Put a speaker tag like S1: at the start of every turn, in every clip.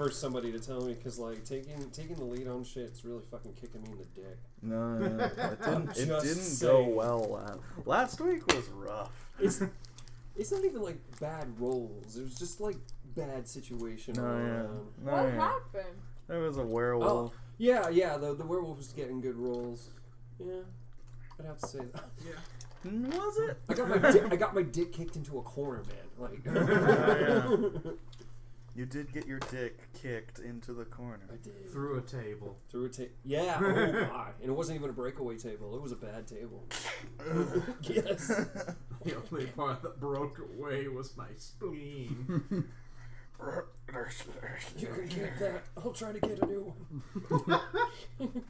S1: first somebody to tell me, because like taking the lead on shit, it's really fucking kicking me in the dick.
S2: No, it didn't go well. Last week was rough.
S1: It's not even like bad rolls. It was just like bad situation.
S3: What happened?
S2: There was a werewolf.
S1: Oh, yeah. The werewolf was getting good rolls. Yeah, I'd have to say that. Yeah.
S2: Was it?
S1: I got my dick kicked into a corner, man. Like.
S2: You did get your dick kicked into the corner.
S1: I did.
S4: Through a table.
S1: Yeah. Oh god. And it wasn't even a breakaway table. It was a bad table. Yes.
S4: The only part that broke away was my spleen.
S1: You can get that. I'll try to get a new one.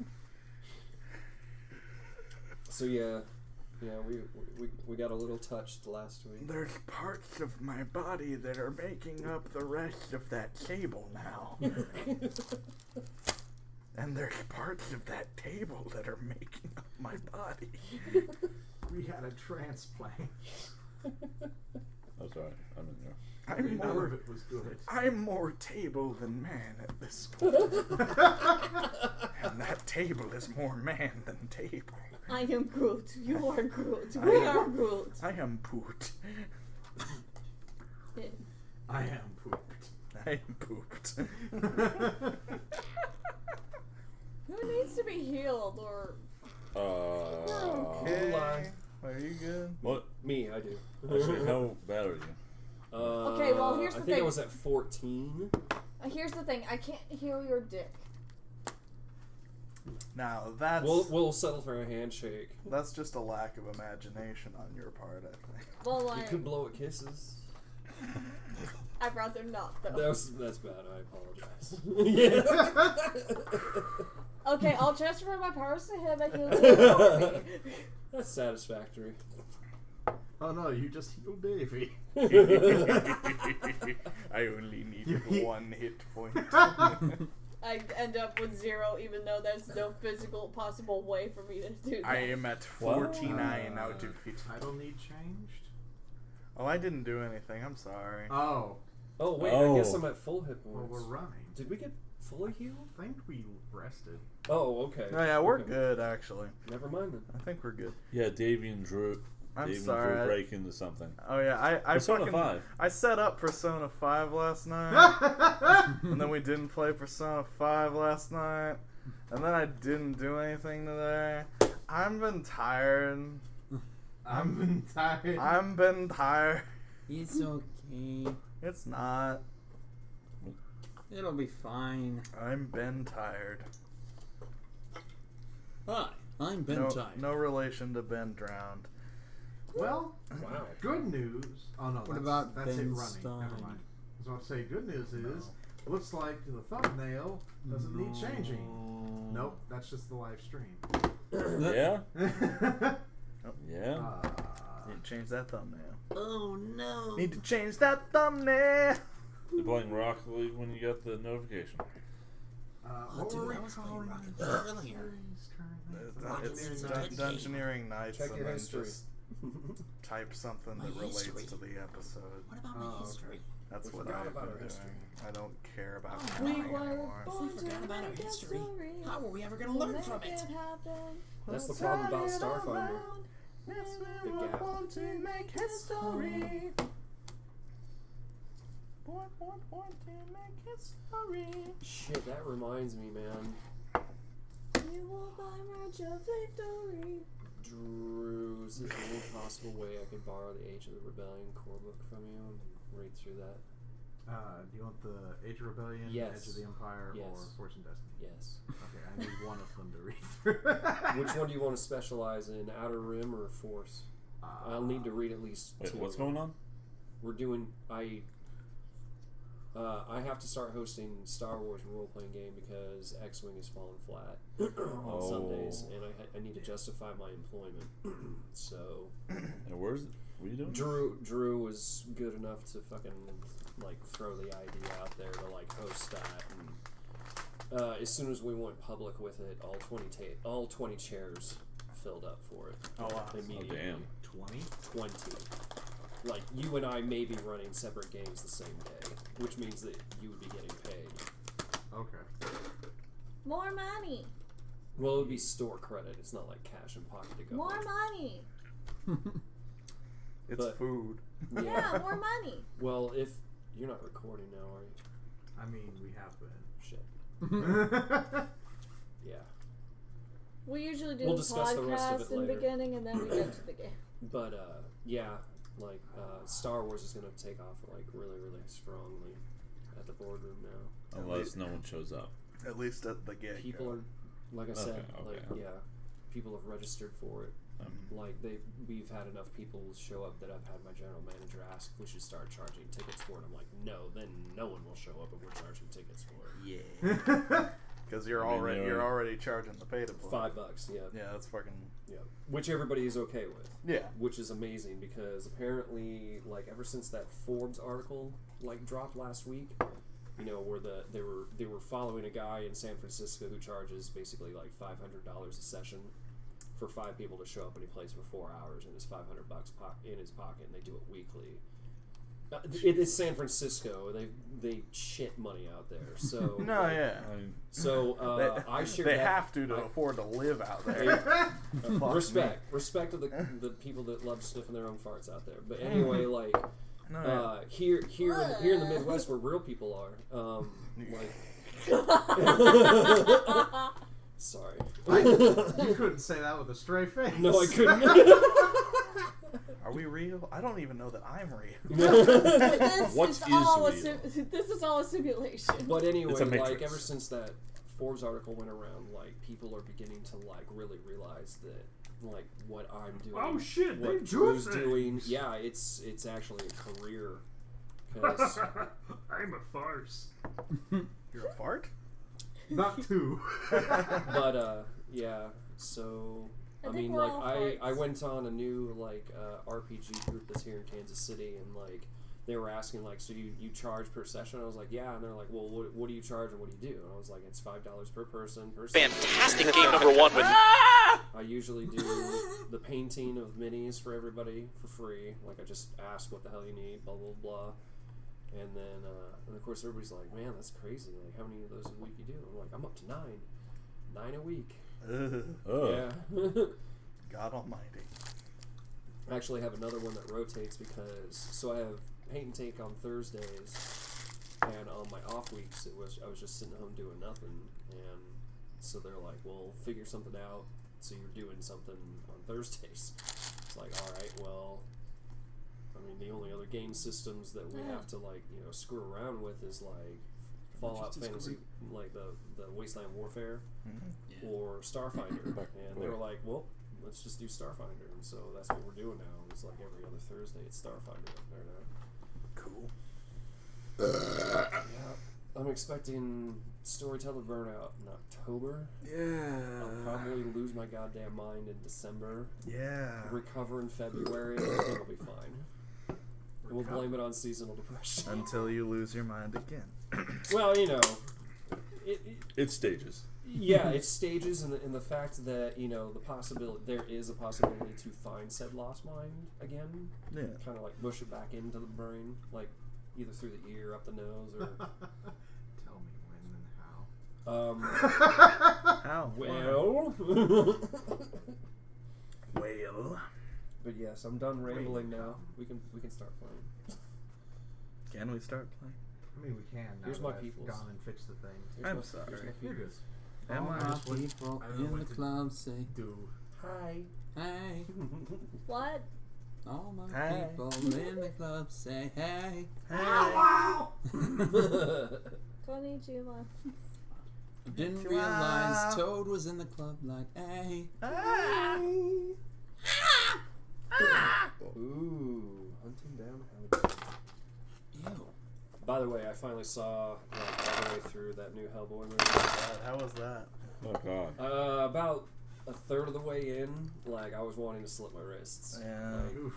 S1: So yeah, we got a little touched last week.
S2: There's parts of my body that are making up the rest of that table now. And there's parts of that table that are making up my body.
S4: We had a transplant.
S5: Oh, sorry. I'm in there.
S4: None of it was good.
S2: I'm more table than man at this point. And that table is more man than table.
S3: I am Groot. You are Groot. We are Groot.
S2: I am pooped.
S4: I am pooped.
S2: I am pooped.
S3: Who needs to be healed or...
S2: Okay. Are you good?
S5: What?
S1: Me, I do.
S5: Actually, how bad are you?
S3: Okay, well, here's the thing.
S1: I think I was at 14.
S3: Here's the thing. I can't heal your dick.
S2: Now that's...
S1: We'll settle for a handshake.
S2: That's just a lack of imagination on your part, I think.
S3: Well, like...
S1: You could blow at kisses.
S3: I'd rather not, though.
S1: That's bad. I apologize. Yeah.
S3: Okay, I'll transfer my powers to him and he'll do it for me.
S1: That's satisfactory.
S4: Oh no, you just healed Davey.
S2: I only needed one hit point.
S3: I end up with 0, even though there's no physical possible way for me to do that.
S2: I am at 49 out of 50.
S4: Title need changed?
S2: Oh, I didn't do anything. I'm sorry.
S4: Oh.
S1: Oh, wait, I guess I'm at full hit points.
S4: Well, we're running.
S1: Did we get fully healed?
S4: I think we rested.
S1: Oh, okay.
S2: Oh, yeah, we're good, actually.
S1: Never mind then.
S2: I think we're good.
S5: Yeah, Davey and Drew.
S2: I'm sorry.
S5: Drew break into something.
S2: Oh, yeah, I
S5: Persona 5.
S2: I set up Persona 5 last night. And then we didn't play Persona 5 last night. And then I didn't do anything today. I've been tired.
S4: I've been tired.
S6: It's okay.
S2: It's not.
S6: It'll be fine.
S2: I'm Ben tired.
S6: Hi, I'm Ben Tired.
S2: No relation to Ben drowned.
S4: Well,
S1: wow.
S4: Good news. Oh no,
S6: What about
S4: that's it
S6: Ben
S4: running.
S6: Stein?
S4: Never mind. I was about to say good news is looks like the thumbnail doesn't need changing. Nope, that's just the live stream.
S5: Yeah? Yeah?
S2: Need to change that thumbnail.
S6: Oh no.
S2: Need to change that thumbnail.
S5: You're playing Rocket League when you got the notification.
S4: What were we calling
S6: earlier?
S2: It's Dungeoneering Nights,
S1: Check
S2: and
S1: your
S2: then
S1: history.
S2: just type something that relates to the episode.
S6: What about my history?
S2: That's
S1: We
S2: what
S1: forgot
S2: I've
S1: about
S2: been
S1: our history.
S2: doing. I don't care about
S3: We
S2: anything
S3: were
S2: anymore.
S3: born
S6: If we forgot about our
S3: to make
S6: history,
S3: story.
S6: how are we ever going to learn from it?
S1: That's the problem about Starfinder.
S2: Yes,
S1: we were born
S2: to make history. Born to make history.
S1: Shit, that reminds me, man.
S3: You will buy much of victory.
S1: Drew, is there any possible way I could borrow the Age of the Rebellion core book from you and read through that?
S4: Do you want the Age of Rebellion,
S1: Yes.
S4: Edge of the Empire,
S1: Yes.
S4: or Fortune Destiny?
S1: Yes.
S4: Okay, I need one of them to read through.
S1: Which one do you want to specialize in, Outer Rim or Force? I'll need to read at least
S5: Wait,
S1: 2.
S5: what's going on?
S1: We're doing... I have to start hosting Star Wars role-playing game because X-Wing has fallen flat on Sundays, and I need to justify my employment. So...
S5: And what are you doing?
S1: Drew was good enough to fucking throw the idea out there to host that, and as soon as we went public with it, all 20 chairs filled up for it.
S2: Oh wow!
S1: Immediately.
S5: Oh damn!
S1: 20. You and I may be running separate games the same day, which means that you would be getting paid.
S3: More money.
S1: Well, it would be store credit. It's not like cash in pocket to go.
S3: More
S1: with.
S3: money.
S2: It's
S1: But-
S2: food.
S3: Yeah, more money.
S1: Well, if you're not recording now, are you?
S4: I mean, we have
S1: Shit.
S4: been.
S1: Yeah.
S3: We usually do
S1: We'll
S3: the
S1: discuss the rest of
S3: podcast
S1: it
S3: in the
S1: later.
S3: beginning and then we get to the game.
S1: But yeah, like Star Wars is gonna take off like really, really strongly at the boardroom now.
S5: Unless no one shows up.
S2: At least at the get.
S1: People are, like I said,
S5: Okay.
S1: like people have registered for it. Like we've had enough people show up that I've had my general manager ask if we should start charging tickets for it. I'm like, no, then no one will show up if we're charging tickets for it.
S5: Yeah.
S2: Because you're already charging the pay to play.
S1: $5, yeah.
S2: Yeah, that's fucking.
S1: Yeah, which everybody is okay with.
S2: Yeah.
S1: Which is amazing because apparently, like ever since that Forbes article like dropped last week, you know, where they were following a guy in San Francisco who charges basically like $500 a session for 5 people to show up, and he plays for 4 hours, and it's $500 in his pocket, and they do it weekly. It is San Francisco. They shit money out there. So
S2: No, yeah.
S1: So I shared
S2: They
S1: that.
S2: have to afford to live out there.
S1: Respect to the people that love sniffing their own farts out there. But anyway, like
S2: No,
S1: here in the Midwest, where real people are, sorry,
S4: You couldn't say that with a straight face.
S1: no, I couldn't.
S2: Are we real? I don't even know that I'm real.
S3: This is all a simulation.
S1: But anyway,
S5: It's a
S1: like
S5: matrix.
S1: ever since that Forbes article went around, like people are beginning to like really realize that like what I'm doing.
S4: Oh shit! They
S1: What
S4: do
S1: Drew's
S4: things.
S1: doing, yeah, it's actually a career. 'Cause
S4: I'm a farce.
S2: You're a fart?
S4: Not two.
S1: but yeah, so
S3: I
S1: I
S3: think
S1: mean,
S3: we're
S1: like
S3: all
S1: I
S3: farts.
S1: went on a new like RPG group that's here in Kansas City, and like they were asking like, so you charge per session? I was like, yeah, and they're like, well, what do you charge and what do you do? And I was like, it's $5 per person.
S7: Fantastic game number one with
S1: I usually do the painting of minis for everybody for free. Like I just ask what the hell you need, blah blah blah. And then, and of course, everybody's like, "Man, that's crazy! Like, how many of those a week you do?" I'm like, "I'm up to 9 a week." Yeah.
S2: God Almighty.
S1: I actually have another one that rotates because I have paint and take on Thursdays, and on my off weeks, I was just sitting home doing nothing, and so they're like, "Well, figure something out." So you're doing something on Thursdays. It's like, all right, well. I mean, the only other game systems that we have to like, you know, screw around with is like Fallout Fantasy, like the Wasteland Warfare, or Starfinder. And they were like, well, let's just do Starfinder, and so that's what we're doing now. It's like every other Thursday, it's Starfinder up there now.
S2: Cool.
S1: Yeah, I'm expecting Storyteller Burnout in October.
S2: Yeah.
S1: I'll probably lose my goddamn mind in December.
S2: Yeah.
S1: Recover in February. I think it'll be fine. And we'll blame it on seasonal depression.
S2: Until you lose your mind again.
S1: Well, you know,
S5: It's stages.
S1: yeah, it's stages, and the fact that you know there is a possibility to find said lost mind again.
S2: Yeah.
S1: Kind of like push it back into the brain, like either through the ear, up the nose, or
S4: Tell me when and how.
S2: How?
S1: well.
S2: Well.
S1: But yes, I'm done rambling now. We can start playing.
S2: Can we start playing?
S4: I mean, we can. Now
S1: Here's
S4: that
S1: my
S4: I've
S1: peoples.
S4: gone and fixed the thing.
S1: Here's
S2: I'm sorry.
S4: You're good.
S2: Am
S4: I
S2: I?
S4: just went-
S6: People
S4: I don't know
S6: in
S4: what
S6: the
S4: to
S6: club say,
S4: do.
S1: Hi.
S6: hey.
S3: What?
S6: All my
S2: Hey.
S6: people in the club say, hey.
S3: Konnichiwa.
S6: Didn't realize Toad was in the club like, hey.
S1: Ooh, hunting down Hellboy.
S6: Ew.
S1: By the way, I finally saw like all the way through that new Hellboy movie.
S2: How was that?
S5: Oh god.
S1: About a third of the way in, like I was wanting to slit my wrists.
S2: Yeah.
S1: Like,
S4: Oof.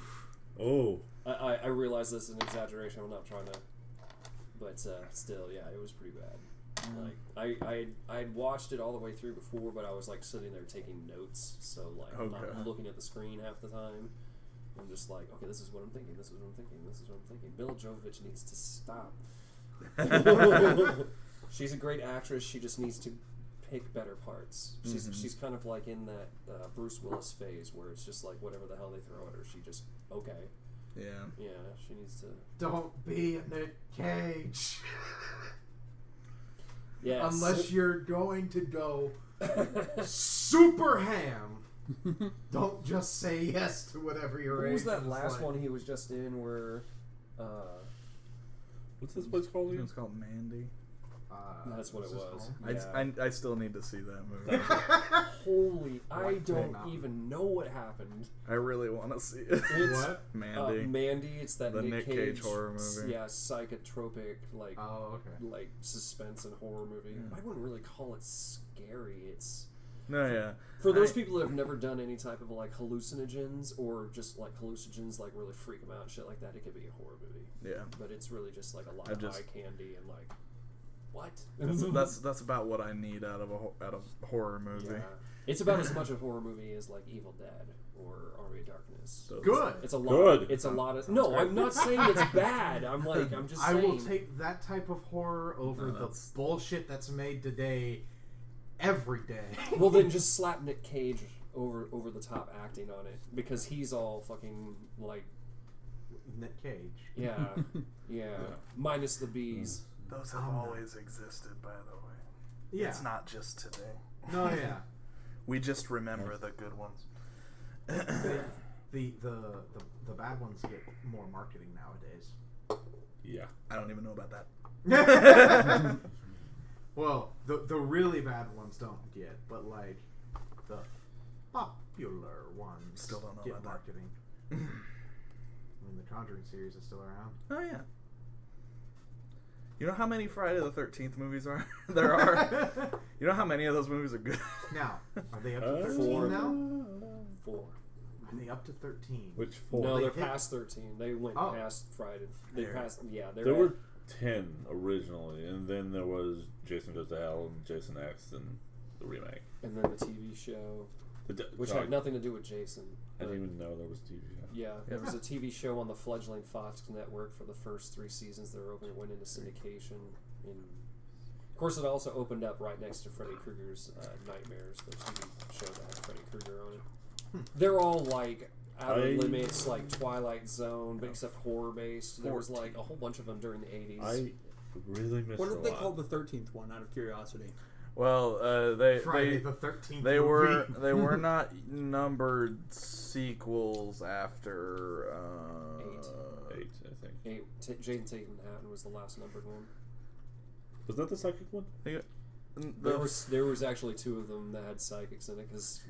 S5: Oh.
S1: I realize this is an exaggeration. I'm not trying to, but still, yeah, it was pretty bad. Like I'd watched it all the way through before, but I was like sitting there taking notes, so like I'm
S2: Okay.
S1: not looking at the screen half the time. I'm just like, okay, this is what I'm thinking. This is what I'm thinking. This is what I'm thinking. Mila Jovovich needs to stop. She's a great actress. She just needs to pick better parts. She's kind of like in that Bruce Willis phase where it's just like whatever the hell they throw at her, she just okay.
S2: Yeah.
S1: Yeah, she needs to.
S4: Don't be a Nick Cage.
S1: Yeah.
S4: Unless you're going to go super ham. Don't just say yes to whatever your
S1: What
S4: agent
S1: was that
S4: is
S1: last
S4: like.
S1: one he was just in where?
S5: What's this place called again?
S2: It's called Mandy.
S1: That's what it
S4: this
S1: was.
S4: home?
S1: Yeah.
S2: I still need to see that movie.
S1: Holy, I
S4: White
S1: don't
S4: Mountain.
S1: even know what happened.
S2: I really want to see it.
S1: It's,
S4: What?
S2: Mandy.
S1: Mandy, it's that
S2: The
S1: Nick
S2: Cage horror movie.
S1: Yeah, psychotropic, like
S4: Oh, okay.
S1: like suspense and horror movie.
S2: Yeah.
S1: I wouldn't really call it scary. It's
S2: No, yeah.
S1: for those people that have never done any type of like hallucinogens or just like hallucinogens like really freak them out and shit like that. It could be a horror movie.
S2: Yeah.
S1: But it's really just like a lot
S2: I
S1: of
S2: just-
S1: eye candy and like what?
S2: That's about what I need out of a horror movie.
S1: Yeah. It's about as much a horror movie as like Evil Dead or Army of Darkness.
S2: So
S4: Good.
S1: It's a lot.
S5: Good.
S1: It's a lot of. No, I'm not saying it's bad. I'm just
S4: I
S1: saying.
S4: will take that type of horror over
S2: No,
S4: the
S2: that's-
S4: bullshit that's made today every day.
S1: Well, then just slap Nick Cage over the top acting on it because he's all fucking like
S4: Nick Cage.
S1: yeah. Minus the bees.
S2: Those have always existed, by the way.
S4: Yeah.
S2: It's not just today.
S4: No, yeah.
S2: We just remember the good ones.
S4: The bad ones get more marketing nowadays.
S5: Yeah.
S2: I don't even know about that.
S4: Well, the really bad ones don't get, but like the popular ones
S2: Still don't know
S4: get
S2: about that.
S4: marketing. I mean, the Conjuring series is still around.
S2: Oh, yeah. You know how many Friday the 13th movies there are? You know how many of those movies are good?
S4: Now, are they up to 13
S1: 4.
S4: now?
S1: 4.
S4: Are they up to 13?
S5: Which 4?
S1: No,
S4: They
S1: they're
S4: hit-
S1: past 13. They went
S4: Oh.
S1: past Friday. They
S2: There.
S1: passed. Yeah, they're
S5: There
S1: at-
S5: were 10 originally, and then there was Jason Goes to Hell and Jason X and the remake.
S1: and then the TV show, which
S5: God,
S1: had nothing to do with Jason.
S5: I
S1: but-
S5: didn't even know there was TV.
S1: Yeah, there was a TV show on the fledgling Fox network for the first 3 seasons. They were open. It went into syndication. Of course, it also opened up right next to Freddy Krueger's Nightmares, the TV show that has Freddy Krueger on it. They're all like Outer Limits, like Twilight Zone, but except horror based. There was like a whole bunch of them during the 80s.
S5: I really missed
S6: What
S5: a
S6: did they
S5: lot.
S6: call the 13th one? Out of curiosity.
S2: Well,
S4: Friday the 13th.
S2: they were
S4: movie.
S2: they were not numbered sequels after
S5: 8, I think.
S1: Jason Tatum Manhattan was the last numbered one.
S5: Was that the psychic one?
S1: There was actually 2 of them that had psychics in it because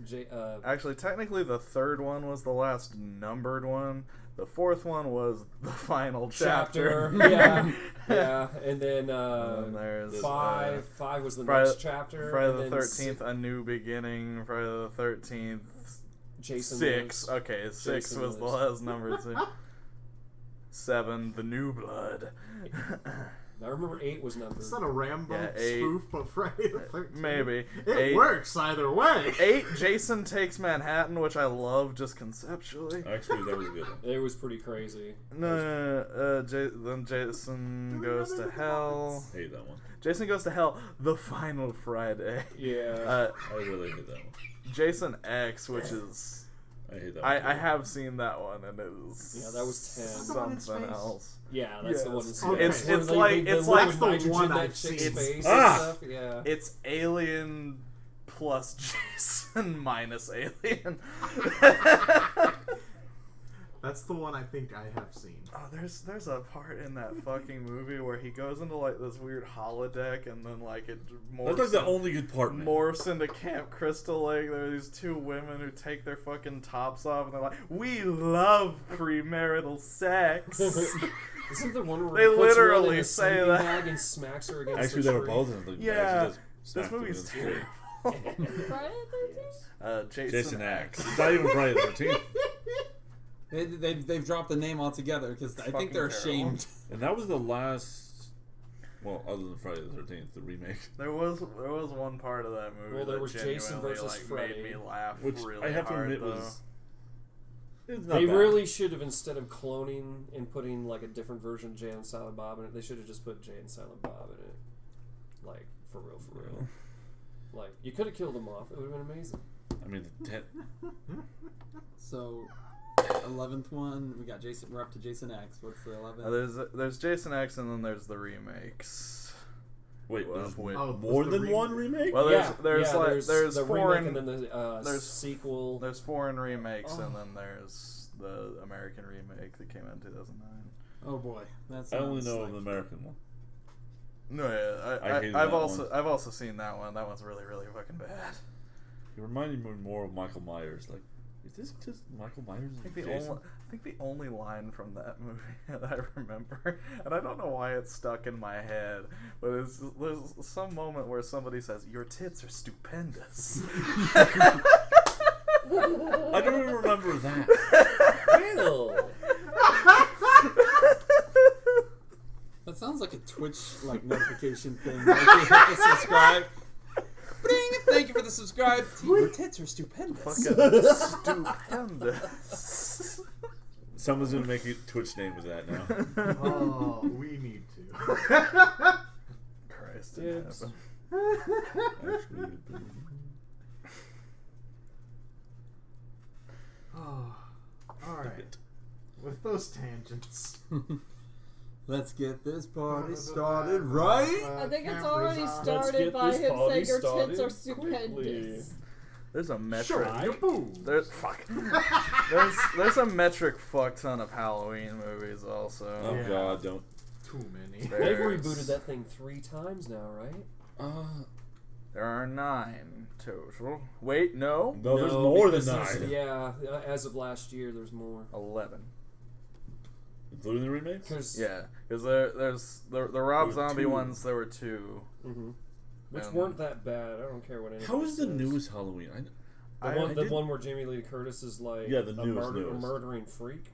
S2: Actually, technically, the third one was the last numbered one. The fourth one was the final chapter.
S1: yeah, and then
S2: And there's
S1: 5 was the
S2: Friday-
S1: next chapter.
S2: Friday
S1: and
S2: the
S1: then
S2: 13th, A New Beginning. Friday the 13th,
S1: Jason
S2: 6.
S1: Lives.
S2: Okay, 6
S1: Jason
S2: was the
S1: Lives.
S2: last number. 7, The New Blood.
S1: I remember 8 was numbered.
S4: Is that a Rambo
S2: Yeah, 8.
S4: spoof of Friday the 13th?
S2: Maybe.
S4: It
S2: 8,
S4: works either way.
S2: 8, Jason Takes Manhattan, which I love just conceptually.
S5: Actually, that was a good one.
S1: It was pretty crazy.
S2: No, then Jason Goes to Hell.
S5: I hate that one.
S2: Jason Goes to Hell, The Final Friday.
S1: Yeah.
S5: I really hate that one.
S2: Jason X, which is...
S5: I hate that one.
S2: I have seen that one, and it was
S1: Yeah, that was 10.
S4: That's the one in
S2: something
S4: space?
S2: else.
S1: Yeah, that's the one.
S2: Yes.
S1: In
S4: Okay.
S1: space. Where
S2: It's
S1: they-
S2: like-
S1: they
S2: it's
S1: liquid
S2: like
S4: the
S1: nitrogen
S4: one
S1: that
S4: I've
S1: chick's
S4: seen.
S1: face
S5: Ah!
S1: and stuff. Yeah.
S2: It's Alien plus Jason minus Alien.
S4: That's the one I think I have seen.
S2: Oh, there's a part in that fucking movie where he goes into like this weird holodeck, and then like it morphs,
S5: That's like the only good part, man.
S2: morphs into Camp Crystal Lake. There are these 2 women who take their fucking tops off, and they're like, "We love premarital sex."
S1: Isn't the one where
S2: They
S1: he puts
S2: literally
S1: one in a
S2: say
S1: sleeping
S2: that.
S1: bag and smacks her against
S5: Actually,
S1: the
S5: they were
S1: tree?
S5: both in the
S2: Yeah,
S5: just
S2: this
S5: smacked
S2: movie's
S5: against the tree.
S2: terrible.
S3: Friday the 13th?
S2: Jason
S5: X. It's not even Friday the 13th.
S6: They've dropped the name altogether because I think
S2: fucking
S6: they're
S2: terrible.
S6: ashamed.
S5: And that was the last... Well, other than Friday the 13th, the remake.
S2: There was one part of that movie
S1: Well, there
S2: that
S1: was Jason
S2: genuinely,
S1: versus
S2: like,
S1: Freddy.
S2: made me laugh
S5: Which
S2: really
S5: I have to
S2: hard,
S5: admit
S2: though.
S5: was... It was not
S1: They
S5: bad.
S1: really should have, instead of cloning and putting like a different version of Jay and Silent Bob in it, they should have just put Jay and Silent Bob in it. Like, for real. Like, you could have killed him off. It would have been amazing.
S5: I mean,
S6: So, 11th one, we got Jason. We're up to Jason X. What's the 11th?
S2: There's Jason X, and then there's the remakes.
S5: wait, there's
S4: Oh,
S5: more
S4: was the
S5: than one remake?
S2: Well,
S1: there's
S2: there's
S1: the
S2: foreign
S1: remake and then the
S2: there's
S1: sequel.
S2: There's foreign remakes, and then there's the American remake that came out in 2009.
S6: Oh boy, that's.
S5: I only know the American one.
S2: No, yeah,
S5: I hated
S2: I've
S5: that
S2: also
S5: one.
S2: I've also seen that one. That one's really really fucking bad.
S5: It reminded me more of Michael Myers. Like, is this just Michael Myers and Jason?
S2: I think the only line from that movie that I remember, and I don't know why it's stuck in my head, but there's some moment where somebody says, "Your tits are stupendous."
S5: I don't even remember that.
S1: Ew.
S6: That sounds like a Twitch notification thing. Like you have to subscribe. Bring! Thank you for the subscribe. Your tits are stupendous.
S2: Fucking stupendous.
S5: Someone's gonna make a Twitch name with that now.
S4: Oh, we need to.
S2: Christ,
S1: Dibs.
S2: it
S5: Actually,
S4: Oh, all right. With those tangents.
S6: Let's get this party started right.
S3: I think it's
S4: Can't
S3: already
S4: resign.
S1: Let's
S3: started
S1: get
S3: by
S1: this
S3: him
S1: party
S3: saying your tits are
S1: started quickly.
S3: stupendous.
S2: There's a metric.
S4: Show your boobs.
S2: There's there's a metric fuck ton of Halloween movies also.
S5: Oh
S4: Yeah.
S5: God, don't.
S4: Too many.
S2: There-
S1: They've
S2: There's-
S1: rebooted that thing 3 times now, right?
S2: There are 9 total. Wait, no,
S5: No, there's more than
S1: because there's-
S5: 9.
S1: Yeah, as of last year, there's more.
S2: 11.
S5: Including the remakes?
S1: Because
S2: Yeah, because there's the Rob
S5: There were
S2: Zombie
S5: 2.
S2: ones. There were 2.
S1: which
S2: Um,
S1: weren't that bad. I don't care what anyone
S5: How is the
S1: says.
S5: newest Halloween?
S1: The one where Jamie Lee Curtis is like
S5: Yeah, the
S1: a
S5: newest.
S1: murdering freak.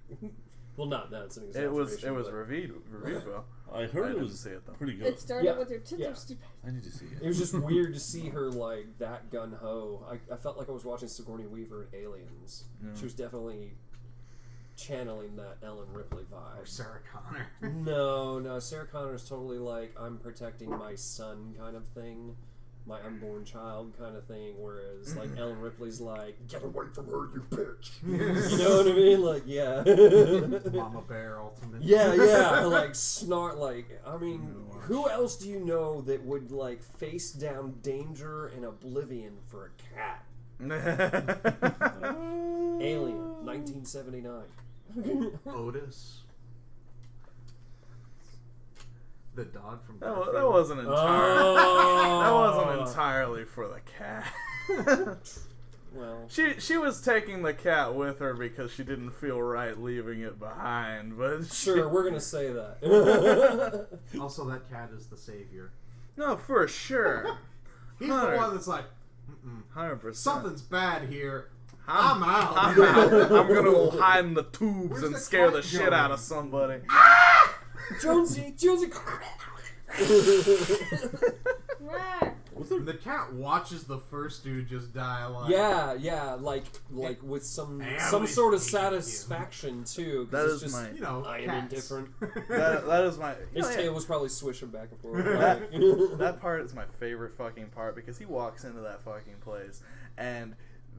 S1: Well, not that's an
S2: It
S1: exaggeration.
S2: was
S1: but
S2: reviewed though.
S5: I heard
S2: I
S5: it
S2: didn't
S5: was
S2: see it, though.
S5: pretty good.
S3: It started
S1: Yeah,
S3: with your tits
S1: yeah.
S3: are stupendous.
S5: I need to see
S1: It
S5: it.
S1: was just weird to see her like that gun ho. I felt like I was watching Sigourney Weaver in Aliens. She was definitely channeling that Ellen Ripley
S4: Or
S1: vibe.
S4: Sarah Connor.
S1: No, Sarah Connor's totally like I'm protecting my son kind of thing, my unborn child kind of thing. Whereas like Ellen Ripley's like get away from her, you bitch. You know what I mean? Like yeah,
S4: Mama Bear Ultimate.
S1: yeah, like snort. Like I mean, who else do you know that would like face down danger and oblivion for a cat? Alien, 1979.
S4: Otis. The dog from
S2: That
S4: Garfield.
S2: wasn't entirely. That wasn't entirely for the cat.
S1: Well,
S2: She was taking the cat with her because she didn't feel right leaving it behind. But
S1: sure, we're gonna say that.
S4: Also, that cat is the savior.
S2: no, for sure,
S4: He's the one that's like,
S2: 100%.
S4: something's bad here. I'm out.
S2: I'm out. I'm gonna go hide in the tubes
S4: Where's
S2: and
S4: the
S2: scare
S4: cat
S2: the shit
S4: going?
S2: out of somebody.
S1: Jonesy.
S4: The cat watches the first dude just die alive.
S1: Yeah, like with some sort of satisfaction too. 'Cause
S2: That
S1: it's
S2: is
S1: just,
S2: my.
S4: You know,
S1: I am
S4: cats.
S1: indifferent.
S2: That is my.
S1: His
S2: yeah.
S1: tail was probably swishing back and forth.
S2: That part is my favorite fucking part because he walks into that fucking place and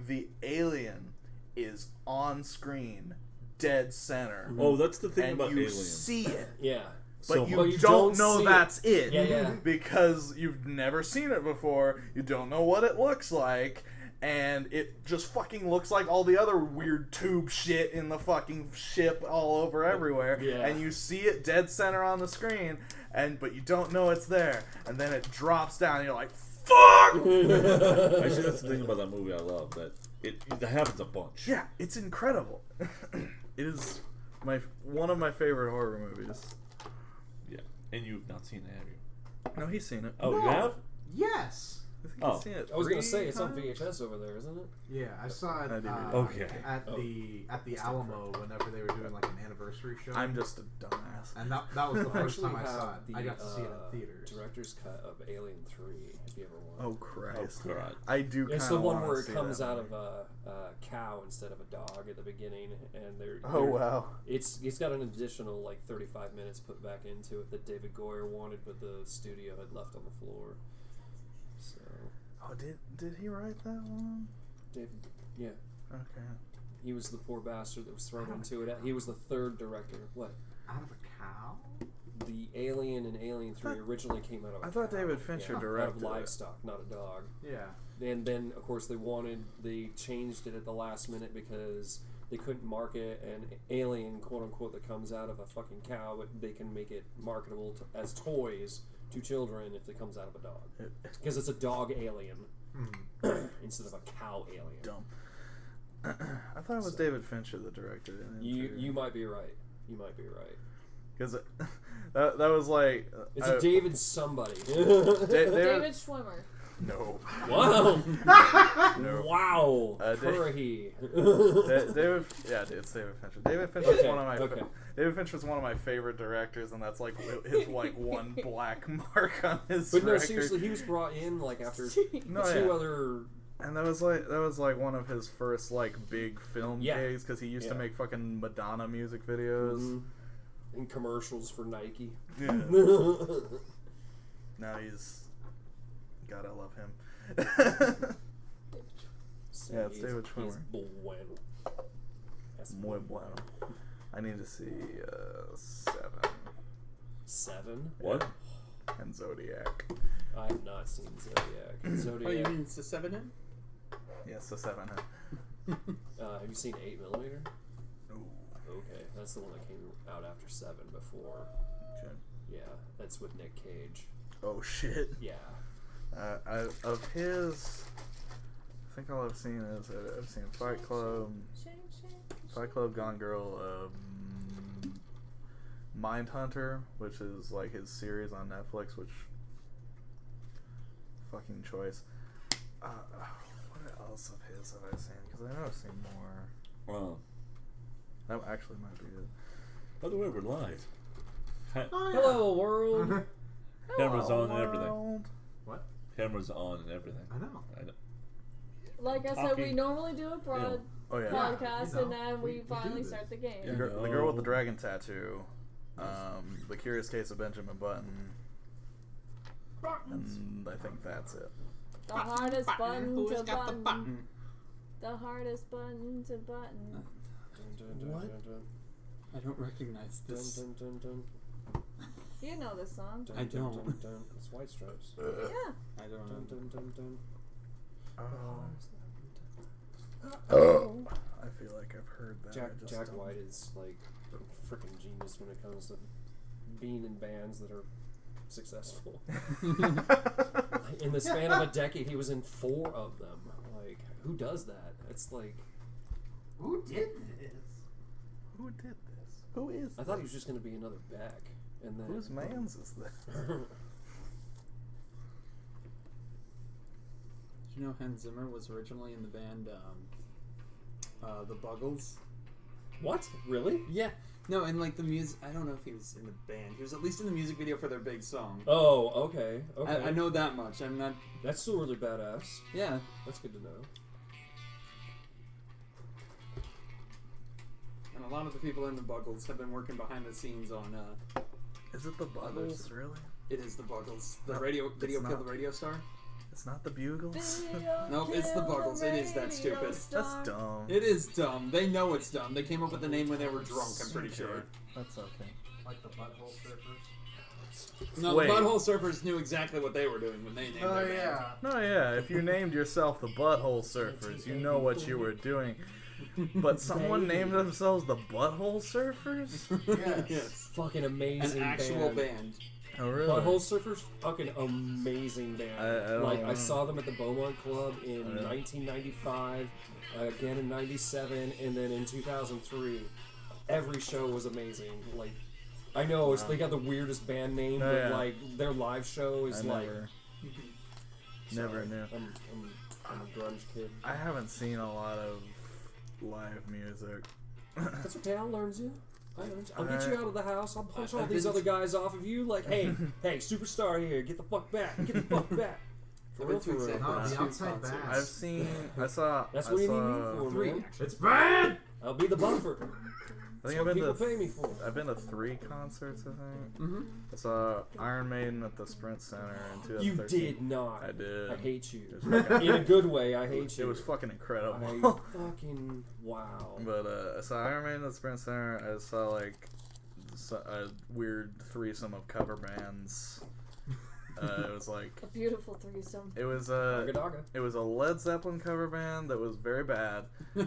S2: the alien is on screen, dead center.
S5: Oh, that's the thing
S2: and
S5: about
S2: you
S5: Aliens.
S2: see it,
S1: Yeah.
S2: but
S5: So
S2: you,
S1: But you
S2: don't
S1: don't
S2: know
S1: see
S2: that's it.
S1: Yeah.
S2: Because you've never seen it before. You don't know what it looks like. And it just fucking looks like all the other weird tube shit in the fucking ship all over everywhere.
S1: Yeah.
S2: And you see it dead center on the screen, but you don't know it's there. And then it drops down and you're like, fuck!
S5: Actually, that's the thing about that movie I love. That that happens a bunch.
S2: Yeah, it's incredible. It is one of my favorite horror movies.
S5: Yeah. And you've not seen it, have you?
S2: No, he's seen it.
S5: Oh, you have?
S4: Yes.
S2: I think
S5: Oh.
S2: he's seen it.
S1: I was gonna
S2: 3
S1: say it's on
S2: times?
S1: VHS over there, isn't it?
S4: Yeah, I saw it
S2: I did read it.
S5: Okay.
S4: at the Alamo whenever they were doing like an anniversary show.
S2: I'm just a dumbass.
S4: and that was the first
S1: Actually
S4: time I saw
S1: have
S4: it.
S1: the,
S4: I got to see it in theaters.
S1: Director's cut of Alien 3. If you ever want.
S2: Oh Christ!
S5: Oh, God.
S2: I do.
S1: It's
S2: kinda
S1: the one
S2: wanna
S1: where it
S2: see
S1: comes
S2: that
S1: out
S2: movie.
S1: of a cow instead of a dog at the beginning, and
S2: Oh wow!
S1: It's got an additional like 35 minutes put back into it that David Goyer wanted, but the studio had left on the floor. So
S2: Oh, did Did he write that one?
S1: David, yeah.
S2: Okay.
S1: He was the poor bastard that was thrown into it. He was the third director. What?
S4: Out of a cow?
S1: The Alien and Alien 3 originally came out of a
S2: I thought
S1: cow.
S2: David Fincher
S1: Out
S2: directed
S1: of livestock, not a dog.
S4: Yeah.
S1: And then, of course, they changed it at the last minute because they couldn't market an alien, quote unquote, that comes out of a fucking cow, but they can make it marketable as toys to children if it comes out of a dog. Because it's a dog alien instead of a cow alien.
S2: Dumb. I thought it was David Fincher that directed it.
S1: You might be right. You might be right.
S2: Because that was like...
S1: It's a David somebody.
S3: David Schwimmer.
S2: No.
S1: Wow.
S2: No.
S1: Wow.
S2: David. David. Yeah, it's David Fincher. David Fincher's one of my. David Fincher's one of my favorite directors, and that's like his like one black mark on his.
S1: But no,
S2: record.
S1: seriously, he was brought in like after
S2: No,
S1: two other.
S2: And that was like one of his first like big film gigs because he used to make fucking Madonna music videos
S1: and commercials for Nike.
S2: Yeah. Now he's. God, I love him. Yeah, it's David Schwimmer. Muy bueno. I need to see 7.
S1: 7?
S5: What?
S2: And Zodiac.
S1: I have not seen Zodiac. Zodiac.
S6: Oh, you mean it's the 7 in?
S2: Yes, the 7.
S1: Have you seen 8mm?
S2: No.
S1: Okay, that's the one that came out after 7 before.
S2: Okay.
S1: Yeah, that's with Nick Cage.
S2: Oh shit.
S1: Yeah.
S2: Of his, I think all I've seen is I've seen Fight Club, Gone Girl, Mindhunter, which is like his series on Netflix, which fucking choice. What else of his have I seen? Because I know I've seen more.
S5: Wow.
S2: That actually might be it.
S5: By the way, we're live.
S1: Hello, world.
S5: Cameras on and everything.
S2: World.
S4: What?
S5: Cameras on and everything.
S4: I know.
S3: Like I said, we normally do a
S2: Oh yeah.
S3: podcast,
S4: you know,
S3: and then we finally
S4: do this.
S3: start the game.
S2: The girl with the dragon tattoo. The Curious Case of Benjamin Button. And I think that's it.
S3: The hardest button
S6: Who's
S3: to
S6: got the
S3: button.
S6: button?
S3: The hardest button to button.
S6: What? I don't recognize this.
S3: You know this song.
S6: I don't.
S1: It's White Stripes.
S3: Yeah.
S6: I don't know.
S2: Oh. I feel like I've heard that.
S1: Jack White is like a freaking genius when it comes to being in bands that are successful. In the span of a decade, he was in 4 of them. Like, who does that? It's like,
S4: Who did this?
S2: Who did this? Who is?
S1: I thought he was just going to be another Beck, and then
S2: Whose man's is this?
S6: Did you know Hans Zimmer was originally in the band The Buggles?
S1: What? Really?
S6: Yeah. No, and like the music, I don't know if he was in the band. He was at least in the music video for their big song.
S1: Oh, okay. Okay.
S6: I know that much. I'm not.
S1: That's still really badass.
S6: Yeah.
S1: That's good to know.
S6: And a lot of the people in the Buggles have been working behind the scenes on.
S2: Is it the Buggles? Really?
S6: It is the Buggles. The
S2: No,
S6: video
S2: it's
S6: killed
S2: not.
S6: the radio star.
S2: It's not the Bugles.
S6: Nope, it's the Buggles. It is that stupid.
S2: That's dumb.
S6: It is dumb. They know it's dumb. They came up with the name when they were drunk. I'm pretty sure.
S2: That's okay.
S4: Like the Butthole Surfers?
S6: No,
S2: Wait.
S6: the Butthole Surfers knew exactly what they were doing when they named
S4: Oh,
S6: their band.
S4: yeah.
S2: No, yeah. If you named yourself the Butthole Surfers, you know what you were doing. But someone named themselves the Butthole Surfers?
S4: Yes.
S6: Yes.
S1: Fucking amazing
S6: An actual
S1: band.
S6: band.
S2: Oh, really?
S1: Butthole Surfers, fucking amazing band.
S2: I don't know.
S1: saw them at the Beaumont Club in 1995, again in '97, and then in 2003. Every show was amazing. Like, I know they got the weirdest band name,
S2: No,
S1: but
S2: yeah.
S1: like their live show is
S2: I
S1: like.
S2: never knew.
S1: I'm a grunge kid.
S2: I haven't seen a lot of live music.
S1: That's okay. I'll learn you. I'll get you out of the house. I'll punch all
S6: I've
S1: these
S6: been-
S1: other guys off of you. Like, hey, superstar here. Get the fuck back. Get the fuck back. For
S6: I've
S1: real,
S6: been
S1: for
S6: to
S1: real.
S6: exactly
S4: No, the
S6: two
S4: outside
S6: concerts.
S4: bass.
S2: I've seen. I saw.
S1: That's
S2: I
S1: what you
S2: saw,
S1: need me for,
S6: 3,
S1: man.
S6: actually.
S4: It's bad!
S1: I'll be the buffer.
S2: I think
S1: That's what people pay me for.
S2: I've been to 3 concerts, I think.
S6: Mm-hmm.
S2: I saw Iron Maiden at the Sprint Center in 2013.
S1: You did not.
S2: I did.
S1: I hate you.
S2: It was fucking,
S1: In a good way, I hate you.
S2: it was fucking incredible.
S1: I fucking wow.
S2: But I saw Iron Maiden at the Sprint Center. I saw like a weird threesome of cover bands. It was like
S3: A beautiful threesome.
S2: it was
S1: Dogga dogga.
S2: it was a Led Zeppelin cover band that was very bad,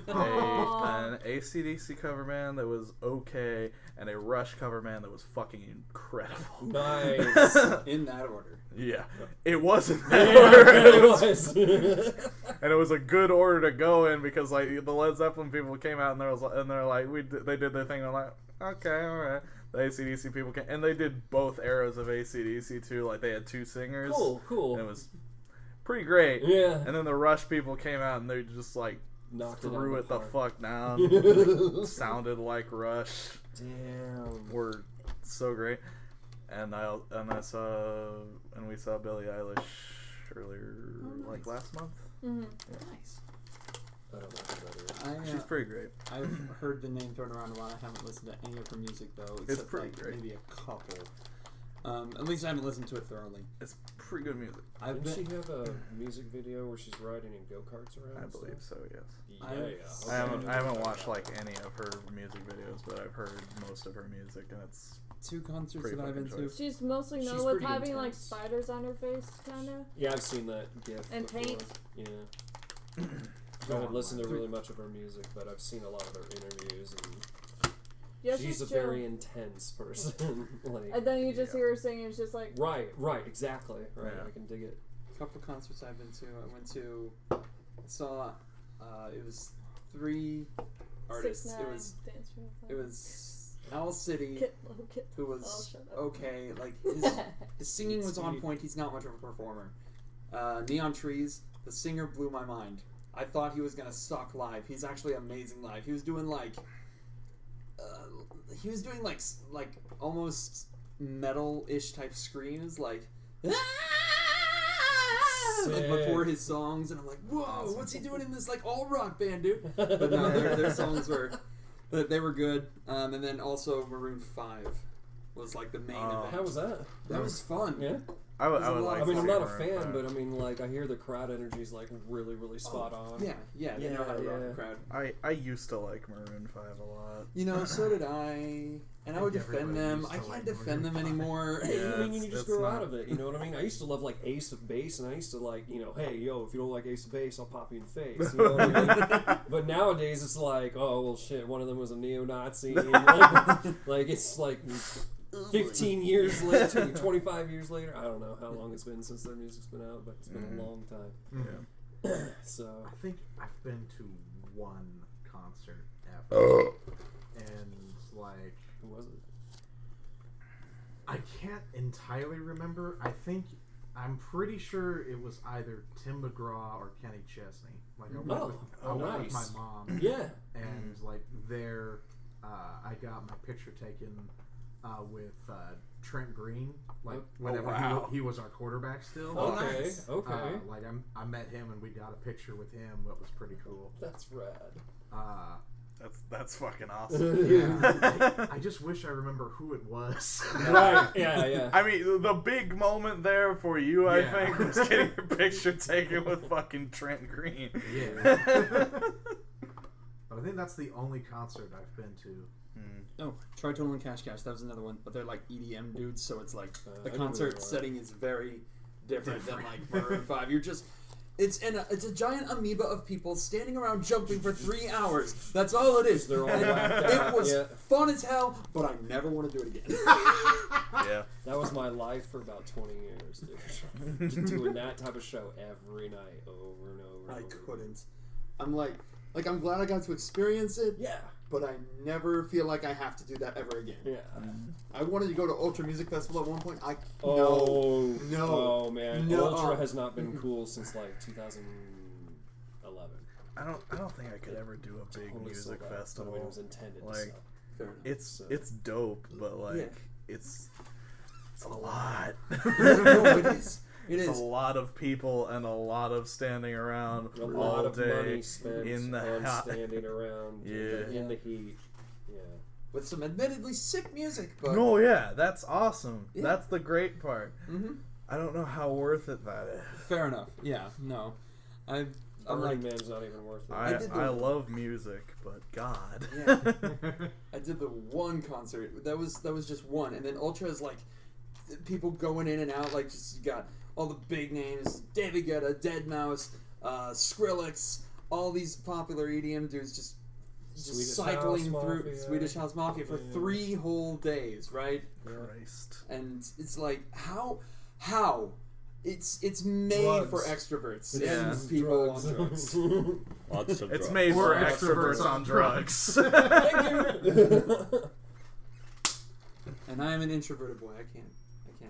S3: Aw.
S2: an AC/DC cover band that was okay, and a Rush cover band that was fucking incredible.
S1: Nice.
S6: In that order.
S2: Yeah, it wasn't
S1: Yeah,
S2: that order.
S1: it was.
S2: And it was a good order to go in because like the Led Zeppelin people came out and they're like they did their thing. And I'm like, okay, all right. The AC/DC people came and they did both eras of AC/DC too. Like they had 2 singers.
S1: Cool.
S2: And it was pretty great.
S1: Yeah.
S2: And then the Rush people came out and they just like
S1: Knocked
S2: threw it the
S1: park.
S2: fuck down. Sounded like Rush.
S1: Damn.
S2: Were so great. And we saw Billie Eilish earlier, like last month.
S3: Mm-hmm.
S6: Nice.
S1: I don't know who that is.
S2: She's pretty great.
S6: I've heard the name thrown around a lot. I haven't listened to any of her music though.
S2: It's
S6: Except
S2: pretty
S6: like
S2: great.
S6: maybe a couple. At least I haven't listened to it thoroughly.
S2: It's pretty good music.
S6: I've
S1: Didn't
S6: been,
S1: she have a music video where she's riding in go-karts around?
S2: I
S1: and
S2: believe
S1: stuff?
S2: so. Yes.
S1: Yeah,
S6: I've-
S1: yeah.
S2: I haven't watched like any of her music videos, but I've heard most of her music, and it's
S6: 2 concerts
S2: Pretty
S6: that I've been
S2: fucking
S6: to.
S2: choice.
S3: She's mostly
S1: She's
S3: known with
S1: pretty
S3: having like
S1: intense.
S3: spiders on her face, kind of.
S1: Yeah, I've seen that gif.
S3: And
S1: before.
S3: paint.
S1: Yeah. I haven't listened to really much of her music, but I've seen a lot of her interviews, and
S3: Yeah,
S1: she's a
S3: chill.
S1: very intense person. Like,
S3: And then you just
S2: Yeah.
S3: hear her singing. It's just like
S1: right, exactly. Right,
S2: Yeah.
S1: I can dig it.
S6: A couple concerts I've been to. I saw. It was 3 artists.
S3: 6ix9ine, Dance for the
S6: It
S3: Fun.
S6: was Owl City,
S3: Kit Lo, Kit
S6: who
S3: Lo.
S6: was
S3: Oh, shut up.
S6: okay. Like his singing was on point. He's not much of a performer. Neon Trees. The singer blew my mind. I thought he was gonna suck live. He's actually amazing live. He was doing like almost metal-ish type screams, like
S1: Sick.
S6: before his songs, and I'm like, whoa, what's he doing in this like all rock band, dude? But no, their songs were, they were good. And then also Maroon 5 was like the main event.
S1: How was that?
S6: That was fun.
S1: Yeah.
S2: I would
S6: There's a lot
S2: like.
S6: of
S1: I mean,
S2: to
S1: I'm
S2: see
S1: not a
S2: Maroon
S1: fan,
S2: 5.
S1: but I mean, like, I hear the crowd energy is like really, really spot on.
S6: Yeah, they know how to rock the crowd.
S2: I used to like Maroon 5 a lot.
S6: You know, so did I. And I would defend
S4: Everybody
S6: them.
S4: used
S6: I
S4: to
S6: can't
S4: like
S6: defend them
S4: Maroon 5.
S6: anymore.
S2: Yeah.
S1: I mean, you just
S2: that's
S1: grow
S2: not-
S1: out of it. You know what I mean? I used to love like Ace of Base, and I used to like, you know, hey, yo, if you don't like Ace of Base, I'll pop you in the face. You know what I mean? But nowadays, it's like, oh well, shit. One of them was a neo-Nazi. And like it's like 15 years later, 25 years later. I don't know how long it's been since their music's been out, but it's been a long time.
S2: Yeah.
S1: So
S4: I think I've been to one concert ever, and like
S1: who was it?
S4: I can't entirely remember. I'm pretty sure it was either Tim McGraw or Kenny Chesney. Like I went, I went with my
S1: nice.
S4: mom,
S1: Yeah.
S4: and like there, I got my picture taken with Trent Green. Like whenever
S2: wow.
S4: he was our quarterback still.
S6: Oh,
S1: Okay.
S6: nice.
S1: Okay.
S4: Like I met him and we got a picture with him. That was pretty cool.
S1: That's rad.
S2: That's fucking awesome.
S4: Yeah, I just wish I remember who it was.
S1: Right. Yeah.
S2: I mean, the big moment there for you, I
S4: Yeah.
S2: think, was getting your picture taken with fucking Trent Green.
S4: Yeah. But I think that's the only concert I've been to.
S6: Oh, Tritotal and Cash Cash. That was another one, but they're like EDM dudes, so it's like
S1: I
S6: the
S1: didn't know
S6: concert
S1: that.
S6: setting is very different than like Maroon 5. You're just it's a giant amoeba of people standing around jumping for 3 hours. That's all it is.
S1: They're all
S6: And
S1: whacked out.
S6: it was
S1: Yeah.
S6: fun as hell, but I never want to do it again.
S2: Yeah.
S1: That was my life for about 20 years, dude. Just doing that type of show every night, over and over.
S6: I
S1: and over.
S6: couldn't. I'm like I'm glad I got to experience it.
S1: Yeah.
S6: But I never feel like I have to do that ever again.
S1: Yeah.
S6: I wanted to go to Ultra Music Festival at one point.
S1: Oh
S6: No.
S1: Oh man,
S6: No.
S1: Ultra has not been cool since like 2011.
S2: I don't think I could ever do a big
S1: Totally
S2: music
S1: sold out the way
S2: festival.
S1: it was intended.
S2: Like,
S1: So.
S6: Fair enough.
S2: It's dope, but like
S6: Yeah.
S2: it's a lot.
S6: No, it is. It
S2: It's
S6: is.
S2: a lot of people and a lot of standing around
S1: A
S2: all
S1: lot of
S2: day
S1: money spent
S2: in the
S1: on
S2: hot.
S1: standing around in the heat. Yeah.
S6: With some admittedly sick music, but
S2: No, yeah, that's awesome.
S6: Yeah.
S2: That's the great part.
S6: hmm
S2: I don't know how worth it that is.
S6: fair enough. Yeah, no, I'm
S1: Burning
S6: like,
S1: Man's not even worth it.
S2: I love music, but God.
S6: yeah. I did the one concert. That was just one, and then Ultra is like people going in and out. Like just you got all the big names: David Guetta, Deadmau5, Skrillex, all these popular EDM dudes just
S1: Swedish
S6: cycling
S1: House
S6: through
S1: Mafia.
S6: Swedish House Mafia for
S1: Yeah.
S6: 3 whole days, right?
S2: Christ.
S6: And it's like how it's made
S1: Drugs.
S6: for extroverts
S2: Yeah.
S6: and people on drugs.
S5: Lots of
S2: It's
S5: drugs.
S2: made for
S4: Or
S2: extroverts
S4: extroverts
S2: on
S4: on
S2: drugs.
S6: And I am an introverted boy. I can't.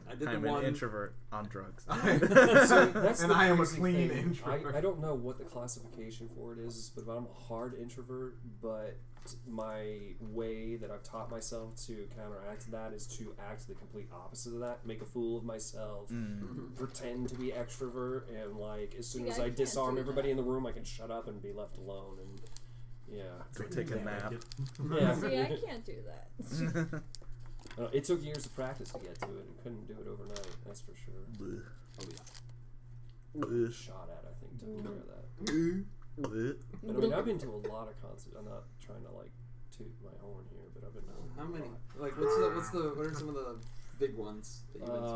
S6: I did
S2: I'm
S6: the one.
S2: an introvert on drugs.
S1: See, that's
S4: And
S1: the
S4: I am a
S1: crazy
S4: clean
S1: thing.
S4: introvert.
S1: I don't know what the classification for it is, but I'm a hard introvert. But my way that I've taught myself to counteract that is to act the complete opposite of that. Make a fool of myself. Pretend to be extrovert, and like as soon
S3: See,
S1: as
S3: I
S1: I
S3: can't
S1: disarm
S3: do
S1: everybody
S3: that.
S1: in the room, I can shut up and be left alone. And yeah,
S2: Go take a nap.
S1: yeah.
S3: See, I can't do that.
S1: It took years of practice to get to it, and couldn't do it overnight. That's for sure.
S2: Ugh.
S1: Shot at, I think, took care of that.
S2: Ugh.
S1: But I mean, I've been to a lot of concerts. I'm not trying to like toot my horn here, but I've been to
S6: How
S1: a
S6: many?
S1: lot.
S6: Like what are some of the big ones that you went to?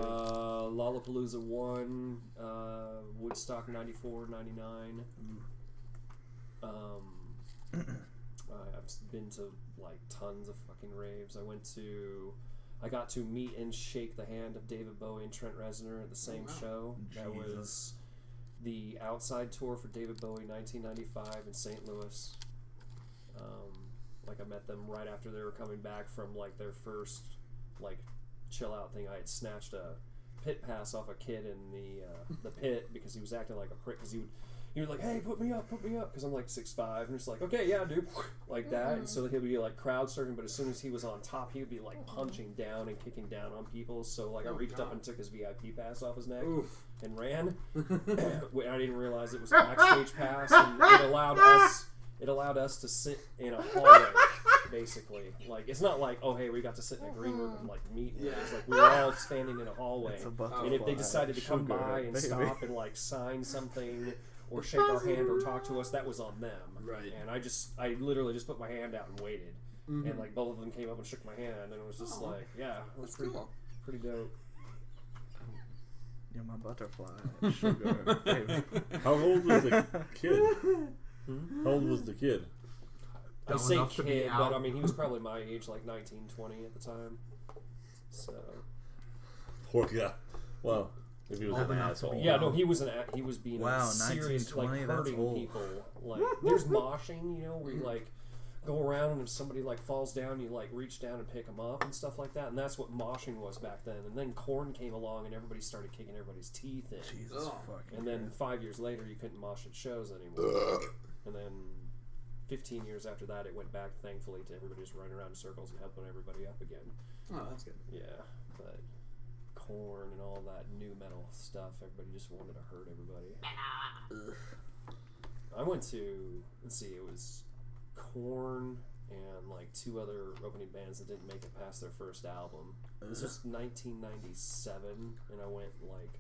S1: Lollapalooza 1, Woodstock 94, 99. I've been to like tons of fucking raves. I got to meet and shake the hand of David Bowie and Trent Reznor at the same show. That
S2: Jesus.
S1: was the Outside tour for David Bowie 1995 in St. Louis. Like I met them right after they were coming back from like their first like chill out thing. I had snatched a pit pass off a kid in the pit because he was acting like a prick because he was like, hey, put me up, because I'm like 6'5", and it's like, okay, yeah, dude, like that, and so he'll be like crowd surfing, but as soon as he was on top, he would be like punching down and kicking down on people, so like I reached up and took his VIP pass off his neck and ran. I didn't realize it was a backstage pass, and it allowed us to sit in a hallway, basically. Like, it's not like, oh, hey, we got to sit in a green room and like meet.
S6: Yeah.
S1: It's like we were all standing in a hallway,
S2: It's a butterfly.
S1: and if they decided to come
S2: Sugar,
S1: by and
S2: baby.
S1: stop and like sign something or shake our hand or talk to us, that was on them.
S6: Right.
S1: And I literally just put my hand out and waited. And like both of them came up and shook my hand, and it was just like, yeah, it was
S6: That's cool.
S1: pretty dope.
S2: You're my butterfly. Sugar. Baby.
S5: How old was the kid? How old was the kid?
S1: I
S4: Dumb
S1: say
S4: enough to be
S1: kid,
S4: out.
S1: but I mean he was probably my age, like 19, 20 at the time. So
S5: Poor guy. Well, if he was
S4: Old
S5: an
S4: enough to
S5: asshole.
S4: be
S1: yeah, no, he was being
S2: Wow,
S1: serious,
S2: 1920,
S1: like
S2: that's
S1: hurting
S2: old.
S1: people. Like there's moshing, you know, where you like go around and if somebody like falls down, you like reach down and pick them up and stuff like that. And that's what moshing was back then. And then Korn came along and everybody started kicking everybody's teeth in.
S2: Jesus fucking.
S1: And then 5 years later, you couldn't mosh at shows anymore. And then 15 years after that, it went back, thankfully, to everybody just running around in circles and helping everybody up again.
S6: Oh, that's good.
S1: Yeah, but Korn and all that new metal stuff, everybody just wanted to hurt everybody. I went to, let's see, it was Korn and like 2 other opening bands that didn't make it past their first album. This was 1997, and I went like,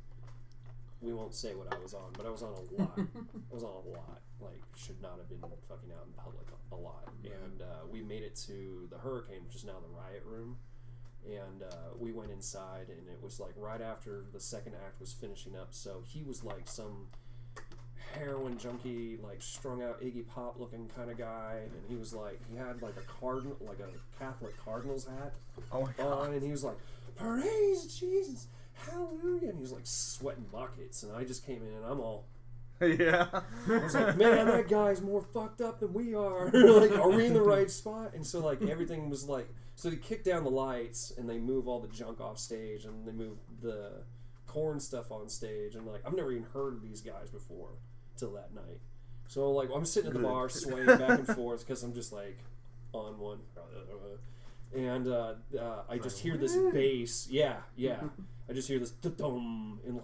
S1: we won't say what I was on, but I was on a lot. I was on a lot. Like, should not have been fucking out in public a lot. And we made it to the Hurricane, which is now the Riot Room. And we went inside, and it was like right after the second act was finishing up. So he was like some heroin junkie, like strung out Iggy Pop looking kind of guy. And he was like, he had like a Catholic Cardinals hat
S2: Oh my God.
S1: on, and he was like, praise Jesus, hallelujah. And he was like sweating buckets. And I just came in, and I'm all,
S2: Yeah.
S1: I was like, man, that guy's more fucked up than we are. Like, are we in the right spot? And so, like, everything was like, so they kick down the lights and they move all the junk off stage and they move the Korn stuff on stage. And, like, I've never even heard of these guys before till that night. So, like, I'm sitting at the bar swaying back and forth because I'm just, like, on one. And I just hear this bass. Yeah. I just hear this da-dum in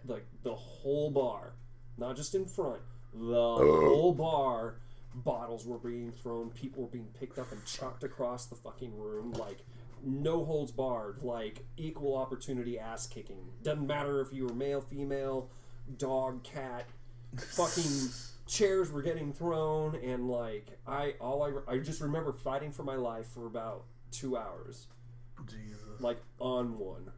S1: like the whole bar, not just in front, the whole bar. Bottles were being thrown, people were being picked up and chucked across the fucking room, like no holds barred, like equal opportunity ass kicking. Doesn't matter if you were male, female, dog, cat, fucking chairs were getting thrown, and like I just remember fighting for my life for about 2 hours.
S2: Jesus.
S1: Like on one.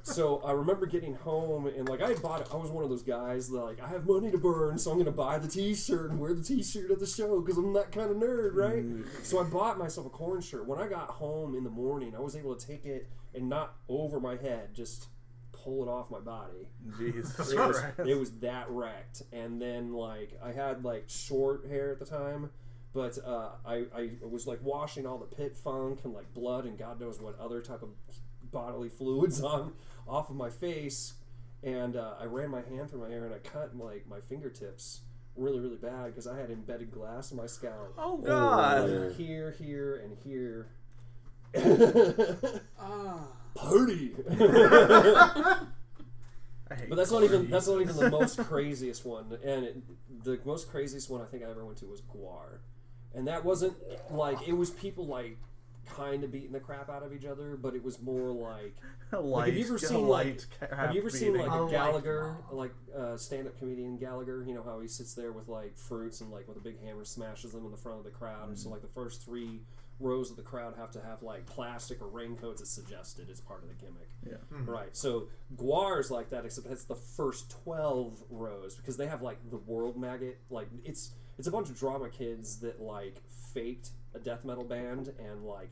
S1: So I remember getting home and like I was one of those guys that like I have money to burn, so I'm gonna buy the t-shirt and wear the t-shirt at the show because I'm that kind of nerd, right? So I bought myself a corn shirt. When I got home in the morning, I was able to take it and not over my head, just pull it off my body.
S2: Jesus.
S1: It was that wrecked. And then like I had like short hair at the time, but I was like washing all the pit funk and like blood and God knows what other type of bodily fluids off of my face, and I ran my hand through my hair and I cut like my fingertips really, really bad because I had embedded glass in my scalp.
S2: Oh God!
S1: Like here, and here.
S6: Party.
S1: But that's not even the most craziest one. And the most craziest one I think I ever went to was Guar, and that wasn't like it was people like kind of beating the crap out of each other, but it was more like have you ever seen like Gallagher, like stand-up comedian Gallagher? You know how he sits there with like fruits and like with a big hammer smashes them in the front of the crowd, and so like the first 3 rows of the crowd have to have like plastic or raincoats. It's suggested as part of the gimmick.
S2: Yeah.
S1: Right. So Guar is like that, except it's the first 12 rows because they have like the world maggot. Like it's a bunch of drama kids that like faked a death metal band and like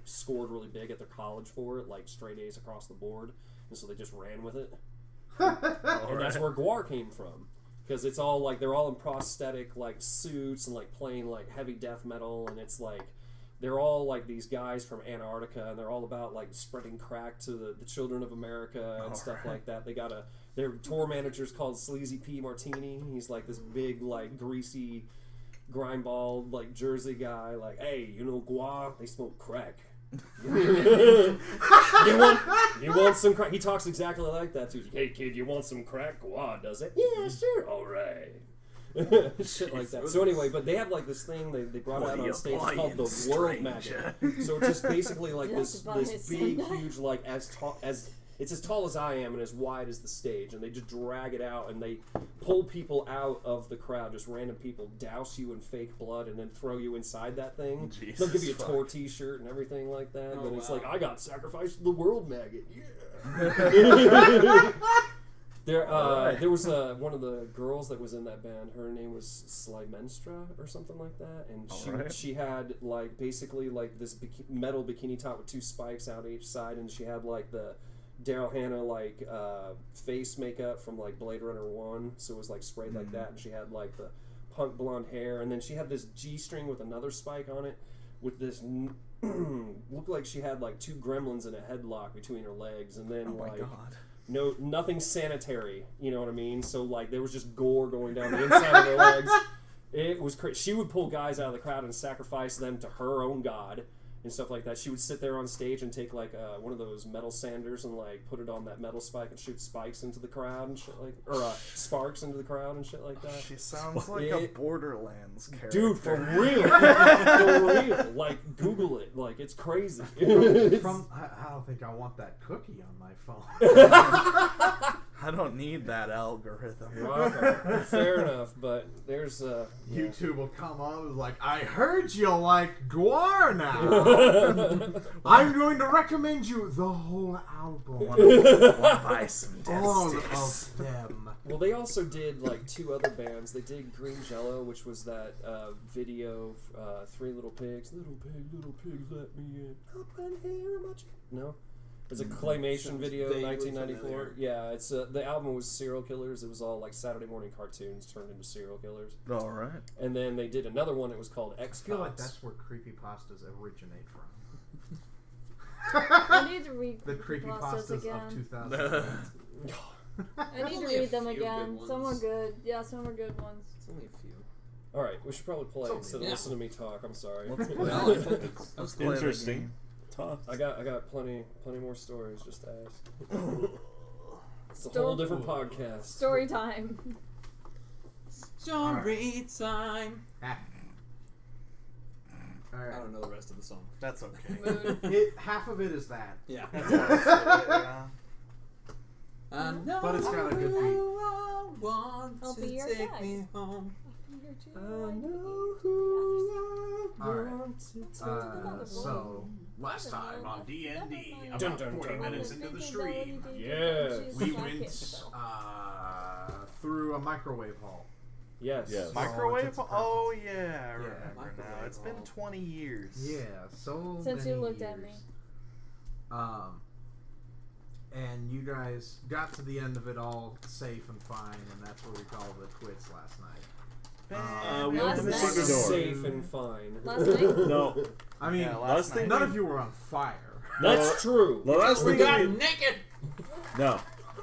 S1: scored really big at their college for it, like straight A's across the board, and so they just ran with it. And that's where Guar came from, because it's all like they're all in prosthetic like suits and like playing like heavy death metal, and it's like they're all like these guys from Antarctica, and they're all about like spreading crack to the children of America and stuff like that. They got their tour manager's called Sleazy P Martini. He's like this big like greasy grindball like Jersey guy, like, hey, you know Guar, they smoke crack. you want some crack? He talks exactly like that too. Hey kid, you want some crack? Guar does it? Yeah, sure. All right. Shit like that. So anyway, but they have like this thing they brought out on stage called the World Magnet. So it's just basically like this big, huge, like it's as tall as I am and as wide as the stage, and they just drag it out and they pull people out of the crowd, just random people, douse you in fake blood and then throw you inside that thing.
S2: Jesus,
S1: they'll give you a tour t-shirt and everything like that, but it's like, I got sacrificed to the world maggot. Yeah. There was one of the girls that was in that band. Her name was Slymenstra or something like that, and she had like basically like this metal bikini top with 2 spikes out each side, and she had like the Daryl Hannah like face makeup from like Blade Runner 1, so it was like sprayed like that, and she had like the punk blonde hair, and then she had this G-string with another spike on it with this looked like she had like 2 gremlins in a headlock between her legs, and then nothing sanitary, you know what I mean? So like there was just gore going down the inside of her legs. It was crazy. She would pull guys out of the crowd and sacrifice them to her own god and stuff like that. She would sit there on stage and take like one of those metal sanders and like put it on that metal spike and shoot spikes into the crowd and shit sparks into the crowd and shit like that.
S2: She sounds like a Borderlands character.
S1: Dude, for real. For real. Like, Google it. Like, it's crazy.
S4: I don't think I want that cookie on my phone.
S2: I don't need that algorithm.
S1: Okay. Fair enough, but there's
S4: YouTube will come on and like, I heard you like Guar now. I'm going to recommend you the whole album.
S2: Wanna buy some
S4: All
S2: Sticks.
S4: of them.
S1: Well, they also did like 2 other bands. They did Green Jello, which was that video, 3 Little Pigs. Little pig, let me in. Up in here, no? It's a claymation video in 1994. Yeah, it's the album was Serial Killers. It was all like Saturday morning cartoons turned into serial killers.
S2: All right.
S1: And then they did another one. It was called X.
S4: I feel like that's where creepypastas originate from.
S3: I need to read
S4: The creepypastas
S3: again.
S4: of 2000.
S3: I need to read them again. Some are good. Yeah, some are good ones.
S6: It's only a few.
S1: All right, we should probably play instead of listen to me talk. I'm sorry.
S5: That's interesting. talked.
S1: I got plenty more stories. Just ask. It's a whole different podcast.
S3: Story time.
S6: Story time.
S4: Ah. All
S6: I
S4: right.
S6: don't know the rest of the song.
S2: That's okay.
S3: Mood.
S4: Half of it is that.
S6: Yeah.
S2: Yeah.
S6: I know
S4: But it's got a good beat.
S6: I want
S3: I'll
S6: to
S3: be your
S6: take
S3: guide.
S6: me home. I know
S3: who
S6: I
S4: Alright.
S6: want to take
S4: So, last time on D&D, about
S1: Dun, dun,
S4: 40
S1: dun.
S4: minutes into the stream,
S1: Yes.
S4: we went through a microwave hall.
S1: Yes.
S5: Yes.
S2: Microwave?
S4: it's a
S2: Oh yeah, I remember
S6: microwave
S2: now. It's been
S6: hall.
S2: 20 years.
S4: Yeah, so
S3: Since
S4: many
S3: you looked at
S4: years.
S3: me.
S4: And you guys got to the end of it all safe and fine, and that's where we called it quits last night.
S5: We
S3: Last
S5: opened the
S3: night.
S5: secret door.
S1: Safe and fine.
S3: Last night?
S5: No,
S4: I mean,
S2: Yeah,
S5: last thing
S4: none of you were on fire.
S1: That's true.
S5: the last
S6: We
S5: thing
S6: got
S5: we
S6: naked.
S5: no.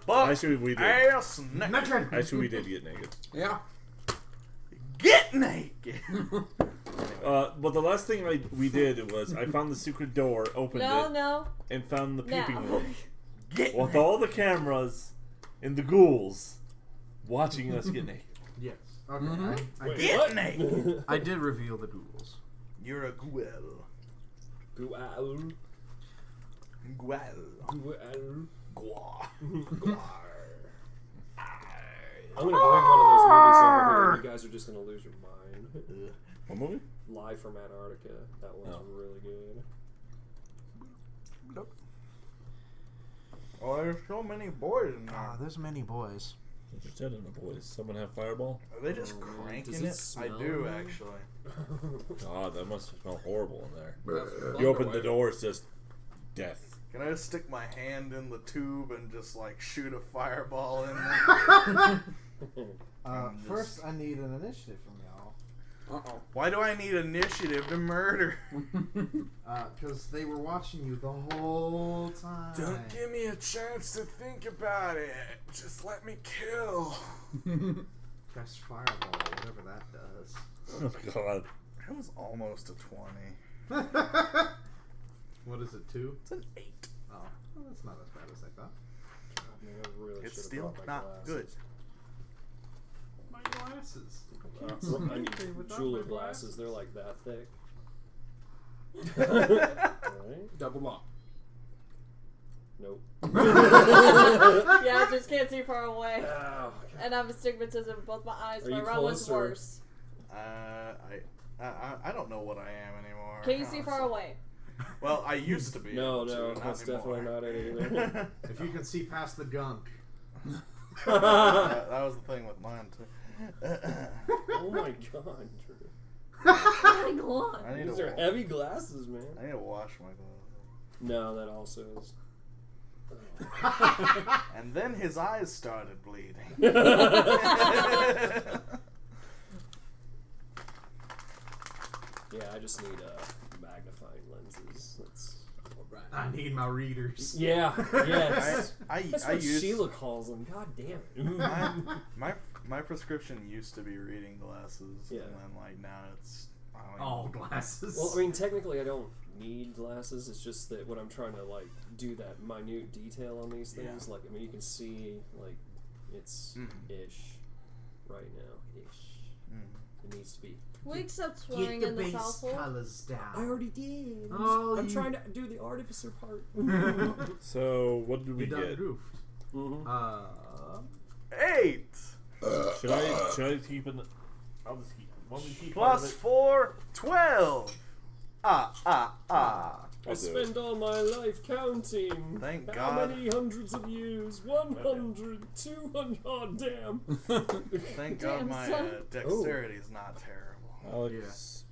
S2: But
S5: Actually, we did.
S2: ass naked.
S4: Naked.
S5: Actually, we did get naked.
S6: Yeah.
S2: Get naked.
S5: But the last thing we did was I found the secret door, opened it,
S3: No.
S5: and found the
S3: No.
S5: peeping room
S2: Get
S5: with all the cameras and the ghouls watching us get naked.
S4: Yes. Okay. I
S1: Wait,
S4: did,
S1: what?
S2: naked.
S4: I did reveal the ghouls.
S2: You're a ghoul.
S1: Guau.
S2: Ghoul.
S1: Guau.
S2: Gwa.
S1: I'm gonna bring one of those movies over here. And you guys are just gonna lose your mind.
S5: What movie?
S1: Live from Antarctica. That was
S5: Oh.
S1: really good.
S2: Oh, there's so many boys in there.
S4: There's many boys.
S5: Interested in the boys. Someone have Fireball?
S2: Are they just
S1: Oh, man.
S2: cranking
S1: Does it
S2: it? I
S1: smell
S2: do,
S1: good?
S2: actually.
S5: God, that must smell horrible in there.
S6: That's
S5: You open the
S6: wonderful.
S5: door, it's just death.
S2: Can I just stick my hand in the tube and just, like, shoot a fireball in there?
S4: First, I need an initiative from y'all.
S6: Uh-oh.
S2: Why do I need initiative to murder?
S4: Because they were watching you the whole time.
S2: Don't give me a chance to think about it. Just let me kill.
S4: Press fireball, whatever that does.
S5: Oh, God.
S2: That was almost a 20.
S4: What is it, 2?
S2: It's an 8.
S4: Oh, well, that's not as bad as I thought.
S1: God, man, I really
S2: It's
S1: should've
S2: still
S1: brought my
S2: not
S1: glasses.
S4: My glasses.
S1: I need
S4: Okay, without
S1: jeweler
S4: my
S1: glasses.
S4: glasses.
S1: They're like that thick. Alright.
S6: Double them up.
S1: Nope.
S3: Yeah, I just can't see far away.
S1: Ow.
S3: And I have astigmatism in both my eyes.
S1: Are
S3: My
S1: you
S3: run was
S1: closer?
S3: worse.
S2: I don't know what I am anymore.
S3: Can you see far
S2: honestly.
S3: away?
S2: Well, I used to be.
S1: No,
S2: able to,
S1: no,
S2: not
S1: that's
S2: anymore.
S1: definitely not it either.
S4: If you can see past the gunk.
S2: that was the thing with mine too.
S1: Oh my god, Drew.
S3: Oh my god.
S2: I need
S1: These
S2: to.
S1: are heavy glasses, man.
S2: I need to wash my glasses.
S1: No, that also is.
S2: And then his eyes started bleeding.
S1: Yeah, I just need magnifying lenses. That's.
S4: I need my readers.
S1: Yeah, yes. That's
S2: I
S1: what
S2: used
S1: Sheila calls them. God damn it.
S2: my prescription used to be reading glasses,
S1: Yeah.
S2: and then like now it's I don't
S4: All
S2: even-
S4: glasses.
S1: Well, I mean, technically, I don't need glasses. It's just that when I'm trying to like do that minute detail on these things, like I mean, you can see like it's ish right now. Ish. It needs to be.
S3: We accept swearing in the household.
S4: colors down.
S1: I already did.
S4: Oh,
S1: I'm
S4: you-
S1: trying to do the artificer part.
S5: So, what did we
S4: You done
S5: get?
S4: goofed.
S1: Mm-hmm.
S2: 8
S5: Should I keep it? I'll just keep. Want me to keep
S2: plus
S5: part of
S2: 4, 12. Ah.
S1: I
S5: I'll do
S1: spend all my life counting.
S2: Thank
S1: How
S2: God.
S1: many hundreds of years? 100, 200. Oh, damn.
S2: Thank God
S3: Damn,
S2: my
S3: son.
S2: dexterity is not terrible.
S5: Alex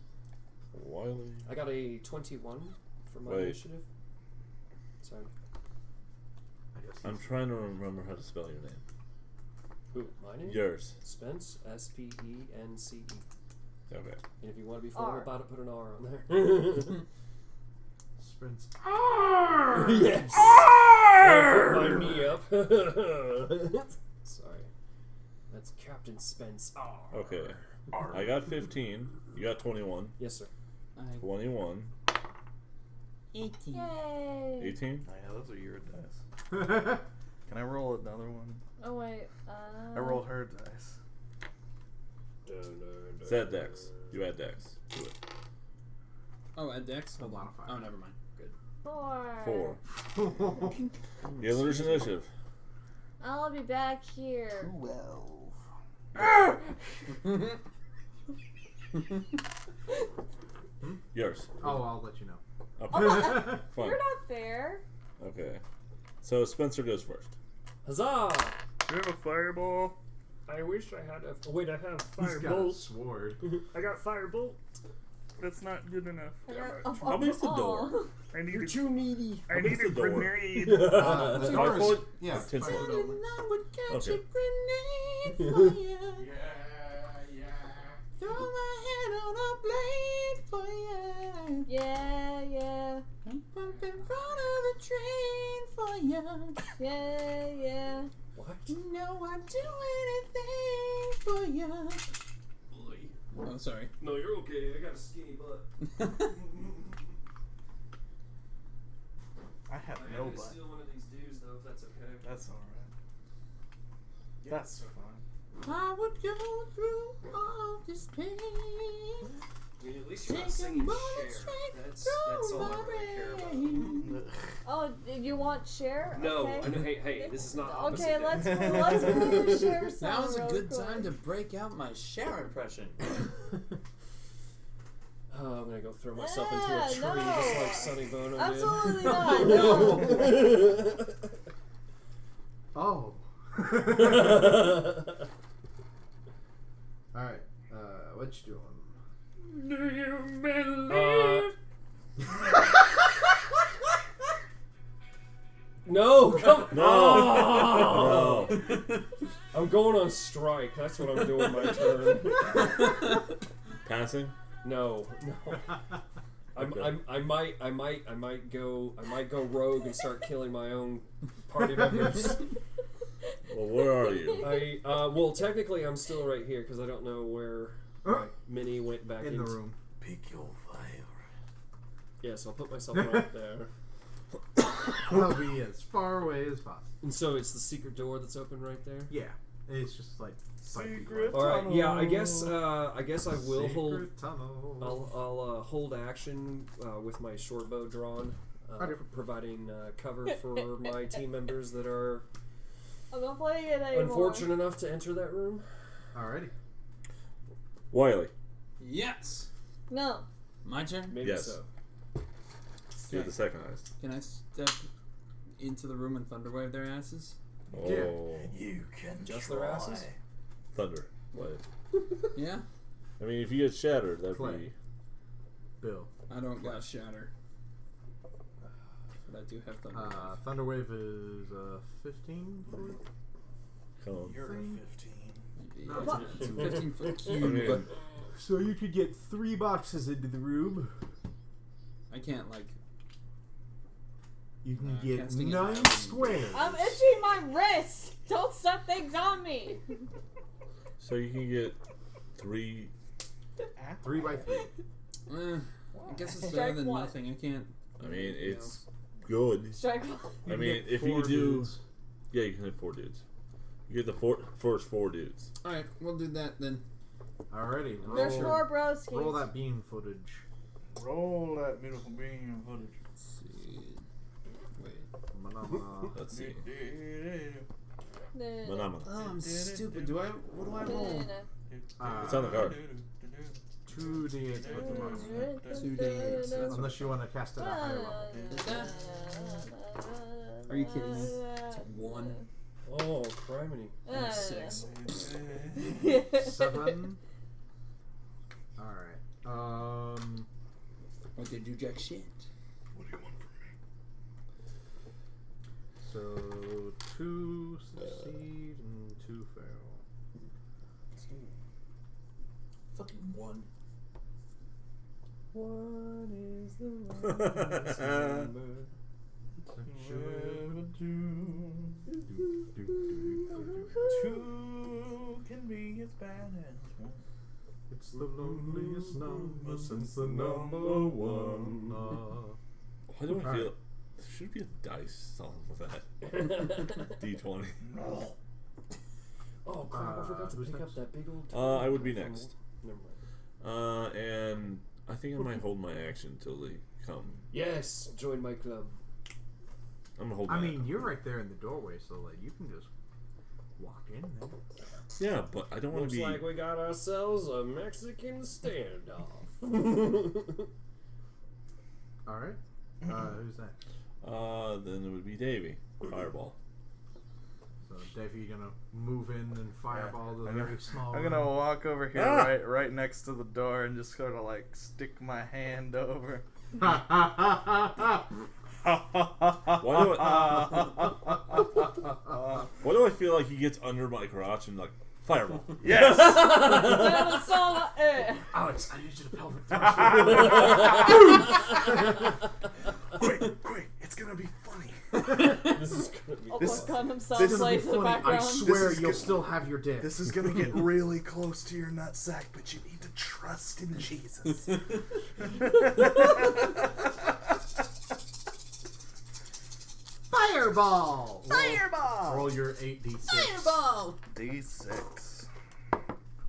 S5: Wiley.
S1: I got a 21 for my
S5: Wait.
S1: initiative. Sorry.
S5: I'm trying to remember how to spell your name.
S1: Who? My name?
S5: Yours.
S1: Spence. Spence.
S5: Okay.
S1: And if you want to be formal
S3: R.
S1: about it, put an R on there.
S4: Sprints.
S1: Yes. I'll put my knee up. Sorry. That's Captain Spence. R.
S5: Okay. I got 15. You got 21.
S1: Yes, sir.
S5: 21.
S6: 18.
S3: Yay!
S5: 18?
S2: Oh, yeah, those are your dice. Can I roll another one?
S3: Oh wait.
S2: I rolled her dice.
S5: Is that Dex? You add Dex to it.
S6: Oh, add Dex?
S4: A
S6: Hold on.
S4: modifier.
S6: Oh, never mind. Good.
S3: 4.
S5: 4. Yeah, there's initiative.
S3: I'll be back here.
S6: 12.
S5: Yours.
S4: Oh, I'll let you know.
S5: Okay.
S3: Oh,
S5: Fine.
S3: you're not fair.
S5: Okay. So Spencer goes first.
S1: Huzzah!
S2: Do you have a fireball?
S1: I wish I had a. Oh, wait, I have
S4: He's got a
S1: firebolt.
S4: sword.
S1: I got firebolt.
S2: That's not good enough.
S3: I got
S5: How big's the door?
S2: I need
S1: You're
S2: a,
S1: too needy.
S2: I need
S5: the
S2: a
S5: door?
S2: grenade.
S4: The
S5: 5
S4: door is-
S5: foot?
S4: Yeah.
S5: 10
S4: 5
S5: foot.
S4: foot only.
S5: Okay.
S6: Throw my head on a blade for you.
S3: Yeah.
S6: Bump in front of a train for you.
S3: Yeah.
S1: What?
S6: You know I'd do anything for you. Oh, sorry.
S1: No, you're okay. I got a skinny butt.
S2: I have
S1: I'm
S2: no
S1: happy to
S2: butt.
S1: steal one of these dudes, though, if that's okay.
S2: That's alright. That's fine.
S6: I would go through all this pain.
S1: I mean, at least you're not
S6: Taking
S1: singing
S6: bullets
S1: Cher.
S6: straight
S1: That's
S6: through
S1: all I
S6: my
S1: really care about.
S6: brain.
S3: Oh, you want share?
S1: No,
S3: Okay.
S1: I know, hey, this is not opposite
S3: Okay,
S1: day.
S3: let's play a share song.
S6: Now's a
S3: real
S6: good
S3: quick.
S6: time to break out my Cher impression.
S1: Oh, I'm gonna go throw myself into a tree
S3: no.
S1: just like Sonny Bono
S3: Absolutely not. No.
S1: did.
S4: Oh. Alright. What you doing?
S2: Do you believe?
S1: No, come
S5: No.
S1: on. I'm going on strike. That's what I'm doing my turn.
S5: Passing?
S1: No.
S5: Okay.
S1: I might go rogue and start killing my own party members.
S5: Well, where are you?
S1: Well, technically I'm still right here because I don't know where my mini went back
S4: In the
S1: into.
S4: room.
S2: Pick your fire.
S1: Yeah, so I'll put myself right there.
S4: I'll be as far away as possible.
S1: And so it's the secret door that's open right there.
S4: Yeah. It's just like
S2: Secret
S1: All right. Yeah, I
S2: tunnel.
S1: guess I will hold.
S4: Secret tunnel.
S1: I'll hold action with my short bow drawn, providing cover for my team members that are
S3: I'm not playing it anymore.
S1: unfortunate enough to enter that room.
S4: Alrighty.
S5: Wiley.
S6: Yes.
S3: No.
S6: My turn?
S1: Maybe
S5: Yes.
S1: so.
S5: You're the second highest.
S6: Can I step into the room and thunderwave their asses?
S5: Oh.
S2: You can
S1: Just
S2: try.
S1: their asses?
S5: Thunder. Wave.
S6: Yeah?
S5: I mean, if you get shattered, that'd
S4: Clay.
S5: be.
S4: Bill.
S6: I don't got shatter. But I do have thunder.
S4: Thunderwave is 15 for you?
S5: Come on.
S2: You're a 15.
S6: It's a 15 foot
S5: I
S6: cube,
S5: mean,
S6: but
S4: So you could get 3 boxes into the room.
S6: I can't, like...
S4: You can
S6: get
S4: get
S6: casting it
S4: 9
S6: out.
S4: squares.
S3: I'm itching my wrist. Don't set things on me.
S5: so you can get 3.
S4: 3 by 3.
S6: I guess it's better
S3: Strike
S6: than
S3: one.
S6: nothing. I can't...
S5: I mean, it's good.
S3: Strike
S5: I mean, if you do. Yeah, you can hit 4 dudes. You get the first 4 dudes.
S6: Alright, we'll do that then.
S4: Alrighty.
S3: There's
S4: Roll,
S3: 4 broskies.
S4: roll that beam footage.
S2: Roll that beautiful beam footage.
S6: Let's see. Wait.
S4: Manama.
S5: Let's see.
S3: Nah.
S5: Manama.
S6: Oh, I'm stupid. What do I roll?
S5: It's on the card.
S4: 2d8 plus the bonus.
S6: 2d8. That's
S4: Unless you want to cast it at a higher level.
S6: Are you kidding me? It's 1.
S1: Oh, criminy.
S6: And 6.
S4: 7. Alright.
S6: Okay, do jack shit.
S2: What do you want from me?
S4: So 2 succeed and 2 fail.
S6: Fucking 1.
S1: What is the longest number?
S2: Two can be as bad as one.
S4: It's the loneliest number since the number 1.
S5: Why do I feel there should be a dice song with that? D20.
S1: Oh crap! I forgot to pick up that big old.
S5: I would be next.
S1: Never mind.
S5: And I think I might hold my action till they come.
S1: Yes, join my club.
S5: I'm gonna hold.
S4: I mean, you're right there in the doorway, so like you can just walk in there.
S5: Yeah, but I don't want to
S1: Looks
S5: be.
S1: like we got ourselves a Mexican standoff.
S4: All right. Who's that?
S5: Then it would be Davey. Fireball.
S4: So, Davey, you gonna move in and fireball the very small?
S2: I'm gonna walk over here right next to the door and just sort of like stick my hand over.
S5: Why do I feel like he gets under my crotch and like fireball?
S2: Yes.
S4: Alex, I need you to pelvic thrust.
S2: Quick! It's gonna be funny.
S1: This is gonna be.
S2: This-
S3: Almost himself
S2: this is
S3: plays in the
S4: I
S3: background.
S4: swear
S2: This is
S4: you'll
S2: good.
S4: still have your dick.
S2: This is gonna get really close to your nutsack, but you need to trust in Jesus.
S4: Fireball!
S2: Fireball!
S4: Roll your 8d6.
S3: Fireball!
S2: D6.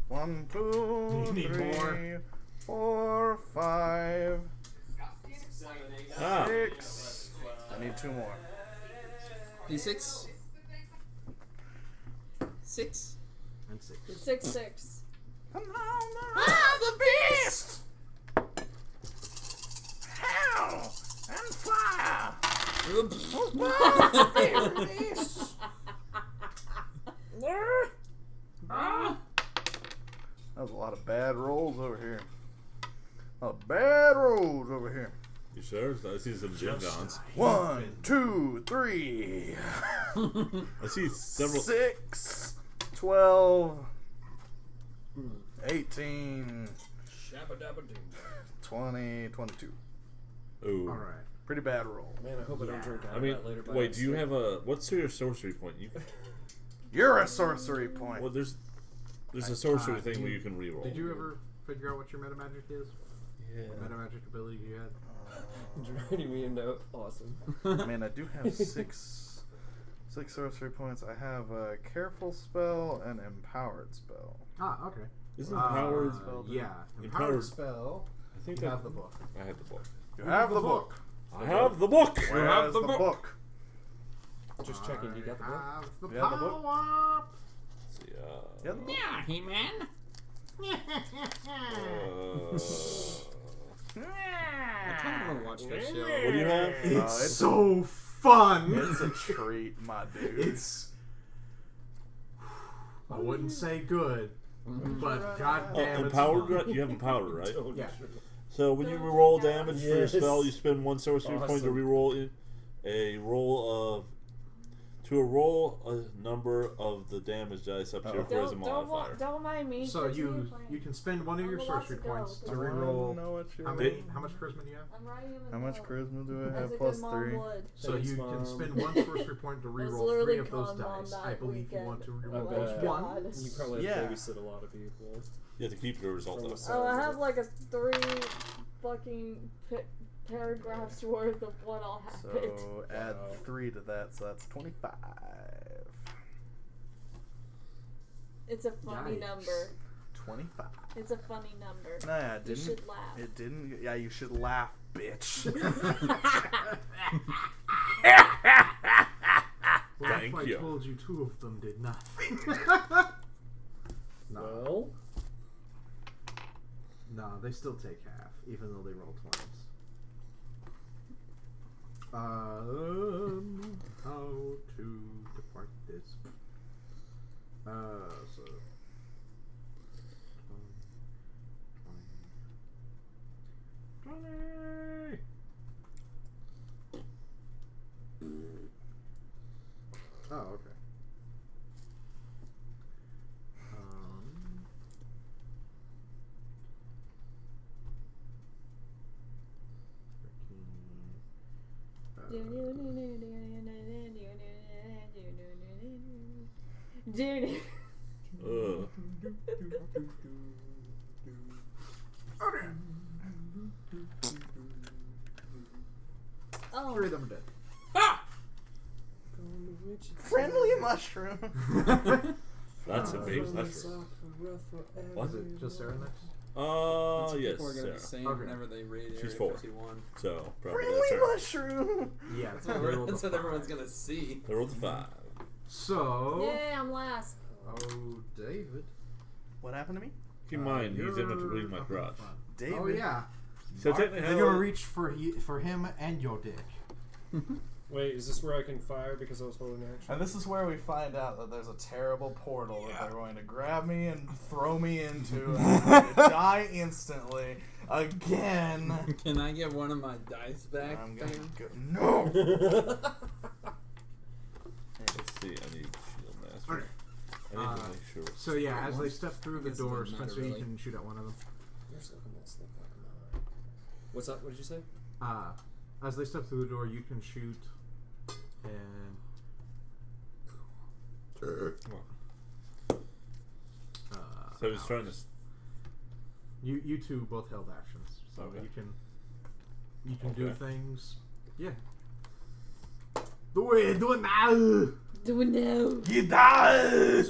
S2: 1, 2,
S4: You need
S2: 3,
S4: more.
S2: 4, 5,
S5: Ah,
S2: 6. I need 2 more.
S6: D6. 6.
S4: And 6.
S3: 6-6.
S2: Come on, the beast! Hell and fire! That was a lot of bad rolls over here. A lot of bad rolls over here.
S5: you sure? I see some gym dons.
S2: 1, 2, 3,
S5: I see several.
S2: 6, 12, 18,
S1: Shabba dabba doo.
S2: 20, 22.
S5: Ooh.
S4: All right.
S2: Pretty bad roll.
S1: Man, I hope I don't drink out
S5: I
S1: of
S5: mean,
S1: that later. by
S5: wait. Do you
S1: mistake.
S5: have a? What's your sorcery point?
S2: You're a sorcery point.
S5: Well, there's a sorcery thing where you can reroll.
S4: Did you ever figure out what your meta magic is?
S5: Yeah.
S4: What meta magic ability you had?
S1: Writing me a note? Awesome.
S2: I mean, I do have six sorcery points. I have a careful spell and empowered spell.
S4: Ah, okay.
S5: Isn't empowered?
S4: Yeah.
S5: Empowered-
S4: Empowered spell.
S5: I think
S4: You
S5: that,
S4: have the book.
S5: I had the book.
S2: You have the book.
S5: I have the book.
S2: Where is the book?
S1: Just checking. You got the book?
S4: Have the
S2: You have the book?
S4: power.
S5: Let's see,
S2: You have the book.
S6: Yeah, He-Man. I kind of want to watch that show.
S5: what do you have?
S4: It's
S2: it's-
S4: so fun.
S2: It's a treat, my dude.
S4: It's. I wouldn't say good, but goddamn, it's
S5: Empowered.
S4: fun.
S5: You have empowered, right?
S4: Yeah.
S5: So when you reroll damage for your
S1: Yes.
S5: spell, you spend 1 sorcery point to
S1: Awesome.
S5: reroll a roll of a number of the damage dice up to your charisma modifier.
S3: Don't mind me.
S4: So you can spend one of your
S3: I'm allowed
S4: sorcery
S3: to go,
S4: points to
S3: but-
S4: reroll.
S2: know what you're
S4: How much charisma do you have?
S3: I'm writing him
S2: How much charisma do I
S3: As
S2: have?
S3: a
S2: Plus
S3: good mom
S2: 3.
S3: would.
S4: So
S1: Thanks,
S4: you
S1: Mom.
S4: can spend 1 sorcery point to
S3: was
S4: reroll
S3: literally
S4: 3 of those
S3: con mom
S4: dice.
S3: that
S4: I believe you
S3: weekend.
S4: want to
S1: I
S4: reroll
S1: bet.
S4: those
S3: God.
S4: ones.
S1: You probably have
S2: Yeah.
S1: to babysit a lot of people.
S5: You have to keep your result
S1: From
S5: though.
S1: the
S3: Oh, I
S1: sounds of
S3: have
S1: it.
S3: like a 3 fucking paragraphs worth of what all happened.
S2: So add
S1: Wow.
S2: 3 to that, so that's 25.
S3: It's a funny
S4: Yikes.
S3: number.
S2: 25.
S3: It's a funny number.
S2: Nah, it
S3: You
S2: didn't.
S3: should laugh.
S2: It didn't. Yeah, you should laugh, bitch.
S4: Well,
S5: Thank
S4: if I
S5: you.
S4: told you 2 of them did nothing.
S1: Well,
S4: No, they still take half, even though they roll 20s. How to depart this? So 20. Oh, okay.
S3: Dude.
S5: Ugh.
S3: Oh.
S4: 3 of them are dead.
S2: Friendly mushroom.
S5: That's a big mushroom. What?
S4: Is it just Sarah next?
S5: Yes,
S6: People are gonna be
S5: Sarah.
S6: saying
S4: Okay.
S6: whenever they raid
S5: She's
S6: Area
S5: 4.
S6: 51.
S5: So, probably
S2: Friendly
S5: that's her.
S2: mushroom.
S4: Yeah,
S6: That's
S4: they
S6: what,
S4: rolled a
S6: that's what
S4: 5.
S6: everyone's gonna see.
S5: They rolled a 5.
S4: So,
S3: Yay, I'm last.
S4: oh, David.
S2: What happened to me?
S5: Keep in mind, he's in reading my
S4: up
S5: garage.
S4: in front.
S2: David.
S4: Oh yeah.
S5: So technically,
S8: They're gonna reach for him and your dick.
S1: Wait, is this where I can fire because I was holding action?
S2: And this is where we find out that there's a terrible portal that they're going to grab me and throw me into, and I'm going to die instantly again.
S6: Can I get one of my dice back?
S2: I'm gonna
S6: Fam?
S2: go. No.
S5: let's see. I need shield master.
S4: Okay.
S5: I need to make sure.
S4: So yeah, as they step through the
S6: guess it
S4: door,
S6: doesn't matter,
S4: Spencer, you
S6: really.
S4: can shoot at one of them.
S1: Where's the next look like mine? What's that? What did you say?
S4: As they step through the door, you can shoot, and
S5: So he's trying to.
S4: you two both held actions, so
S5: Okay.
S4: you can do
S5: Okay.
S4: things. Yeah. Do it now.
S3: Do it now.
S2: You die.